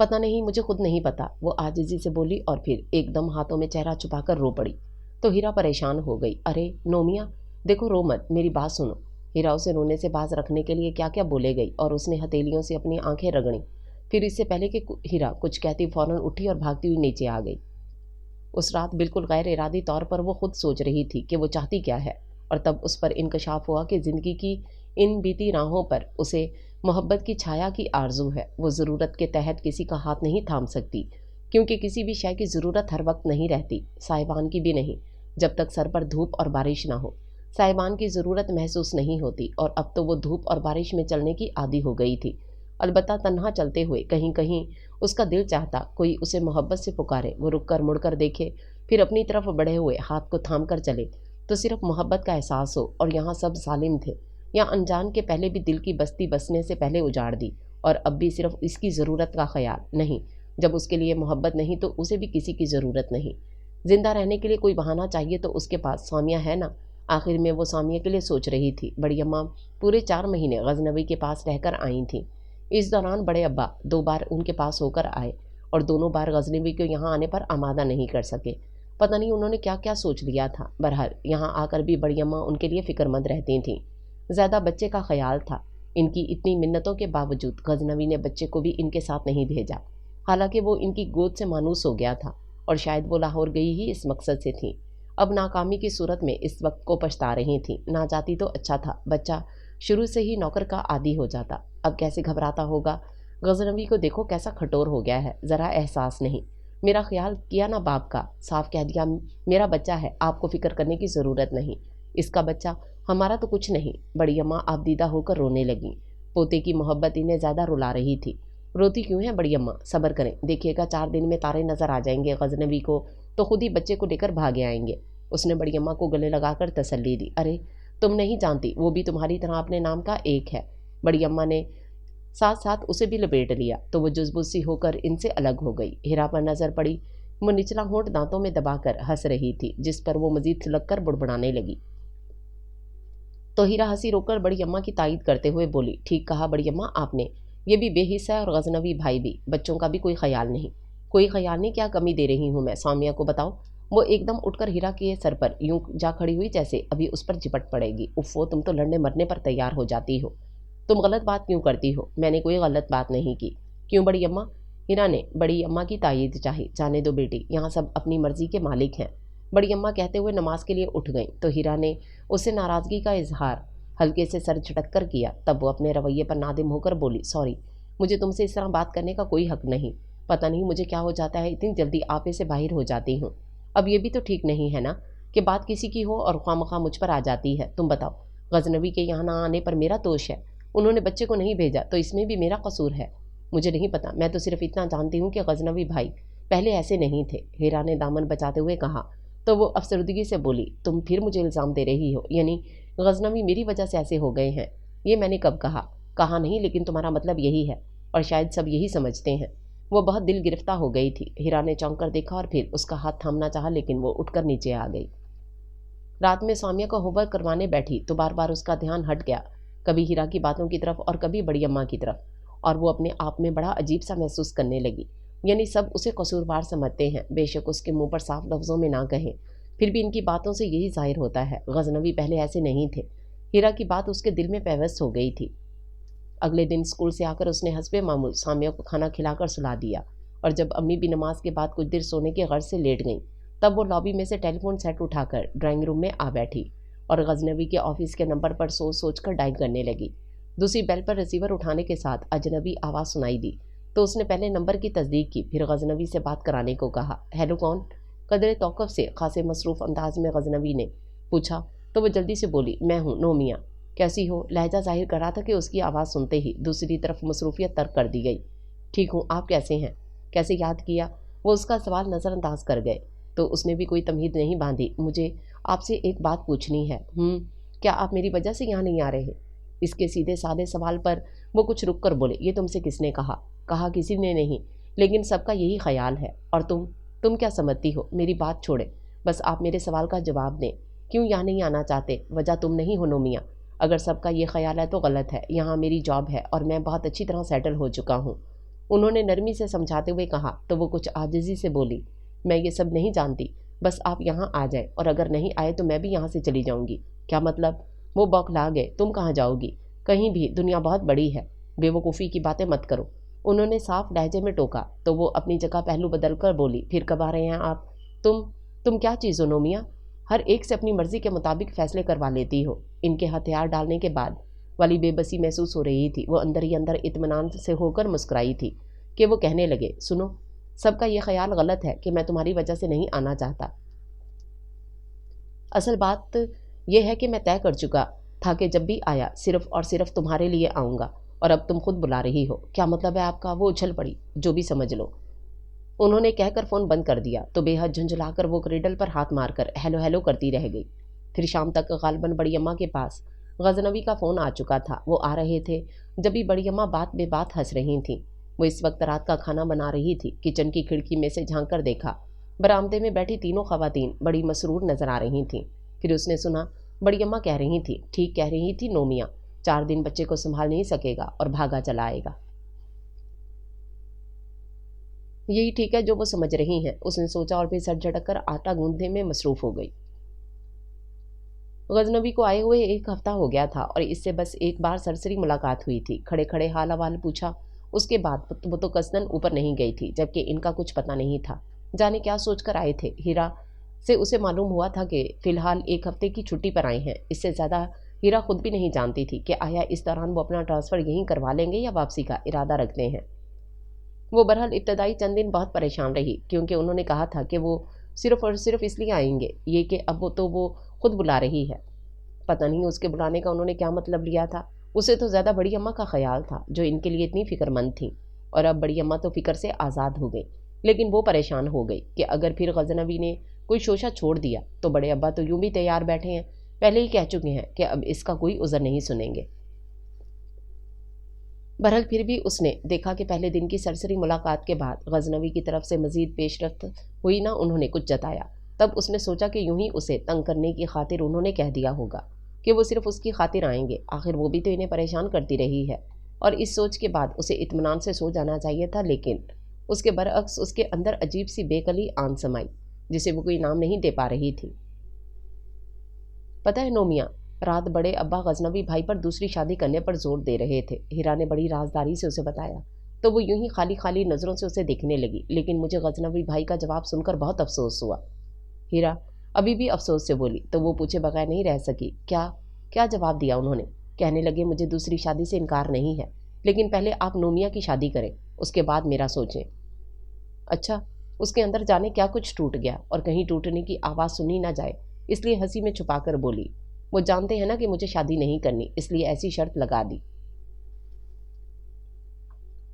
پتہ نہیں، مجھے خود نہیں پتا، وہ عاجزی سے بولی اور پھر ایک دم ہاتھوں میں چہرہ چھپا کر رو پڑی۔ تو ہیرا پریشان ہو گئی، ارے نومیا دیکھو، رو مت، میری بات سنو۔ ہیرا اسے رونے سے باز رکھنے کے لیے کیا کیا بولے گئی اور اس نے ہتھیلیوں سے اپنی آنکھیں رگڑیں، پھر اس سے پہلے کہ ہیرا کچھ کہتی فوراً اٹھی اور بھاگتی ہوئی نیچے آ گئی۔ اس رات بالکل غیر ارادی طور پر وہ خود سوچ رہی تھی کہ وہ چاہتی کیا ہے، اور تب اس پر انکشاف ہوا کہ زندگی کی ان بیتی راہوں پر اسے محبت کی چھایا کی آرزو ہے۔ وہ ضرورت کے تحت کسی کا ہاتھ نہیں تھام سکتی، کیونکہ کسی بھی شے کی ضرورت ہر وقت نہیں رہتی، سائبان کی بھی نہیں، جب تک سر پر دھوپ اور بارش نہ ہو۔ سائبان کی ضرورت محسوس نہیں ہوتی، اور اب تو وہ دھوپ اور بارش میں چلنے کی عادی ہو گئی تھی۔ البتہ تنہا چلتے ہوئے کہیں کہیں اس کا دل چاہتا کوئی اسے محبت سے پکارے، وہ رک کر مڑ کر دیکھے، پھر اپنی طرف بڑھے ہوئے ہاتھ کو تھام کر چلے، تو صرف محبت کا احساس ہو۔ اور یہاں سب ظالم تھے، یا انجان کے پہلے بھی دل کی بستی بسنے سے پہلے اجاڑ دی، اور اب بھی صرف اس کی ضرورت کا خیال نہیں۔ جب اس کے لیے محبت نہیں تو اسے بھی کسی کی ضرورت نہیں۔ زندہ رہنے کے لیے کوئی بہانہ چاہیے تو اس کے پاس سامیہ ہے نا۔ آخر میں وہ سامیہ کے لیے سوچ رہی تھی۔ بڑی اماں پورے 4 مہینے غزنوی کے پاس رہ کر آئی تھیں۔ اس دوران بڑے ابا 2 بار ان کے پاس ہو کر آئے، اور دونوں بار غزنوی کو یہاں آنے پر آمادہ نہیں کر سکے۔ پتہ نہیں انہوں نے کیا کیا سوچ لیا تھا۔ بہرحال یہاں آ کر بھی بڑی اماں ان کے لیے فکر مند رہتی تھیں۔ زیادہ بچے کا خیال تھا۔ ان کی اتنی منتوں کے باوجود غزنوی نے بچے کو بھی ان کے ساتھ نہیں بھیجا، حالانکہ وہ ان کی گود سے مانوس ہو گیا تھا، اور شاید وہ لاہور گئی ہی اس مقصد سے تھی۔ اب ناکامی کی صورت میں اس وقت کو پچھتا رہی تھیں۔ نہ جاتی تو اچھا تھا، بچہ شروع سے ہی نوکر کا عادی ہو جاتا۔ اب کیسے گھبراتا ہوگا۔ غزنوی کو دیکھو کیسا کھٹور ہو گیا ہے، ذرا احساس نہیں۔ میرا خیال کیا نا باپ کا، صاف کہہ دیا، میرا بچہ ہے، آپ کو فکر کرنے کی ضرورت نہیں، اس کا بچہ، ہمارا تو کچھ نہیں۔ بڑی اماں آبدیدہ ہو کر رونے لگیں۔ پوتے کی محبت انہیں زیادہ رلا رہی تھی۔ روتی کیوں ہیں بڑی اماں، صبر کریں، دیکھیے گا 4 دن میں تارے نظر آ جائیں گے غزنوی کو، تو خود ہی بچے کو لے کر بھاگے آئیں گے۔ اس نے بڑی اماں کو گلے لگا کر تسلی دی۔ ارے تم نہیں جانتی، وہ بھی تمہاری طرح اپنے نام کا ایک ہے۔ بڑی اماں نے ساتھ ساتھ اسے بھی لپیٹ لیا، تو وہ جزبوز سی ہو کر ان سے الگ ہو گئی۔ ہیرا پر نظر پڑی، وہ نچلا ہونٹ دانتوں میں دبا کر ہنس رہی تھی، جس پر وہ مزید سلگ کر بڑبڑانے لگی۔ تو ہیرا ہنسی روک کر بڑی اماں کی تائید کرتے ہوئے بولی، ٹھیک کہا بڑی اماں آپ نے، یہ بھی بے حصہ ہے، اور غزنوی بھائی بھی، بچوں کا بھی کوئی خیال نہیں۔ کوئی خیال نہیں، کیا کمی دے رہی ہوں میں سامیہ کو، بتاؤ۔ وہ ایک دم اٹھ کر ہیرا کے سر پر یوں جا کھڑی ہوئی جیسے ابھی اس پر جپٹ پڑے گی۔ اوفو، تم تو لڑنے مرنے پر تیار ہو جاتی ہو، تم غلط بات کیوں کرتی ہو؟ میں نے کوئی غلط بات نہیں کی۔ کیوں بڑی اماں؟ ہیرا نے بڑی اماں کی تائید چاہی۔ جانے دو بیٹی، یہاں سب اپنی مرضی کے مالک ہیں، بڑی اماں کہتے ہوئے نماز کے لیے اٹھ گئیں۔ تو ہیرا نے اس سے ناراضگی کا اظہار ہلکے سے سر جھٹک کر کیا، تب وہ اپنے رویے پر نادم ہو کر بولی، سوری، مجھے تم سے اس طرح بات کرنے کا کوئی حق نہیں، پتہ نہیں مجھے کیا ہو جاتا ہے، اتنی جلدی آپے سے باہر ہو جاتی ہوں۔ اب یہ بھی تو ٹھیک نہیں ہے نا کہ بات کسی کی ہو اور خواہ مخواہ مجھ پر آ جاتی ہے۔ تم بتاؤ، غزنوی کے یہاں نہ آنے پر میرا دوش ہے، انہوں نے بچے کو نہیں بھیجا تو اس میں بھی میرا قصور ہے؟ مجھے نہیں پتا، میں تو صرف اتنا جانتی ہوں کہ غزنوی بھائی پہلے ایسے نہیں تھے۔ ہیرا نے دامن بچاتے ہوئے کہا، تو وہ افسردگی سے بولی، تم پھر مجھے الزام دے رہی ہو، یعنی غزنوی میری وجہ سے ایسے ہو گئے ہیں؟ یہ میں نے کب کہا؟ کہا نہیں، لیکن تمہارا مطلب یہی ہے، اور شاید سب یہی سمجھتے ہیں۔ وہ بہت دل گرفتہ ہو گئی تھی۔ ہیرا نے چونک کر دیکھا اور پھر اس کا ہاتھ تھامنا چاہا، لیکن وہ اٹھ کر نیچے آ گئی۔ رات میں سامیہ کو ہوم ورک کروانے بیٹھی تو بار بار اس کا دھیان ہٹ گیا، کبھی ہیرا کی باتوں کی طرف اور کبھی بڑی اماں کی طرف، اور وہ اپنے آپ میں بڑا عجیب سا محسوس کرنے لگی۔ یعنی سب اسے قصوروار سمجھتے ہیں، بے شک اس کے منہ پر صاف لفظوں میں نہ کہیں، پھر بھی ان کی باتوں سے یہی ظاہر ہوتا ہے۔ غزنوی پہلے ایسے نہیں تھے۔ ہیرا کی بات اس کے دل میں پیوست ہو گئی تھی۔ اگلے دن اسکول سے آ کر اس نے حسب معمول سامیہ کو کھانا کھلا کر سلا دیا، اور جب امی بھی نماز کے بعد کچھ دیر سونے کے غرض سے لیٹ گئیں، تب وہ لابی میں سے ٹیلی فون سیٹ اٹھا کر ڈرائنگ روم میں آ بیٹھی اور غزنوی کے آفس کے نمبر پر سوچ سوچ کر ڈائل کرنے لگی۔ دوسری بیل پر ریسیور اٹھانے کے ساتھ اجنبی آواز سنائی دی تو اس نے پہلے نمبر کی تصدیق کی، پھر غزنوی سے بات کرانے کو کہا۔ ہیلو، کون؟ قدر توقف سے خاصے مصروف انداز میں غزنوی نے پوچھا تو وہ جلدی سے بولی، میں ہوں نومیہ، کیسی ہو؟ لہجہ ظاہر کر رہا تھا کہ اس کی آواز سنتے ہی دوسری طرف مصروفیت ترک کر دی گئی۔ ٹھیک ہوں، آپ کیسے ہیں؟ کیسے یاد کیا؟ وہ اس کا سوال نظر انداز کر گئے تو اس نے بھی کوئی تمہید نہیں باندھی۔ مجھے آپ سے ایک بات پوچھنی ہے۔ کیا آپ میری وجہ سے یہاں نہیں آ رہے؟ اس کے سیدھے سادے سوال پر وہ کچھ رک کر بولے، یہ تم سے کس نے کہا؟ کہا کسی نے نہیں، لیکن سب کا یہی خیال ہے۔ اور تم کیا سمجھتی ہو؟ میری بات چھوڑے، بس آپ میرے سوال کا جواب دیں۔ کیوں یہاں نہیں آنا چاہتے؟ وجہ تم نہیں ہو نومیہ۔ اگر سب کا یہ خیال ہے تو غلط ہے، یہاں میری جاب ہے اور میں بہت اچھی طرح سیٹل ہو چکا ہوں۔ انہوں نے نرمی سے سمجھاتے ہوئے کہا تو وہ کچھ عاجزی سے بولی، میں یہ سب نہیں جانتی، بس آپ یہاں آ جائیں، اور اگر نہیں آئے تو میں بھی یہاں سے چلی جاؤں گی۔ کیا مطلب؟ وہ بوکھلا گئے۔ تم کہاں جاؤ گی؟ کہیں بھی، دنیا بہت بڑی ہے، بے وقوفی کی باتیں مت کرو۔ انہوں نے صاف لہجے میں ٹوکا تو وہ اپنی جگہ پہلو بدل کر بولی، پھر کب آ رہے ہیں آپ؟ تم کیا چیز ہو نومیہ؟ ہر ایک سے اپنی مرضی کے مطابق فیصلے کروا لیتی ہو۔ ان کے ہتھیار ڈالنے کے بعد والی بے بسی محسوس ہو رہی تھی۔ وہ اندر ہی اندر اطمینان سے ہو کر مسکرائی تھی کہ وہ کہنے لگے، سنو، سب کا یہ خیال غلط ہے کہ میں تمہاری وجہ سے نہیں آنا چاہتا۔ اصل بات یہ ہے کہ میں طے کر چکا تھا کہ جب بھی آیا صرف اور صرف تمہارے لیے آؤں گا، اور اب تم خود بلا رہی ہو۔ کیا مطلب ہے آپ کا؟ وہ اچھل پڑی، جو بھی سمجھ لو۔ انہوں نے کہہ کر فون بند کر دیا تو بے حد جھنجھلا کر وہ کریڈل پر ہاتھ مار کر ہیلو ہیلو کرتی رہ گئی۔ پھر شام تک غالباً بڑی اماں کے پاس غزنوی کا فون آ چکا تھا۔ وہ آ رہے تھے جبھی بڑی اماں بات بے بات ہنس رہی تھیں۔ وہ اس وقت رات کا کھانا بنا رہی تھی۔ کچن کی کھڑکی میں سے جھانک کر دیکھا، برآمدے میں بیٹھی تینوں خواتین بڑی مسرور نظر آ رہی تھیں۔ پھر اس نے سنا بڑی اماں کہہ رہی تھی، ٹھیک کہہ رہی تھی نومیہ، 4 دن بچے کو سنبھال نہیں سکے گا اور بھاگا چلا آئے گا۔ یہی ٹھیک ہے جو وہ سمجھ رہی ہیں، اس نے سوچا اور پھر سر جھٹک کر آٹا گوندنے میں مصروف ہو گئی۔ غزنوی کو آئے ہوئے 1 ہفتہ ہو گیا تھا اور اس سے بس ایک بار سرسری ملاقات ہوئی تھی۔ کھڑے کھڑے حال احوال پوچھا، اس کے بعد وہ تو قصداً اوپر نہیں گئی تھی، جبکہ ان کا کچھ پتہ نہیں تھا، جانے کیا سوچ کر آئے تھے۔ ہیرا سے اسے معلوم ہوا تھا کہ فی الحال 1 ہفتے کی چھٹی پر آئے ہیں۔ اس سے زیادہ ہیرا خود بھی نہیں جانتی تھی کہ آیا اس دوران وہ اپنا ٹرانسفر یہیں کروا لیں گے یا واپسی کا ارادہ رکھتے ہیں۔ وہ بہرحال ابتدائی چند دن بہت پریشان رہی، کیونکہ انہوں نے کہا تھا کہ وہ صرف اور صرف اس لیے آئیں گے، یہ کہ اب وہ خود بلا رہی ہے۔ پتہ نہیں اس کے بلانے کا انہوں نے کیا مطلب لیا تھا۔ اسے تو زیادہ بڑی اماں کا خیال تھا جو ان کے لیے اتنی فکر مند تھیں، اور اب بڑی اماں تو فکر سے آزاد ہو گئی، لیکن وہ پریشان ہو گئی کہ اگر پھر غزنوی نے کوئی شوشہ چھوڑ دیا تو بڑے ابا تو یوں بھی تیار بیٹھے ہیں، پہلے ہی کہہ چکے ہیں کہ اب اس کا کوئی عذر نہیں سنیں گے۔ بہرحال پھر بھی اس نے دیکھا کہ پہلے دن کی سرسری ملاقات کے بعد غزنوی کی طرف سے مزید پیش رفت ہوئی نہ انہوں نے کچھ جتایا۔ تب اس نے سوچا کہ یوں ہی اسے تنگ کرنے کی خاطر انہوں نے کہہ دیا ہوگا کہ وہ صرف اس کی خاطر آئیں گے، آخر وہ بھی تو انہیں پریشان کرتی رہی ہے، اور اس سوچ کے بعد اسے اطمینان سے سو جانا چاہیے تھا، لیکن اس کے برعکس اس کے اندر عجیب سی بے کلی آن سمائی جسے وہ کوئی نام نہیں دے پا رہی تھی۔ پتہ ہے نومیہ، رات بڑے ابا غزنوی بھائی پر دوسری شادی کرنے پر زور دے رہے تھے، ہیرا نے بڑی رازداری سے اسے بتایا۔ تو وہ یوں ہی خالی خالی نظروں سے اسے دیکھنے لگی، لیکن مجھے غزنوی بھائی کا جواب سن کر بہت افسوس ہوا۔ ہیرا ابھی بھی افسوس سے بولی تو وہ پوچھے بغیر نہیں رہ سکی، کیا جواب دیا انہوں نے؟ کہنے لگے مجھے دوسری شادی سے انکار نہیں ہے، لیکن پہلے آپ نومیہ کی شادی کریں، اس کے بعد میرا سوچیں۔ اچھا، اس کے اندر جانے کیا کچھ ٹوٹ گیا اور کہیں ٹوٹنے کی آواز سنی نہ جائے، اس لیے ہنسی میں چھپا کر بولی، وہ جانتے ہیں نا کہ مجھے شادی نہیں کرنی، اس لیے ایسی شرط لگا دی۔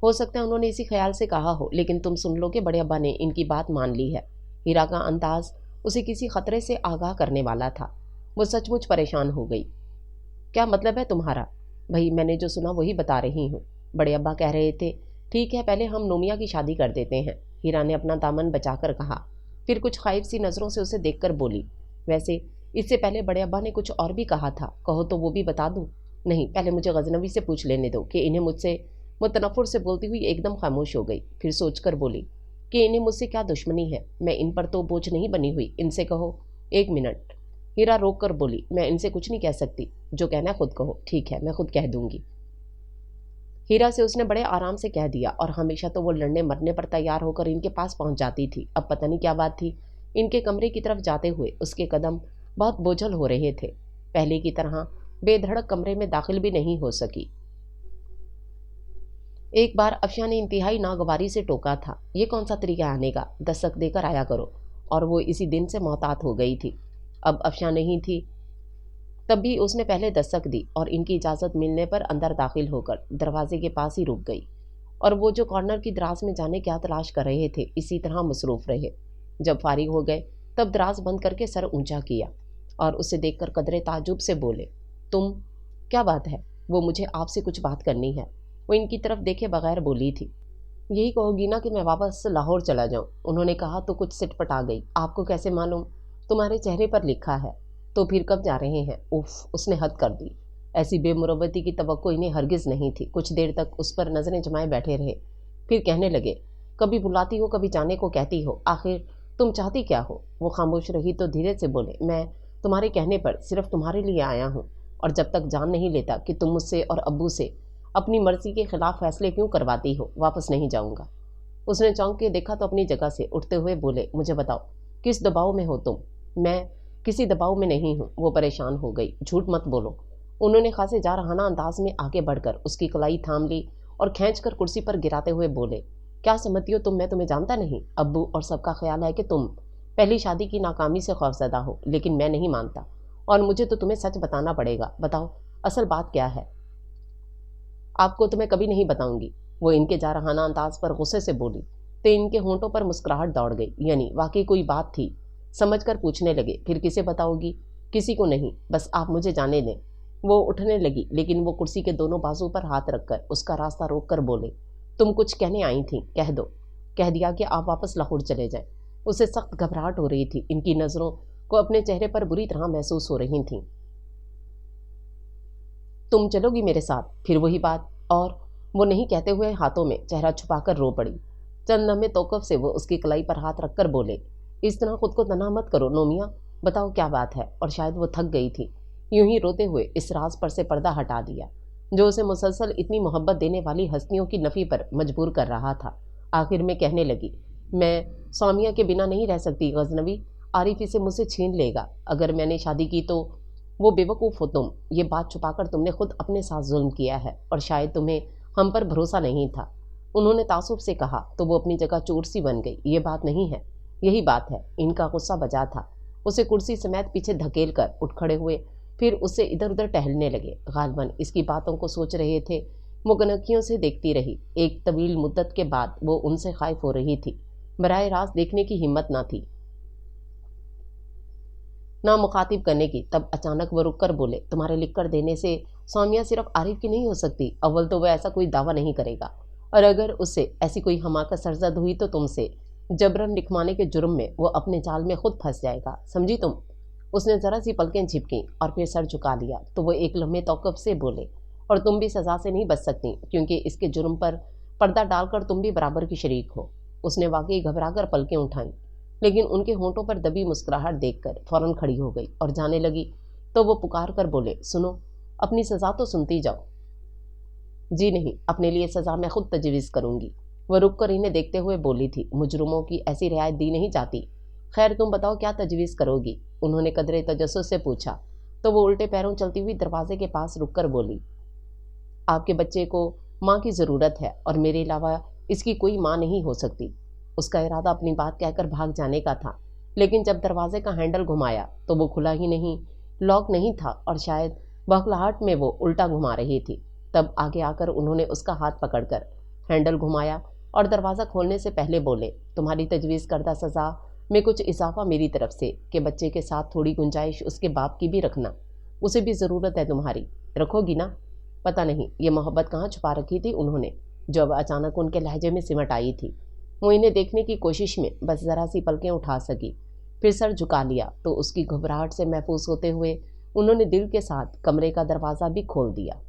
ہو سکتا ہے انہوں نے اسی خیال سے کہا ہو، لیکن تم سن لو کہ بڑے ابا نے ان کی بات مان لی ہے۔ ہیرا کا انداز اسے کسی خطرے سے آگاہ کرنے والا تھا۔ وہ سچ مچ پریشان ہو گئی۔ کیا مطلب ہے تمہارا؟ بھائی میں نے جو سنا وہی بتا رہی ہوں۔ بڑے ابا کہہ رہے تھے، ٹھیک ہے پہلے ہم نومیہ کی شادی کر دیتے ہیں، ہیرا نے اپنا دامن بچا کر کہا، پھر کچھ خائف سی نظروں سے اسے دیکھ کر بولی، ویسے اس سے پہلے بڑے ابا نے کچھ اور بھی کہا تھا، کہو تو وہ بھی بتا دوں؟ نہیں، پہلے مجھے غزنوی سے پوچھ لینے دو کہ انہیں مجھ سے، وہ تنفر سے بولتی ہوئی ایک دم خاموش ہو گئی، پھر سوچ کر بولی کہ انہیں مجھ سے کیا دشمنی ہے، میں ان پر تو بوجھ نہیں بنی ہوئی، ان سے کہو۔ 1 منٹ، ہیرا روک کر بولی، میں ان سے کچھ نہیں کہہ سکتی، جو کہنا ہے خود کہو۔ ٹھیک ہے، میں خود کہہ دوں گی۔ ہیرا سے اس نے بڑے آرام سے کہہ دیا، اور ہمیشہ تو وہ لڑنے مرنے پر تیار ہو کر ان کے پاس پہنچ جاتی تھی، اب پتہ نہیں کیا بات تھی، ان کے کمرے کی طرف جاتے ہوئے اس کے قدم بہت بوجھل ہو رہے تھے، پہلے کی طرح بے دھڑک کمرے میں داخل بھی نہیں ہو سکی۔ ایک بار افشاں نے انتہائی ناگواری سے ٹوکا تھا، یہ کون سا طریقہ آنے کا؟ دستک دے کر آیا کرو، और वो इसी दिन से मोहतात हो गई थी। अब अफशा नहीं थी, तब भी उसने पहले दस्तक दी और इनकी इजाज़त मिलने पर अंदर दाखिल होकर दरवाजे के पास ही रुक गई। और वो जो कॉर्नर की दराज में जाने क्या तलाश कर रहे थे, इसी तरह मसरूफ़ रहे। जब फारिग हो गए तब दराज बंद करके सर ऊंचा किया और उसे देखकर कदरे ताजुब से बोले, तुम, क्या बात है? वो, मुझे आपसे कुछ बात करनी है। वो इनकी तरफ देखे बगैर बोली थी, यही कहोगी ना कि मैं वापस लाहौर चला जाऊं? उन्होंने कहा तो कुछ सिटपटा गई। आपको कैसे मालूम? तुम्हारे चेहरे पर लिखा है। तो फिर कब जा रहे हैं? उफ, उसने हद कर दी। ऐसी बेमुरवती की तवक्को इन्हें हरगिज़ नहीं थी। कुछ देर तक उस पर नज़रें जमाए बैठे रहे, फिर कहने लगे, कभी बुलाती हो, कभी जाने को कहती हो, आखिर तुम चाहती क्या हो? वो खामोश रही तो धीरे से बोले, मैं तुम्हारे कहने पर सिर्फ तुम्हारे लिए आया हूँ, और जब तक जान नहीं लेता कि तुम मुझसे और अब्बू से अपनी मर्जी के खिलाफ फैसले क्यों करवाती हो, वापस नहीं जाऊँगा। उसने चौंक के देखा तो अपनी जगह से उठते हुए बोले, मुझे बताओ, किस दबाव में हो तुम? मैं किसी दबाव में नहीं हूँ। वो परेशान हो गई। झूठ मत बोलो। उन्होंने खासे जारहाना अंदाज में आगे बढ़कर उसकी कलाई थाम ली और खींचकर कुर्सी पर गिराते हुए बोले, क्या समझती हो तुम, मैं तुम्हें जानता नहीं? अब्बू और सबका ख्याल है कि तुम पहली शादी की नाकामी से खौफजदा हो, लेकिन मैं नहीं मानता, और मुझे तो तुम्हें सच बताना पड़ेगा। बताओ, असल बात क्या है? आपको तो मैं कभी नहीं बताऊंगी। वो इनके जारहाना अंदाज पर गुस्से से बोली तो इनके होंठों पर मुस्कुराहट दौड़ गई। यानी वाकई कोई बात थी। समझकर पूछने लगे, फिर किसे बताओगी? किसी को नहीं, बस आप मुझे जाने दें। वो उठने लगी, लेकिन वो कुर्सी के दोनों बाजू पर हाथ रखकर उसका रास्ता रोक कर बोले, तुम कुछ कहने आई थी, कह दो। कह दिया कि आप वापस लाहौर चले जाएं। उसे सख्त घबराहट हो रही थी। इनकी नज़रों को अपने चेहरे पर बुरी तरह महसूस हो रही थी। तुम चलोगी मेरे साथ? फिर वही बात। और वो नहीं कहते हुए हाथों में चेहरा छुपाकर रो पड़ी। चंद लम्हे तौक़ुफ़ से वो उसकी कलाई पर हाथ रखकर बोले, इस तरह खुद को तनहा मत करो नोमिया, बताओ क्या बात है? और शायद वो थक गई थी। यूं ही रोते हुए इस राज पर से पर्दा हटा दिया जो उसे मुसलसल इतनी मोहब्बत देने वाली हस्तियों की नफ़ी पर मजबूर कर रहा था। आखिर में कहने लगी, मैं सौमिया के बिना नहीं रह सकती गजनवी। आरिफ इसे मुझसे छीन लेगा। अगर मैंने शादी की तो वो बेवकूफ़ हो तुम। ये बात छुपाकर तुमने खुद अपने साथ जुल्म किया है, और शायद तुम्हें हम पर भरोसा नहीं था। उन्होंने तासुब से कहा तो वो अपनी जगह चोर सी बन गई। ये बात नहीं है, यही बात है। इनका गुस्सा बजा था। उसे कुर्सी समेत पीछे धकेल कर उठ खड़े हुए, फिर उससे इधर उधर टहलने लगे। गालिबन इसकी बातों को सोच रहे थे। वो गनकियों से देखती रही। एक तवील मुद्दत के बाद वो उनसे खाइफ हो रही थी। बराह रास्त देखने की हिम्मत ना थी, ना मुखातिब करने की। तब अचानक वो रुक कर बोले, तुम्हारे लिख कर देने से सौमिया सिर्फ आरिफ की नहीं हो सकती। अव्वल तो वह ऐसा कोई दावा नहीं करेगा, और अगर उससे ऐसी कोई हमाकत सरजद हुई तो तुमसे जबरन लिखवाने के जुर्म में वो अपने जाल में खुद फंस जाएगा, समझी तुम? उसने ज़रा सी पलकें झिपकी और फिर सर झुका लिया तो वो एक लम्हे तौक़ुफ़ से बोले, और तुम भी सज़ा से नहीं बच सकती, क्योंकि इसके जुर्म पर पर्दा डालकर तुम भी बराबर की शरीक हो। उसने वाकई घबरा कर पलकें उठाईं, लेकिन उनके होंठों पर दबी मुस्कुराहट देखकर फ़ौरन खड़ी हो गई और जाने लगी तो वो पुकार कर बोले, सुनो, अपनी सज़ा तो सुनती जाओ। जी नहीं, अपने लिए सज़ा मैं खुद तजवीज़ करूँगी। वह रुक कर इन्हें देखते हुए बोली थी, मुजरिमों की ऐसी रियायत दी नहीं जाती। खैर तुम बताओ क्या तजवीज़ करोगी? उन्होंने कदरे तजस्सुस से पूछा तो वो उल्टे पैरों चलती हुई दरवाजे के पास रुक कर बोली, आपके बच्चे को माँ की ज़रूरत है, और मेरे अलावा इसकी कोई माँ नहीं हो सकती। उसका इरादा अपनी बात कहकर भाग जाने का था, लेकिन जब दरवाजे का हैंडल घुमाया तो वो खुला ही नहीं, लॉक नहीं था, और शायद बौखलाहट में वो उल्टा घुमा रही थी। तब आगे आकर उन्होंने उसका हाथ पकड़कर हैंडल घुमाया और दरवाज़ा खोलने से पहले बोले, तुम्हारी तजवीज़ करदा सज़ा में कुछ इजाफा मेरी तरफ से कि बच्चे के साथ थोड़ी गुंजाइश उसके बाप की भी रखना। उसे भी ज़रूरत है तुम्हारी, रखोगी ना? पता नहीं ये मोहब्बत कहाँ छुपा रखी थी उन्होंने, जो अब अचानक उनके लहजे में सिमट आई थी। वो इन्हें देखने की कोशिश में बस ज़रा सी पलकें उठा सकी, फिर सर झुका लिया तो उसकी घबराहट से महफूज होते हुए उन्होंने दिल के साथ कमरे का दरवाज़ा भी खोल दिया।